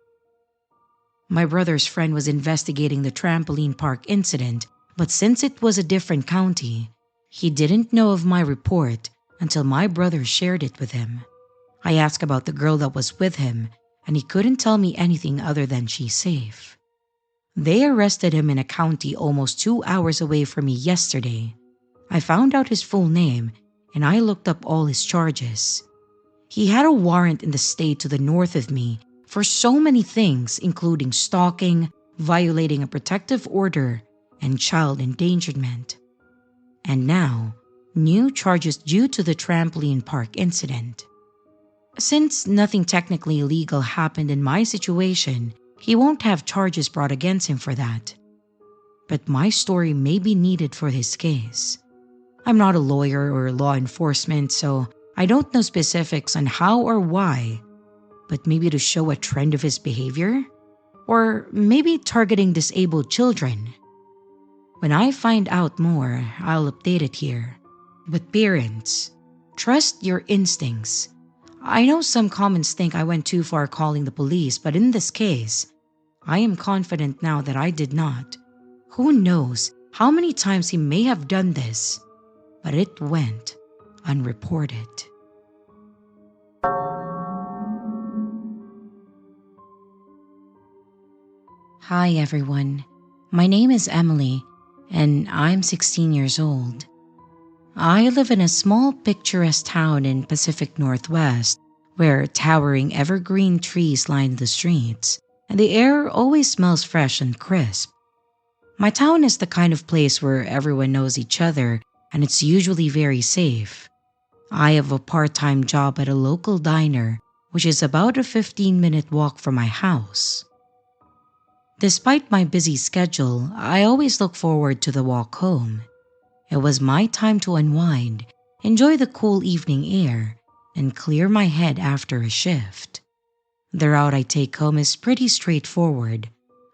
B: My brother's friend was investigating the trampoline park incident, but since it was a different county, he didn't know of my report until my brother shared it with him. I asked about the girl that was with him, and he couldn't tell me anything other than she's safe. They arrested him in a county almost 2 hours away from me yesterday. I found out his full name, and I looked up all his charges. He had a warrant in the state to the north of me for so many things, including stalking, violating a protective order, and child endangerment. And now, new charges due to the trampoline park incident. Since nothing technically illegal happened in my situation, he won't have charges brought against him for that. But my story may be needed for his case. I'm not a lawyer or law enforcement, so I don't know specifics on how or why, but maybe to show a trend of his behavior? Or maybe targeting disabled children. When I find out more, I'll update it here. But parents, trust your instincts. I know some comments think I went too far calling the police, but in this case, I am confident now that I did not. Who knows how many times he may have done this, but it went unreported. Hi everyone, my name is Emily, and I'm 16 years old. I live in a small picturesque town in Pacific Northwest where towering evergreen trees line the streets, and the air always smells fresh and crisp. My town is the kind of place where everyone knows each other and it's usually very safe. I have a part-time job at a local diner, which is about a 15-minute walk from my house. Despite my busy schedule, I always look forward to the walk home. It was my time to unwind, enjoy the cool evening air, and clear my head after a shift. The route I take home is pretty straightforward.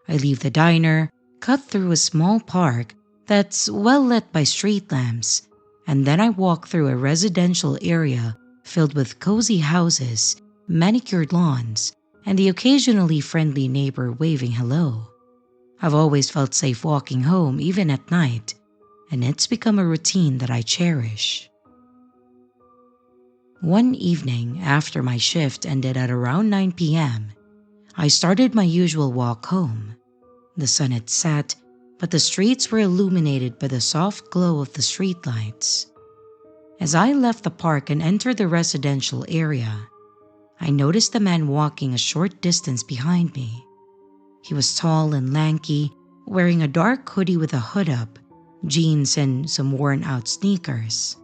B: I leave the diner, cut through a small park that's well lit by street lamps, and then I walk through a residential area filled with cozy houses, manicured lawns, and the occasionally friendly neighbor waving hello. I've always felt safe walking home even at night, and it's become a routine that I cherish. One evening after my shift ended at around 9 p.m., I started my usual walk home. The sun had set, but the streets were illuminated by the soft glow of the streetlights. As I left the park and entered the residential area, I noticed a man walking a short distance behind me. He was tall and lanky, wearing a dark hoodie with a hood up, jeans, and some worn-out sneakers.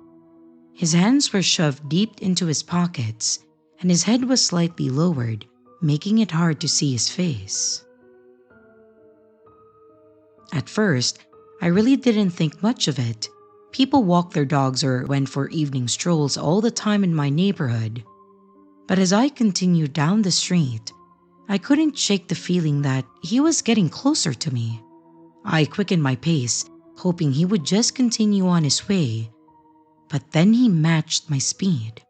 B: His hands were shoved deep into his pockets, and his head was slightly lowered, making it hard to see his face. At first, I really didn't think much of it. People walked their dogs or went for evening strolls all the time in my neighborhood. But as I continued down the street, I couldn't shake the feeling that he was getting closer to me. I quickened my pace, hoping he would just continue on his way, but then he matched my speed.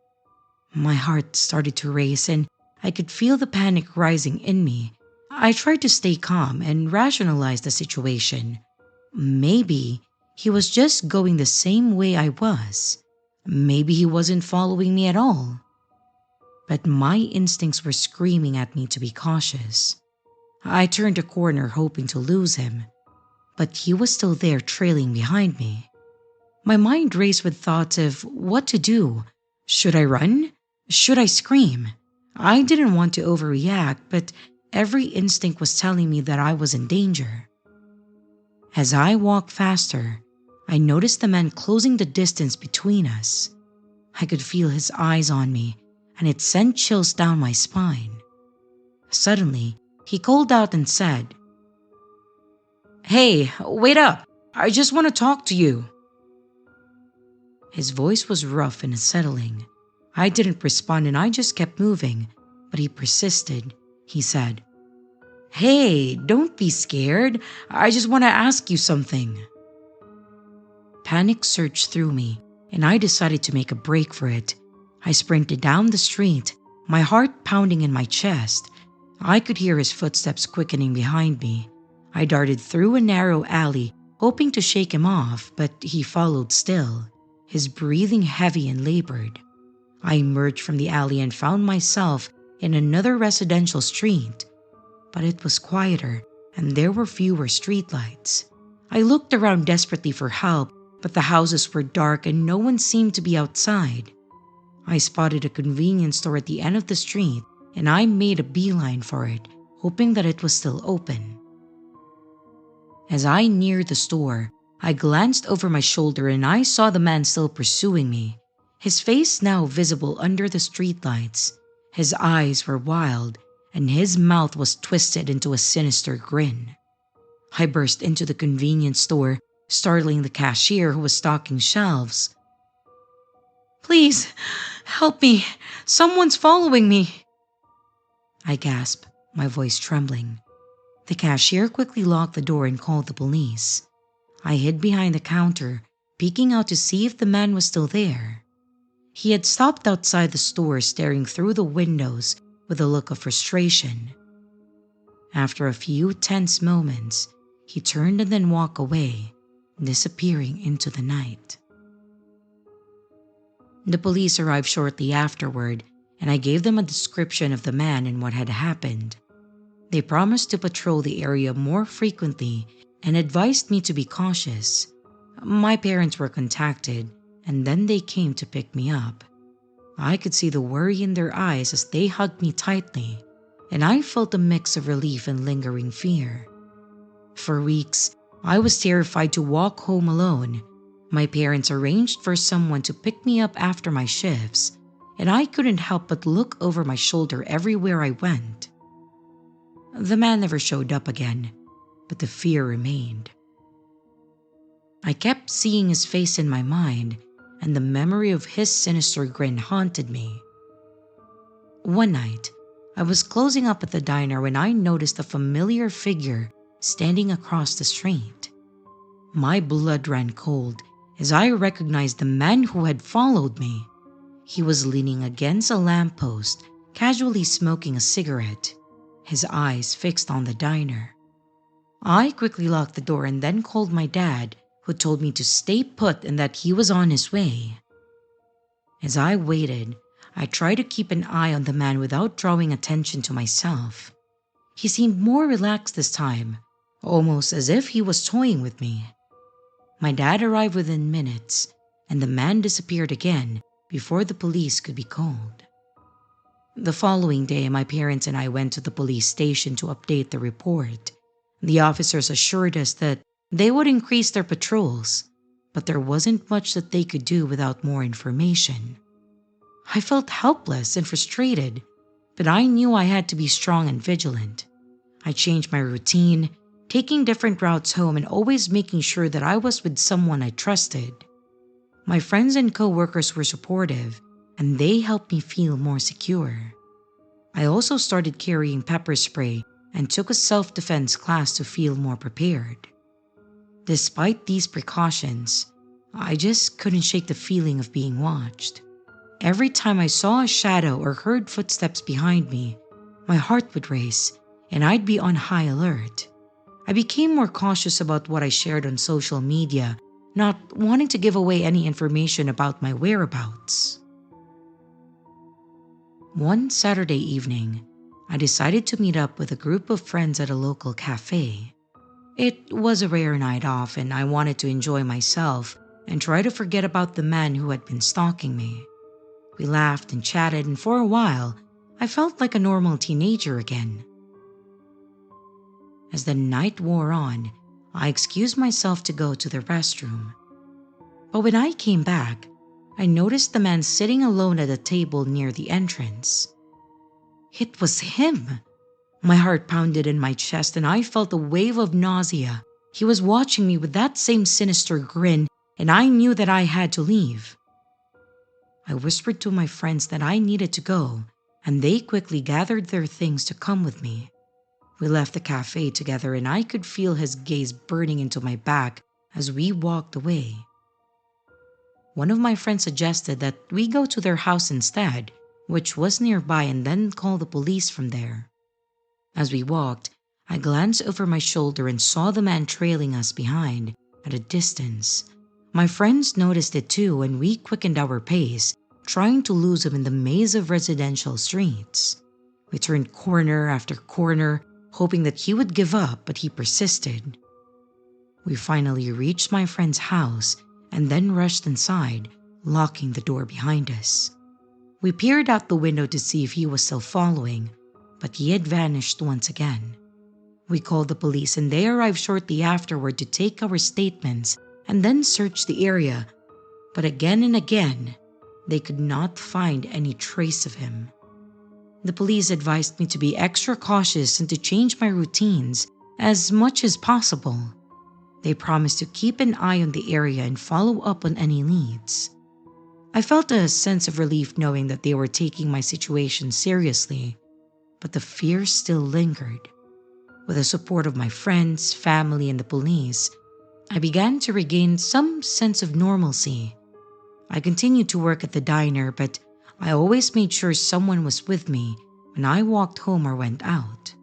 B: My heart started to race and I could feel the panic rising in me. I tried to stay calm and rationalize the situation. Maybe he was just going the same way I was. Maybe he wasn't following me at all. But my instincts were screaming at me to be cautious. I turned a corner hoping to lose him, but he was still there trailing behind me. My mind raced with thoughts of what to do. Should I run? Should I scream? I didn't want to overreact, but every instinct was telling me that I was in danger. As I walked faster, I noticed the man closing the distance between us. I could feel his eyes on me, and it sent chills down my spine. Suddenly, he called out and said, "Hey, wait up! I just want to talk to you." His voice was rough and unsettling. I didn't respond and I just kept moving, but he persisted. He said, "Hey, don't be scared. I just want to ask you something." Panic surged through me, and I decided to make a break for it. I sprinted down the street, my heart pounding in my chest. I could hear his footsteps quickening behind me. I darted through a narrow alley, hoping to shake him off, but he followed still, his breathing heavy and labored. I emerged from the alley and found myself in another residential street, but it was quieter and there were fewer streetlights. I looked around desperately for help, but the houses were dark and no one seemed to be outside. I spotted a convenience store at the end of the street and I made a beeline for it, hoping that it was still open. As I neared the store, I glanced over my shoulder and I saw the man still pursuing me, his face now visible under the streetlights. His eyes were wild and his mouth was twisted into a sinister grin. I burst into the convenience store, startling the cashier who was stocking shelves. "Please, help me! Someone's following me!" I gasped, my voice trembling. The cashier quickly locked the door and called the police. I hid behind the counter, peeking out to see if the man was still there. He had stopped outside the store, staring through the windows with a look of frustration. After a few tense moments, he turned and then walked away, disappearing into the night. The police arrived shortly afterward, and I gave them a description of the man and what had happened. They promised to patrol the area more frequently and advised me to be cautious. My parents were contacted, and then they came to pick me up. I could see the worry in their eyes as they hugged me tightly, and I felt a mix of relief and lingering fear. For weeks, I was terrified to walk home alone. My parents arranged for someone to pick me up after my shifts, and I couldn't help but look over my shoulder everywhere I went. The man never showed up again, but the fear remained. I kept seeing his face in my mind, and the memory of his sinister grin haunted me. One night, I was closing up at the diner when I noticed a familiar figure standing across the street. My blood ran cold as I recognized the man who had followed me. He was leaning against a lamppost, casually smoking a cigarette, his eyes fixed on the diner. I quickly locked the door and then called my dad, who told me to stay put and that he was on his way. As I waited, I tried to keep an eye on the man without drawing attention to myself. He seemed more relaxed this time, almost as if he was toying with me. My dad arrived within minutes, and the man disappeared again before the police could be called. The following day, my parents and I went to the police station to update the report. The officers assured us that they would increase their patrols, but there wasn't much that they could do without more information. I felt helpless and frustrated, but I knew I had to be strong and vigilant. I changed my routine, taking different routes home and always making sure that I was with someone I trusted. My friends and co-workers were supportive, and they helped me feel more secure. I also started carrying pepper spray and took a self-defense class to feel more prepared. Despite these precautions, I just couldn't shake the feeling of being watched. Every time I saw a shadow or heard footsteps behind me, my heart would race and I'd be on high alert. I became more cautious about what I shared on social media, not wanting to give away any information about my whereabouts. One Saturday evening, I decided to meet up with a group of friends at a local cafe. It was a rare night off and I wanted to enjoy myself and try to forget about the man who had been stalking me. We laughed and chatted, and for a while, I felt like a normal teenager again. As the night wore on, I excused myself to go to the restroom. But when I came back, I noticed the man sitting alone at a table near the entrance. It was him! My heart pounded in my chest and I felt a wave of nausea. He was watching me with that same sinister grin, and I knew that I had to leave. I whispered to my friends that I needed to go, and they quickly gathered their things to come with me. We left the cafe together and I could feel his gaze burning into my back as we walked away. One of my friends suggested that we go to their house instead, which was nearby, and then call the police from there. As we walked, I glanced over my shoulder and saw the man trailing us behind at a distance. My friends noticed it too, and we quickened our pace, trying to lose him in the maze of residential streets. We turned corner after corner, hoping that he would give up, but he persisted. We finally reached my friend's house and then rushed inside, locking the door behind us. We peered out the window to see if he was still following, but he had vanished once again. We called the police and they arrived shortly afterward to take our statements and then search the area, but again and again, they could not find any trace of him. The police advised me to be extra cautious and to change my routines as much as possible. They promised to keep an eye on the area and follow up on any leads. I felt a sense of relief knowing that they were taking my situation seriously, but the fear still lingered. With the support of my friends, family, and the police, I began to regain some sense of normalcy. I continued to work at the diner, but I always made sure someone was with me when I walked home or went out.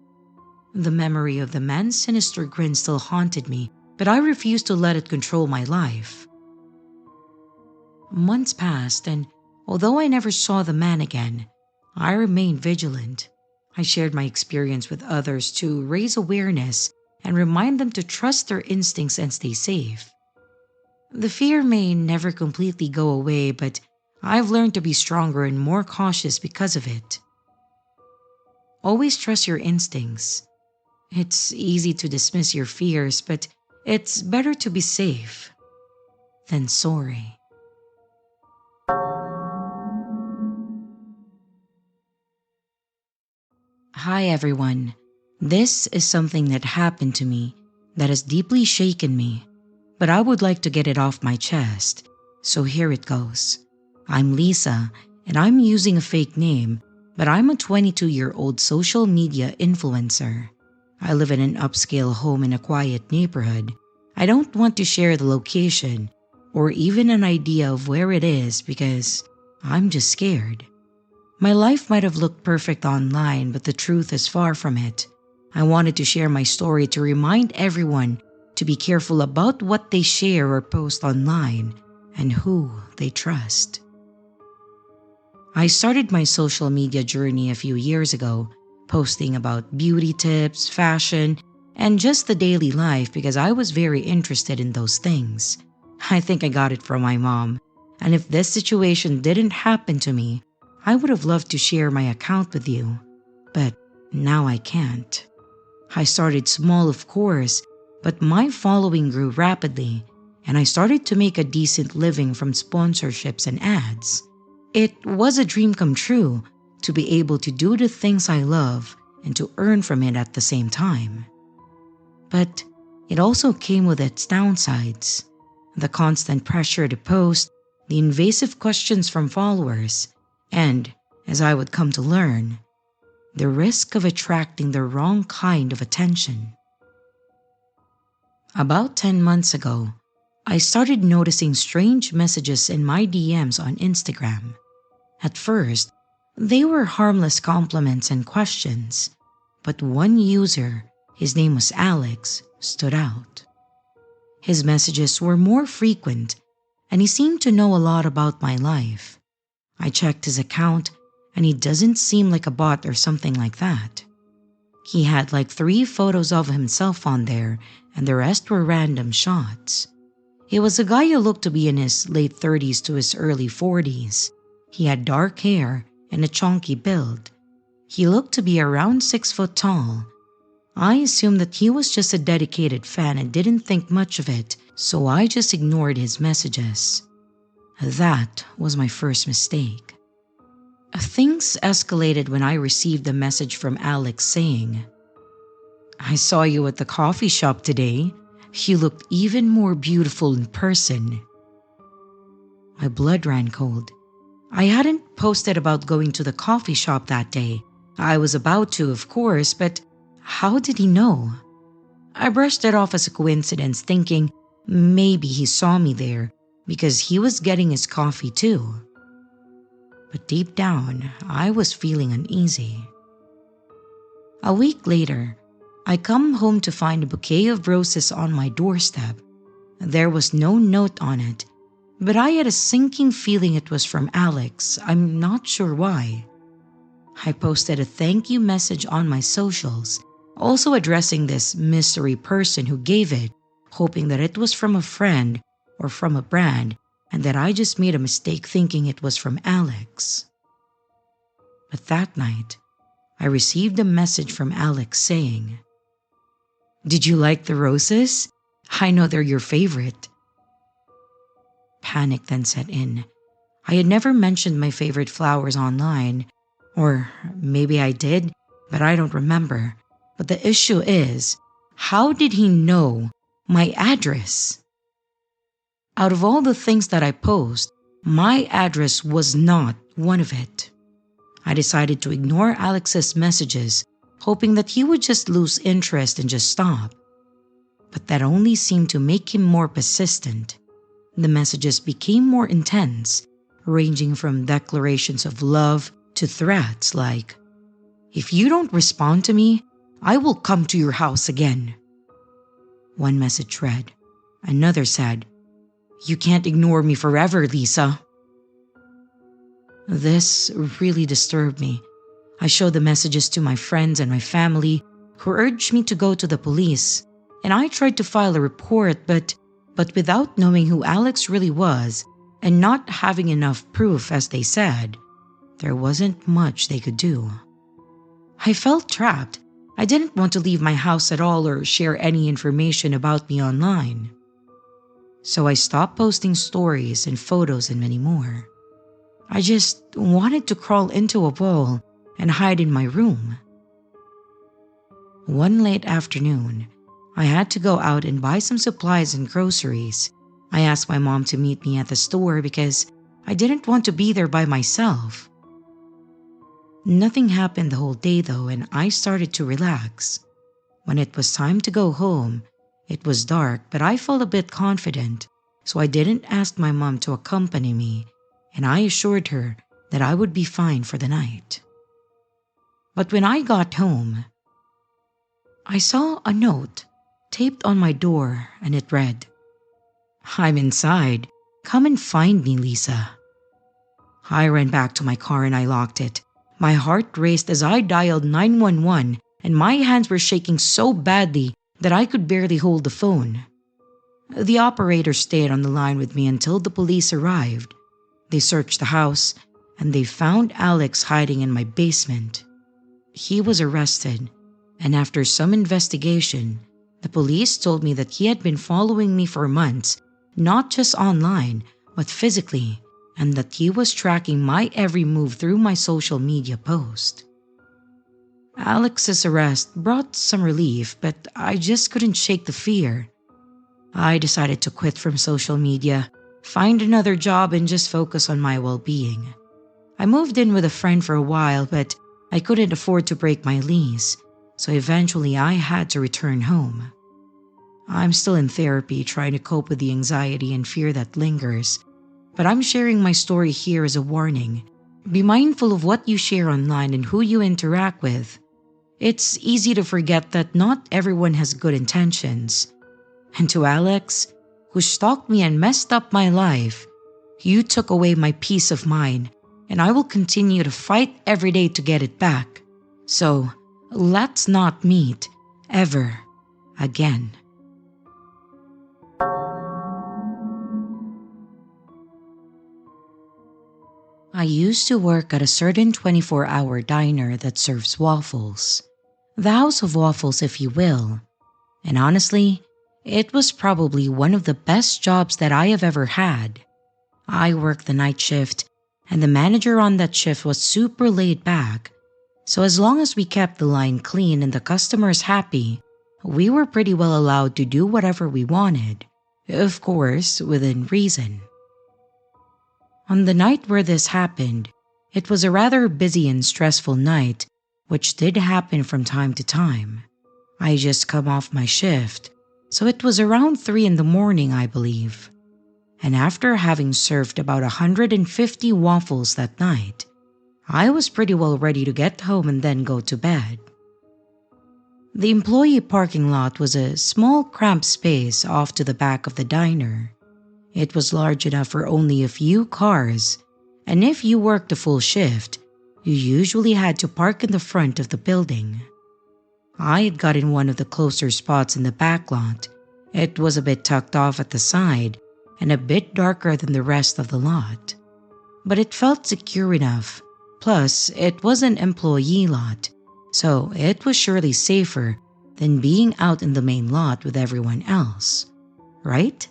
B: The memory of the man's sinister grin still haunted me, but I refused to let it control my life. Months passed, and although I never saw the man again, I remained vigilant. I shared my experience with others to raise awareness and remind them to trust their instincts and stay safe. The fear may never completely go away, but I've learned to be stronger and more cautious because of it. Always trust your instincts. It's easy to dismiss your fears, but it's better to be safe than sorry. Hi everyone. This is something that happened to me that has deeply shaken me, but I would like to get it off my chest, so here it goes. I'm Lisa, and I'm using a fake name, but I'm a 22-year-old social media influencer. I live in an upscale home in a quiet neighborhood. I don't want to share the location or even an idea of where it is because I'm just scared. My life might have looked perfect online, but the truth is far from it. I wanted to share my story to remind everyone to be careful about what they share or post online and who they trust. I started my social media journey a few years ago, posting about beauty tips, fashion, and just the daily life because I was very interested in those things. I think I got it from my mom, and if this situation didn't happen to me, I would have loved to share my account with you, but now I can't. I started small, of course, but my following grew rapidly, and I started to make a decent living from sponsorships and ads. It was a dream come true to be able to do the things I love and to earn from it at the same time. But it also came with its downsides. The constant pressure to post, the invasive questions from followers, and, as I would come to learn, the risk of attracting the wrong kind of attention. About 10 months ago, I started noticing strange messages in my DMs on Instagram. At first, they were harmless compliments and questions, but one user, his name was Alex, stood out. His messages were more frequent, and he seemed to know a lot about my life. I checked his account, and he doesn't seem like a bot or something like that. He had like 3 photos of himself on there, and the rest were random shots. He was a guy who looked to be in his late 30s to his early 40s. He had dark hair and a chunky build. He looked to be around 6 foot tall. I assumed that he was just a dedicated fan and didn't think much of it, so I just ignored his messages. That was my first mistake. Things escalated when I received a message from Alex saying, "I saw you at the coffee shop today. You looked even more beautiful in person." My blood ran cold. I hadn't posted about going to the coffee shop that day. I was about to, of course, but how did he know? I brushed it off as a coincidence, thinking maybe he saw me there because he was getting his coffee too. But deep down, I was feeling uneasy. A week later, I come home to find a bouquet of roses on my doorstep. There was no note on it, but I had a sinking feeling it was from Alex. I'm not sure why. I posted a thank you message on my socials, also addressing this mystery person who gave it, hoping that it was from a friend or from a brand, and that I just made a mistake thinking it was from Alex. But that night, I received a message from Alex saying, "Did you like the roses? I know they're your favorite." Panic then set in. I had never mentioned my favorite flowers online, or maybe I did, but I don't remember. But the issue is, how did he know my address? Out of all the things that I post, my address was not one of it. I decided to ignore Alex's messages, hoping that he would just lose interest and just stop. But that only seemed to make him more persistent. The messages became more intense, ranging from declarations of love to threats like, "If you don't respond to me, I will come to your house again." One message read. Another said, "You can't ignore me forever, Lisa." This really disturbed me. I showed the messages to my friends and my family, who urged me to go to the police, and I tried to file a report, but without knowing who Alex really was and not having enough proof, as they said, there wasn't much they could do. I felt trapped. I didn't want to leave my house at all or share any information about me online. So I stopped posting stories and photos and many more. I just wanted to crawl into a wall and hide in my room. One late afternoon, I had to go out and buy some supplies and groceries. I asked my mom to meet me at the store because I didn't want to be there by myself. Nothing happened the whole day though, and I started to relax. When it was time to go home, it was dark, but I felt a bit confident, so I didn't ask my mom to accompany me, and I assured her that I would be fine for the night. But when I got home, I saw a note taped on my door and it read, "I'm inside. Come and find me, Lisa." I ran back to my car and I locked it. My heart raced as I dialed 911 and my hands were shaking so badly that I could barely hold the phone. The operator stayed on the line with me until the police arrived. They searched the house and they found Alex hiding in my basement. He was arrested, and after some investigation, the police told me that he had been following me for months, not just online, but physically, and that he was tracking my every move through my social media post. Alex's arrest brought some relief, but I just couldn't shake the fear. I decided to quit from social media, find another job, and just focus on my well-being. I moved in with a friend for a while, but I couldn't afford to break my lease, so eventually I had to return home. I'm still in therapy trying to cope with the anxiety and fear that lingers, but I'm sharing my story here as a warning. Be mindful of what you share online and who you interact with. It's easy to forget that not everyone has good intentions. And to Alex, who stalked me and messed up my life, you took away my peace of mind, and I will continue to fight every day to get it back. So, let's not meet ever again. I used to work at a certain 24-hour diner that serves waffles. The House of Waffles, if you will. And honestly, it was probably one of the best jobs that I have ever had. I worked the night shift, and the manager on that shift was super laid back. So as long as we kept the line clean and the customers happy, we were pretty well allowed to do whatever we wanted. Of course, within reason. On the night where this happened, it was a rather busy and stressful night, which did happen from time to time. I just come off my shift, so it was around 3 in the morning, I believe. And after having served about 150 waffles that night, I was pretty well ready to get home and then go to bed. The employee parking lot was a small cramped space off to the back of the diner. It was large enough for only a few cars, and if you worked a full shift, you usually had to park in the front of the building. I had gotten one of the closer spots in the back lot. It was a bit tucked off at the side and a bit darker than the rest of the lot. But it felt secure enough. Plus, it was an employee lot, so it was surely safer than being out in the main lot with everyone else, right?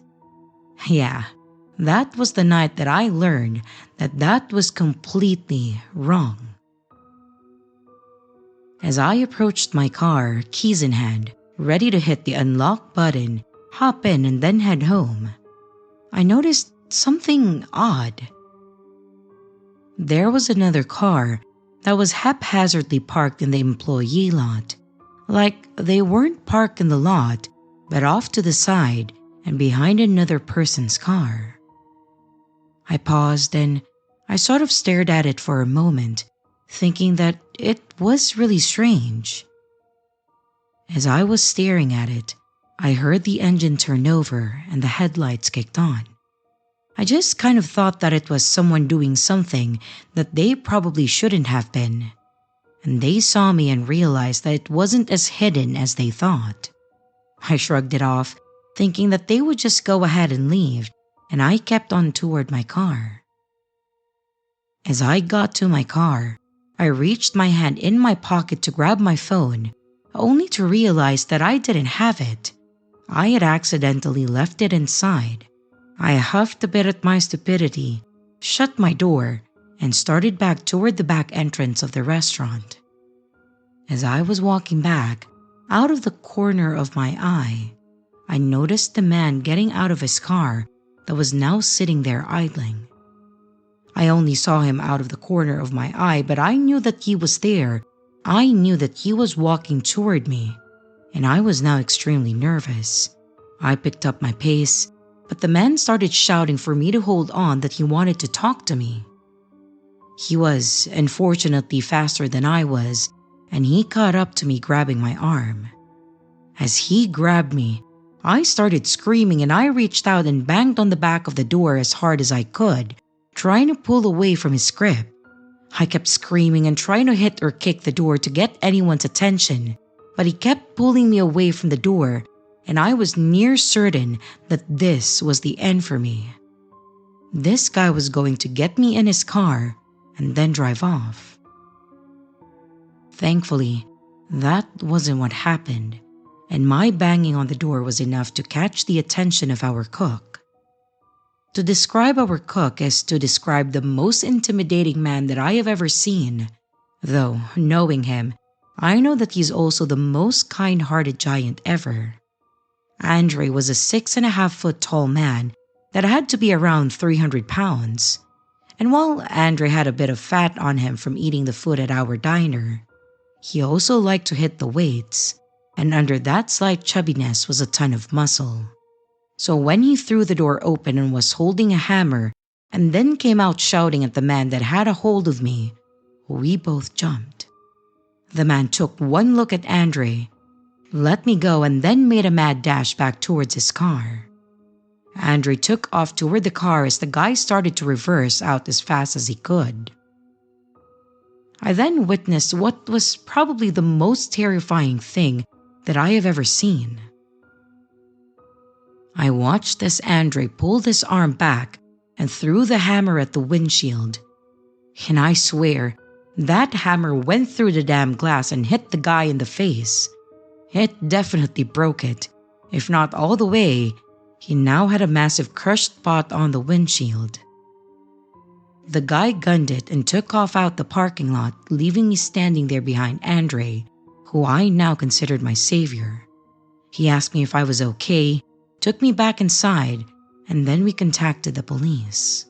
B: Yeah, that was the night that I learned that was completely wrong. As I approached my car, keys in hand, ready to hit the unlock button, hop in and then head home, I noticed something odd. There was another car that was haphazardly parked in the employee lot. Like they weren't parked in the lot, but off to the side and behind another person's car. I paused and I sort of stared at it for a moment, thinking that it was really strange. As I was staring at it, I heard the engine turn over and the headlights kicked on. I just kind of thought that it was someone doing something that they probably shouldn't have been. And they saw me and realized that it wasn't as hidden as they thought. I shrugged it off, thinking that they would just go ahead and leave, and I kept on toward my car. As I got to my car, I reached my hand in my pocket to grab my phone, only to realize that I didn't have it. I had accidentally left it inside. I huffed a bit at my stupidity, shut my door, and started back toward the back entrance of the restaurant. As I was walking back, out of the corner of my eye, I noticed the man getting out of his car that was now sitting there idling. I only saw him out of the corner of my eye, but I knew that he was there. I knew that he was walking toward me, and I was now extremely nervous. I picked up my pace, but the man started shouting for me to hold on, that he wanted to talk to me. He was, unfortunately, faster than I was, and he caught up to me, grabbing my arm. As he grabbed me, I started screaming and I reached out and banged on the back of the door as hard as I could, trying to pull away from his grip. I kept screaming and trying to hit or kick the door to get anyone's attention, but he kept pulling me away from the door, and I was near certain that this was the end for me. This guy was going to get me in his car and then drive off. Thankfully, that wasn't what happened, and my banging on the door was enough to catch the attention of our cook. To describe our cook is to describe the most intimidating man that I have ever seen, though, knowing him, I know that he's also the most kind-hearted giant ever. Andre was a 6.5-foot tall man that had to be around 300 pounds, and while Andre had a bit of fat on him from eating the food at our diner, he also liked to hit the weights, and under that slight chubbiness was a ton of muscle. So when he threw the door open and was holding a hammer and then came out shouting at the man that had a hold of me, we both jumped. The man took one look at Andre, let me go, and then made a mad dash back towards his car. Andre took off toward the car as the guy started to reverse out as fast as he could. I then witnessed what was probably the most terrifying thing that I have ever seen. I watched as Andre pulled his arm back and threw the hammer at the windshield. And I swear, that hammer went through the damn glass and hit the guy in the face. It definitely broke it. If not all the way, he now had a massive crushed spot on the windshield. The guy gunned it and took off out the parking lot, leaving me standing there behind Andre, who I now considered my savior. He asked me if I was okay, took me back inside, and then we contacted the police.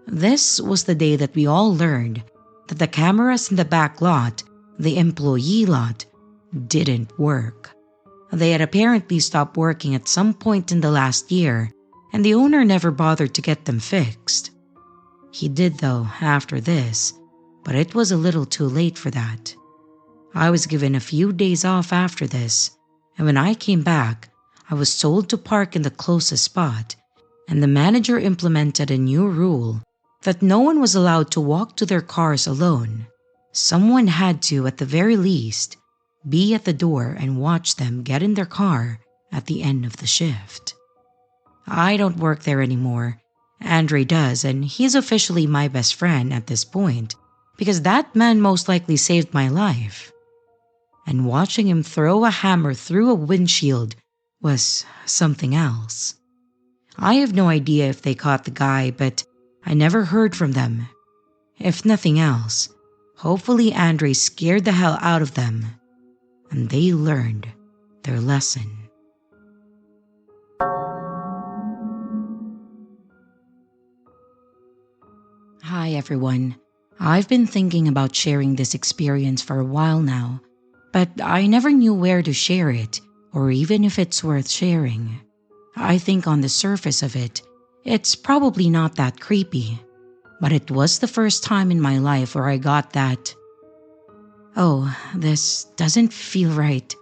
B: This was the day that we all learned that the cameras in the back lot, the employee lot, didn't work. They had apparently stopped working at some point in the last year, and the owner never bothered to get them fixed. He did though after this, but it was a little too late for that. I was given a few days off after this, and when I came back, I was told to park in the closest spot, and the manager implemented a new rule that no one was allowed to walk to their cars alone. Someone had to, at the very least, be at the door and watch them get in their car at the end of the shift. I don't work there anymore. Andre does, and he's officially my best friend at this point because that man most likely saved my life. And watching him throw a hammer through a windshield was something else. I have no idea if they caught the guy, but I never heard from them. If nothing else, hopefully Andre scared the hell out of them, and they learned their lesson. Hi everyone. I've been thinking about sharing this experience for a while now, but I never knew where to share it, or even if it's worth sharing. I think on the surface of it, it's probably not that creepy, but it was the first time in my life where I got that, oh, this doesn't feel right,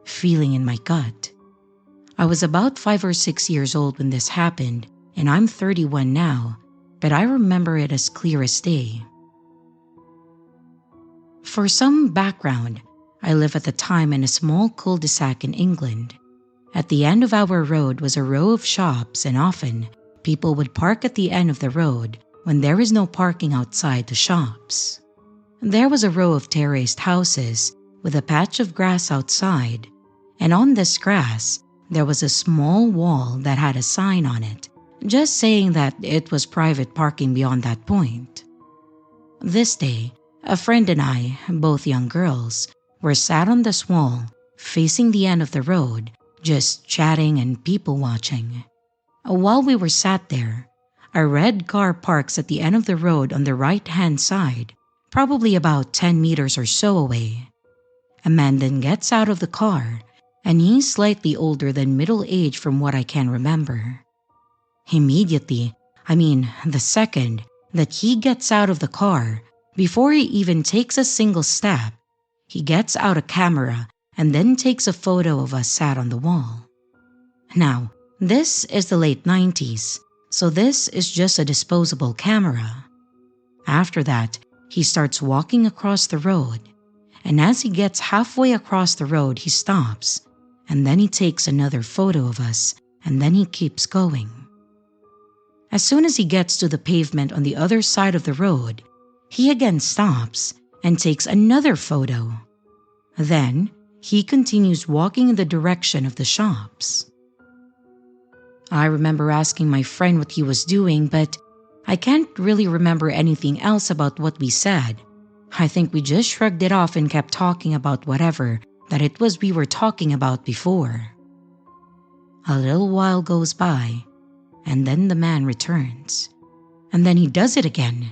B: feeling in my gut. I was about 5 or 6 years old when this happened, and I'm 31 now, but I remember it as clear as day. For some background, I lived at the time in a small cul-de-sac in England. At the end of our road was a row of shops, and often people would park at the end of the road when there is no parking outside the shops. There was a row of terraced houses with a patch of grass outside, and on this grass there was a small wall that had a sign on it, just saying that it was private parking beyond that point. This day, a friend and I, both young girls, were sat on this wall, facing the end of the road, just chatting and people watching. While we were sat there, a red car parks at the end of the road on the right-hand side, probably about 10 meters or so away. A man then gets out of the car, and he's slightly older than middle age from what I can remember. Immediately, the second that he gets out of the car, before he even takes a single step, he gets out a camera and then takes a photo of us sat on the wall. Now, this is the late 90s, so this is just a disposable camera. After that, he starts walking across the road, and as he gets halfway across the road, he stops, and then he takes another photo of us, and then he keeps going. As soon as he gets to the pavement on the other side of the road, he again stops and takes another photo. Then, he continues walking in the direction of the shops. I remember asking my friend what he was doing, but I can't really remember anything else about what we said. I think we just shrugged it off and kept talking about whatever that it was we were talking about before. A little while goes by, and then the man returns. And then he does it again.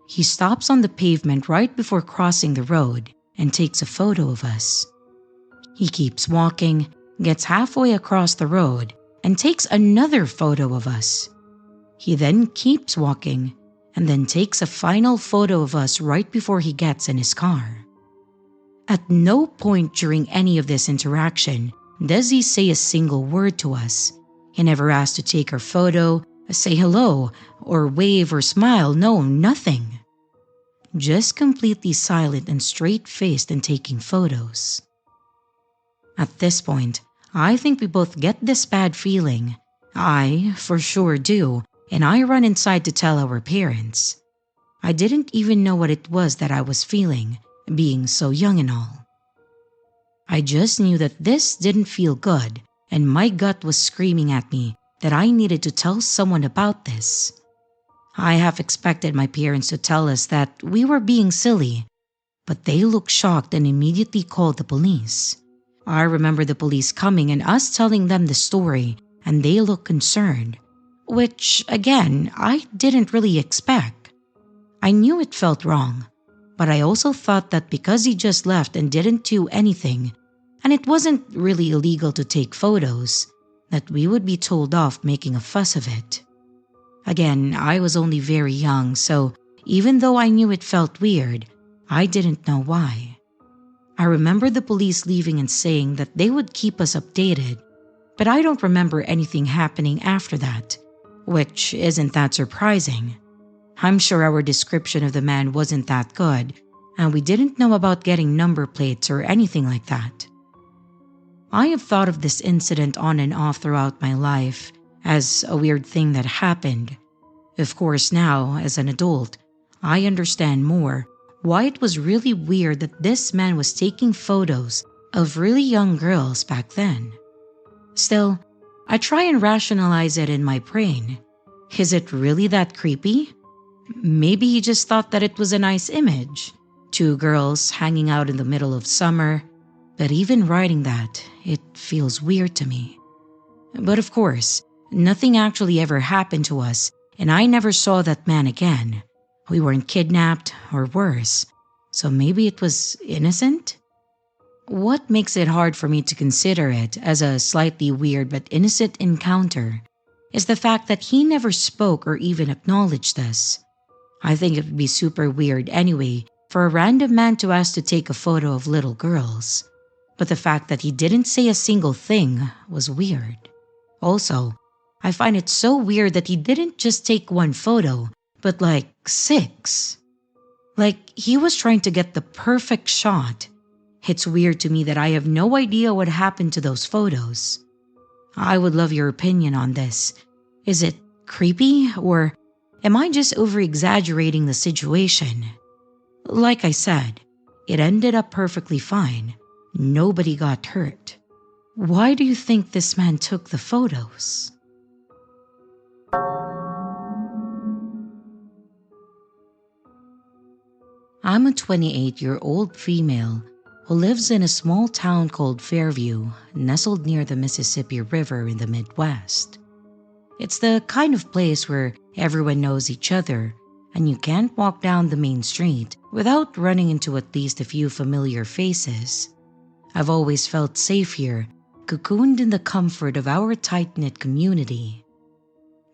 B: He stops on the pavement right before crossing the road and takes a photo of us. He keeps walking, gets halfway across the road, and takes another photo of us. He then keeps walking and then takes a final photo of us right before he gets in his car. At no point during any of this interaction does he say a single word to us. He never asked to take our photo, say hello, or wave or smile. No, nothing. Just completely silent and straight-faced in taking photos. At this point, I think we both get this bad feeling. I, for sure, do, and I run inside to tell our parents. I didn't even know what it was that I was feeling, being so young and all. I just knew that this didn't feel good, and my gut was screaming at me that I needed to tell someone about this. I half expected my parents to tell us that we were being silly, but they looked shocked and immediately called the police. I remember the police coming and us telling them the story, and they looked concerned, which, again, I didn't really expect. I knew it felt wrong, but I also thought that because he just left and didn't do anything, and it wasn't really illegal to take photos, that we would be told off making a fuss of it. Again, I was only very young, so even though I knew it felt weird, I didn't know why. I remember the police leaving and saying that they would keep us updated, but I don't remember anything happening after that, which isn't that surprising. I'm sure our description of the man wasn't that good, and we didn't know about getting number plates or anything like that. I have thought of this incident on and off throughout my life as a weird thing that happened. Of course, now, as an adult, I understand more why it was really weird that this man was taking photos of really young girls back then. Still, I try and rationalize it in my brain. Is it really that creepy? Maybe he just thought that it was a nice image. 2 girls hanging out in the middle of summer. But even writing that, it feels weird to me. But of course, nothing actually ever happened to us, and I never saw that man again. We weren't kidnapped or worse, so maybe it was innocent? What makes it hard for me to consider it as a slightly weird but innocent encounter is the fact that he never spoke or even acknowledged us. I think it would be super weird anyway for a random man to ask to take a photo of little girls, but the fact that he didn't say a single thing was weird. Also, I find it so weird that he didn't just take 1 photo, but like 6. Like he was trying to get the perfect shot. It's weird to me that I have no idea what happened to those photos. I would love your opinion on this. Is it creepy, or am I just over-exaggerating the situation? Like I said, it ended up perfectly fine. Nobody got hurt. Why do you think this man took the photos? I'm a 28-year-old female who lives in a small town called Fairview, nestled near the Mississippi River in the Midwest. It's the kind of place where everyone knows each other, and you can't walk down the main street without running into at least a few familiar faces. I've always felt safe here, cocooned in the comfort of our tight-knit community.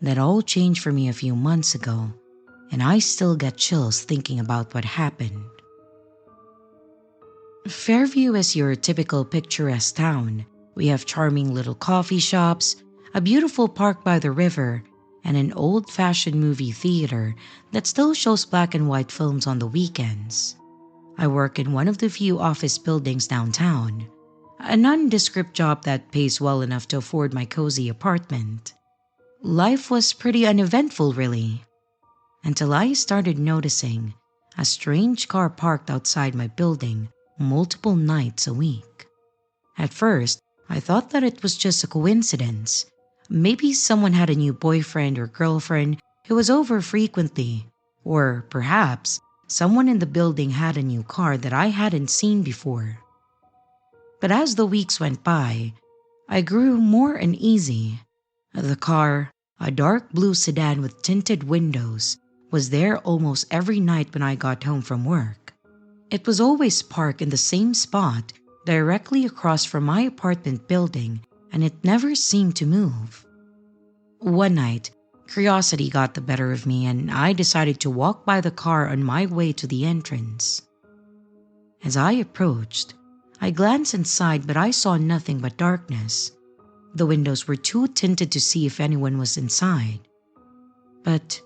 B: That all changed for me a few months ago, and I still get chills thinking about what happened. Fairview is your typical picturesque town. We have charming little coffee shops, a beautiful park by the river, and an old-fashioned movie theater that still shows black and white films on the weekends. I work in one of the few office buildings downtown, a nondescript job that pays well enough to afford my cozy apartment. Life was pretty uneventful, really, until I started noticing a strange car parked outside my building multiple nights a week. At first, I thought that it was just a coincidence. Maybe someone had a new boyfriend or girlfriend who was over frequently, or perhaps someone in the building had a new car that I hadn't seen before. But as the weeks went by, I grew more uneasy. The car, a dark blue sedan with tinted windows, was there almost every night when I got home from work. It was always parked in the same spot, directly across from my apartment building, and it never seemed to move. One night, curiosity got the better of me and I decided to walk by the car on my way to the entrance. As I approached, I glanced inside but I saw nothing but darkness. The windows were too tinted to see if anyone was inside. But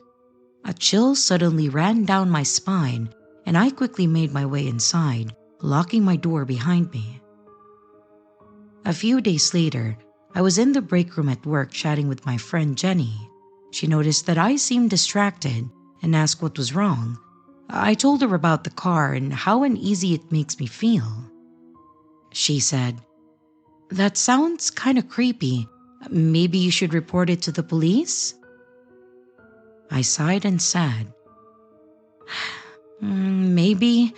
B: a chill suddenly ran down my spine and I quickly made my way inside, locking my door behind me. A few days later, I was in the break room at work chatting with my friend Jenny. She noticed that I seemed distracted and asked what was wrong. I told her about the car and how uneasy it makes me feel. She said, "That sounds kind of creepy. Maybe you should report it to the police?" I sighed and said, "Maybe.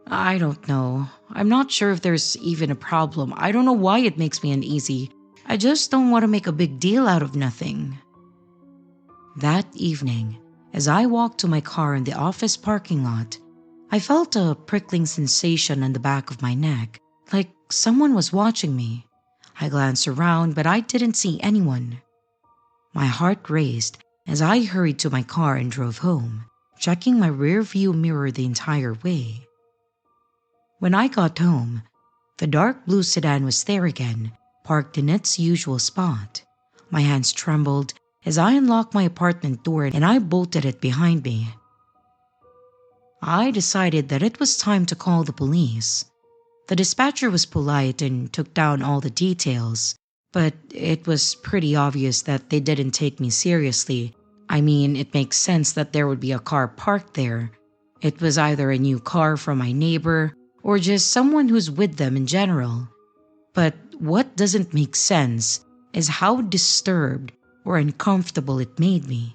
B: I don't know. I'm not sure if there's even a problem. I don't know why it makes me uneasy. I just don't want to make a big deal out of nothing." That evening, as I walked to my car in the office parking lot, I felt a prickling sensation on the back of my neck, like someone was watching me. I glanced around, but I didn't see anyone. My heart raced as I hurried to my car and drove home, checking my rearview mirror the entire way. When I got home, the dark blue sedan was there again, parked in its usual spot. My hands trembled as I unlocked my apartment door and I bolted it behind me. I decided that it was time to call the police. The dispatcher was polite and took down all the details, but it was pretty obvious that they didn't take me seriously. I mean, it makes sense that there would be a car parked there. It was either a new car from my neighbor or just someone who's with them in general. But what doesn't make sense is how disturbed or uncomfortable it made me.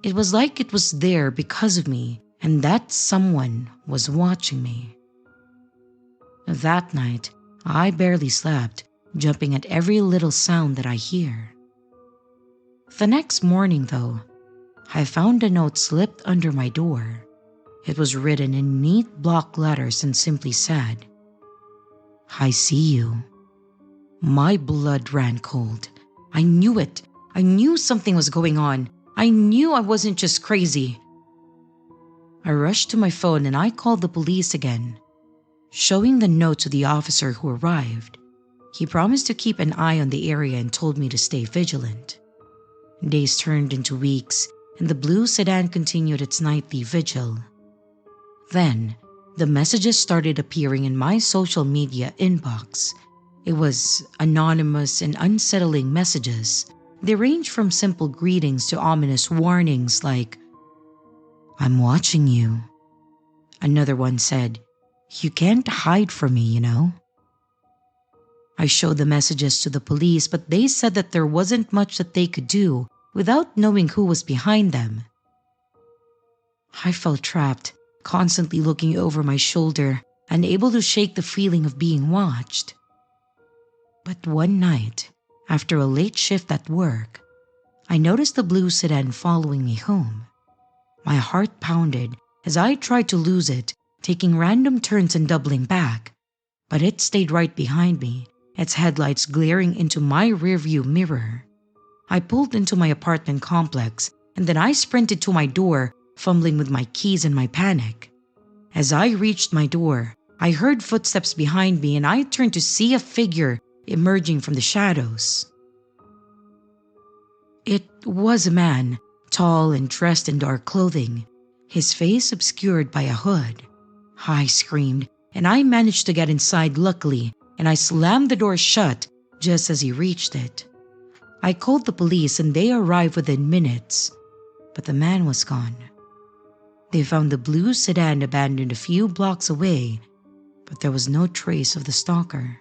B: It was like it was there because of me and that someone was watching me. That night, I barely slept, jumping at every little sound that I hear. The next morning, though, I found a note slipped under my door. It was written in neat block letters and simply said, "I see you." My blood ran cold. I knew it. I knew something was going on. I knew I wasn't just crazy. I rushed to my phone and I called the police again, showing the note to the officer who arrived. He promised to keep an eye on the area and told me to stay vigilant. Days turned into weeks, and the blue sedan continued its nightly vigil. Then, the messages started appearing in my social media inbox. It was anonymous and unsettling messages. They ranged from simple greetings to ominous warnings like, "I'm watching you." Another one said, "You can't hide from me, you know." I showed the messages to the police, but they said that there wasn't much that they could do without knowing who was behind them. I felt trapped, constantly looking over my shoulder, unable to shake the feeling of being watched. But one night, after a late shift at work, I noticed the blue sedan following me home. My heart pounded as I tried to lose it, taking random turns and doubling back, but it stayed right behind me, its headlights glaring into my rearview mirror. I pulled into my apartment complex and then I sprinted to my door, fumbling with my keys in my panic. As I reached my door, I heard footsteps behind me and I turned to see a figure emerging from the shadows. It was a man, tall and dressed in dark clothing, his face obscured by a hood. I screamed, and I managed to get inside luckily, and I slammed the door shut just as he reached it. I called the police and they arrived within minutes, but the man was gone. They found the blue sedan abandoned a few blocks away, but there was no trace of the stalker.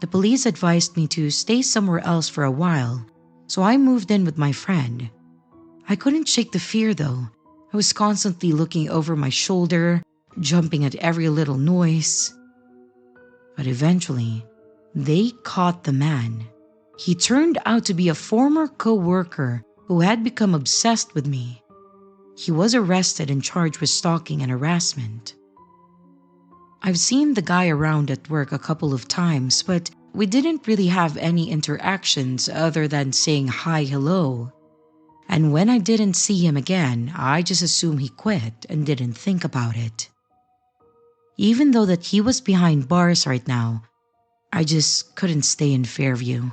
B: The police advised me to stay somewhere else for a while, so I moved in with my friend. I couldn't shake the fear though. I was constantly looking over my shoulder, jumping at every little noise. But eventually, they caught the man. He turned out to be a former co-worker who had become obsessed with me. He was arrested and charged with stalking and harassment. I've seen the guy around at work a couple of times, but we didn't really have any interactions other than saying hi, hello. And when I didn't see him again, I just assumed he quit and didn't think about it. Even though that he was behind bars right now, I just couldn't stay in Fairview.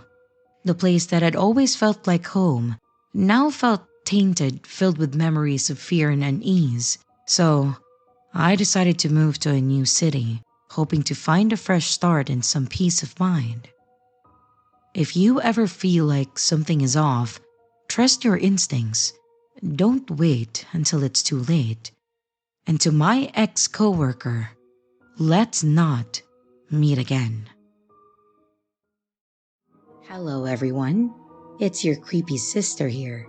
B: The place that had always felt like home now felt tainted, filled with memories of fear and unease. So I decided to move to a new city, hoping to find a fresh start and some peace of mind. If you ever feel like something is off, trust your instincts. Don't wait until it's too late. And to my ex-coworker, let's not meet again.
A: Hello everyone, it's your creepy sister here.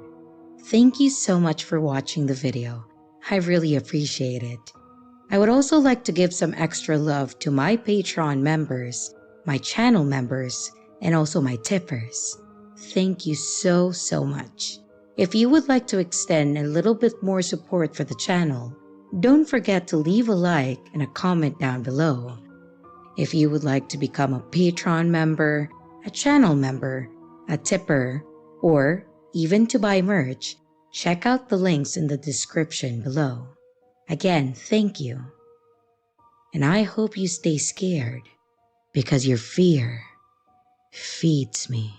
A: Thank you so much for watching the video. I really appreciate it. I would also like to give some extra love to my Patreon members, my channel members, and also my tippers. Thank you so much. If you would like to extend a little bit more support for the channel, don't forget to leave a like and a comment down below. If you would like to become a Patreon member, a channel member, a tipper, or even to buy merch, check out the links in the description below. Again, thank you. And I hope you stay scared because your fear feeds me.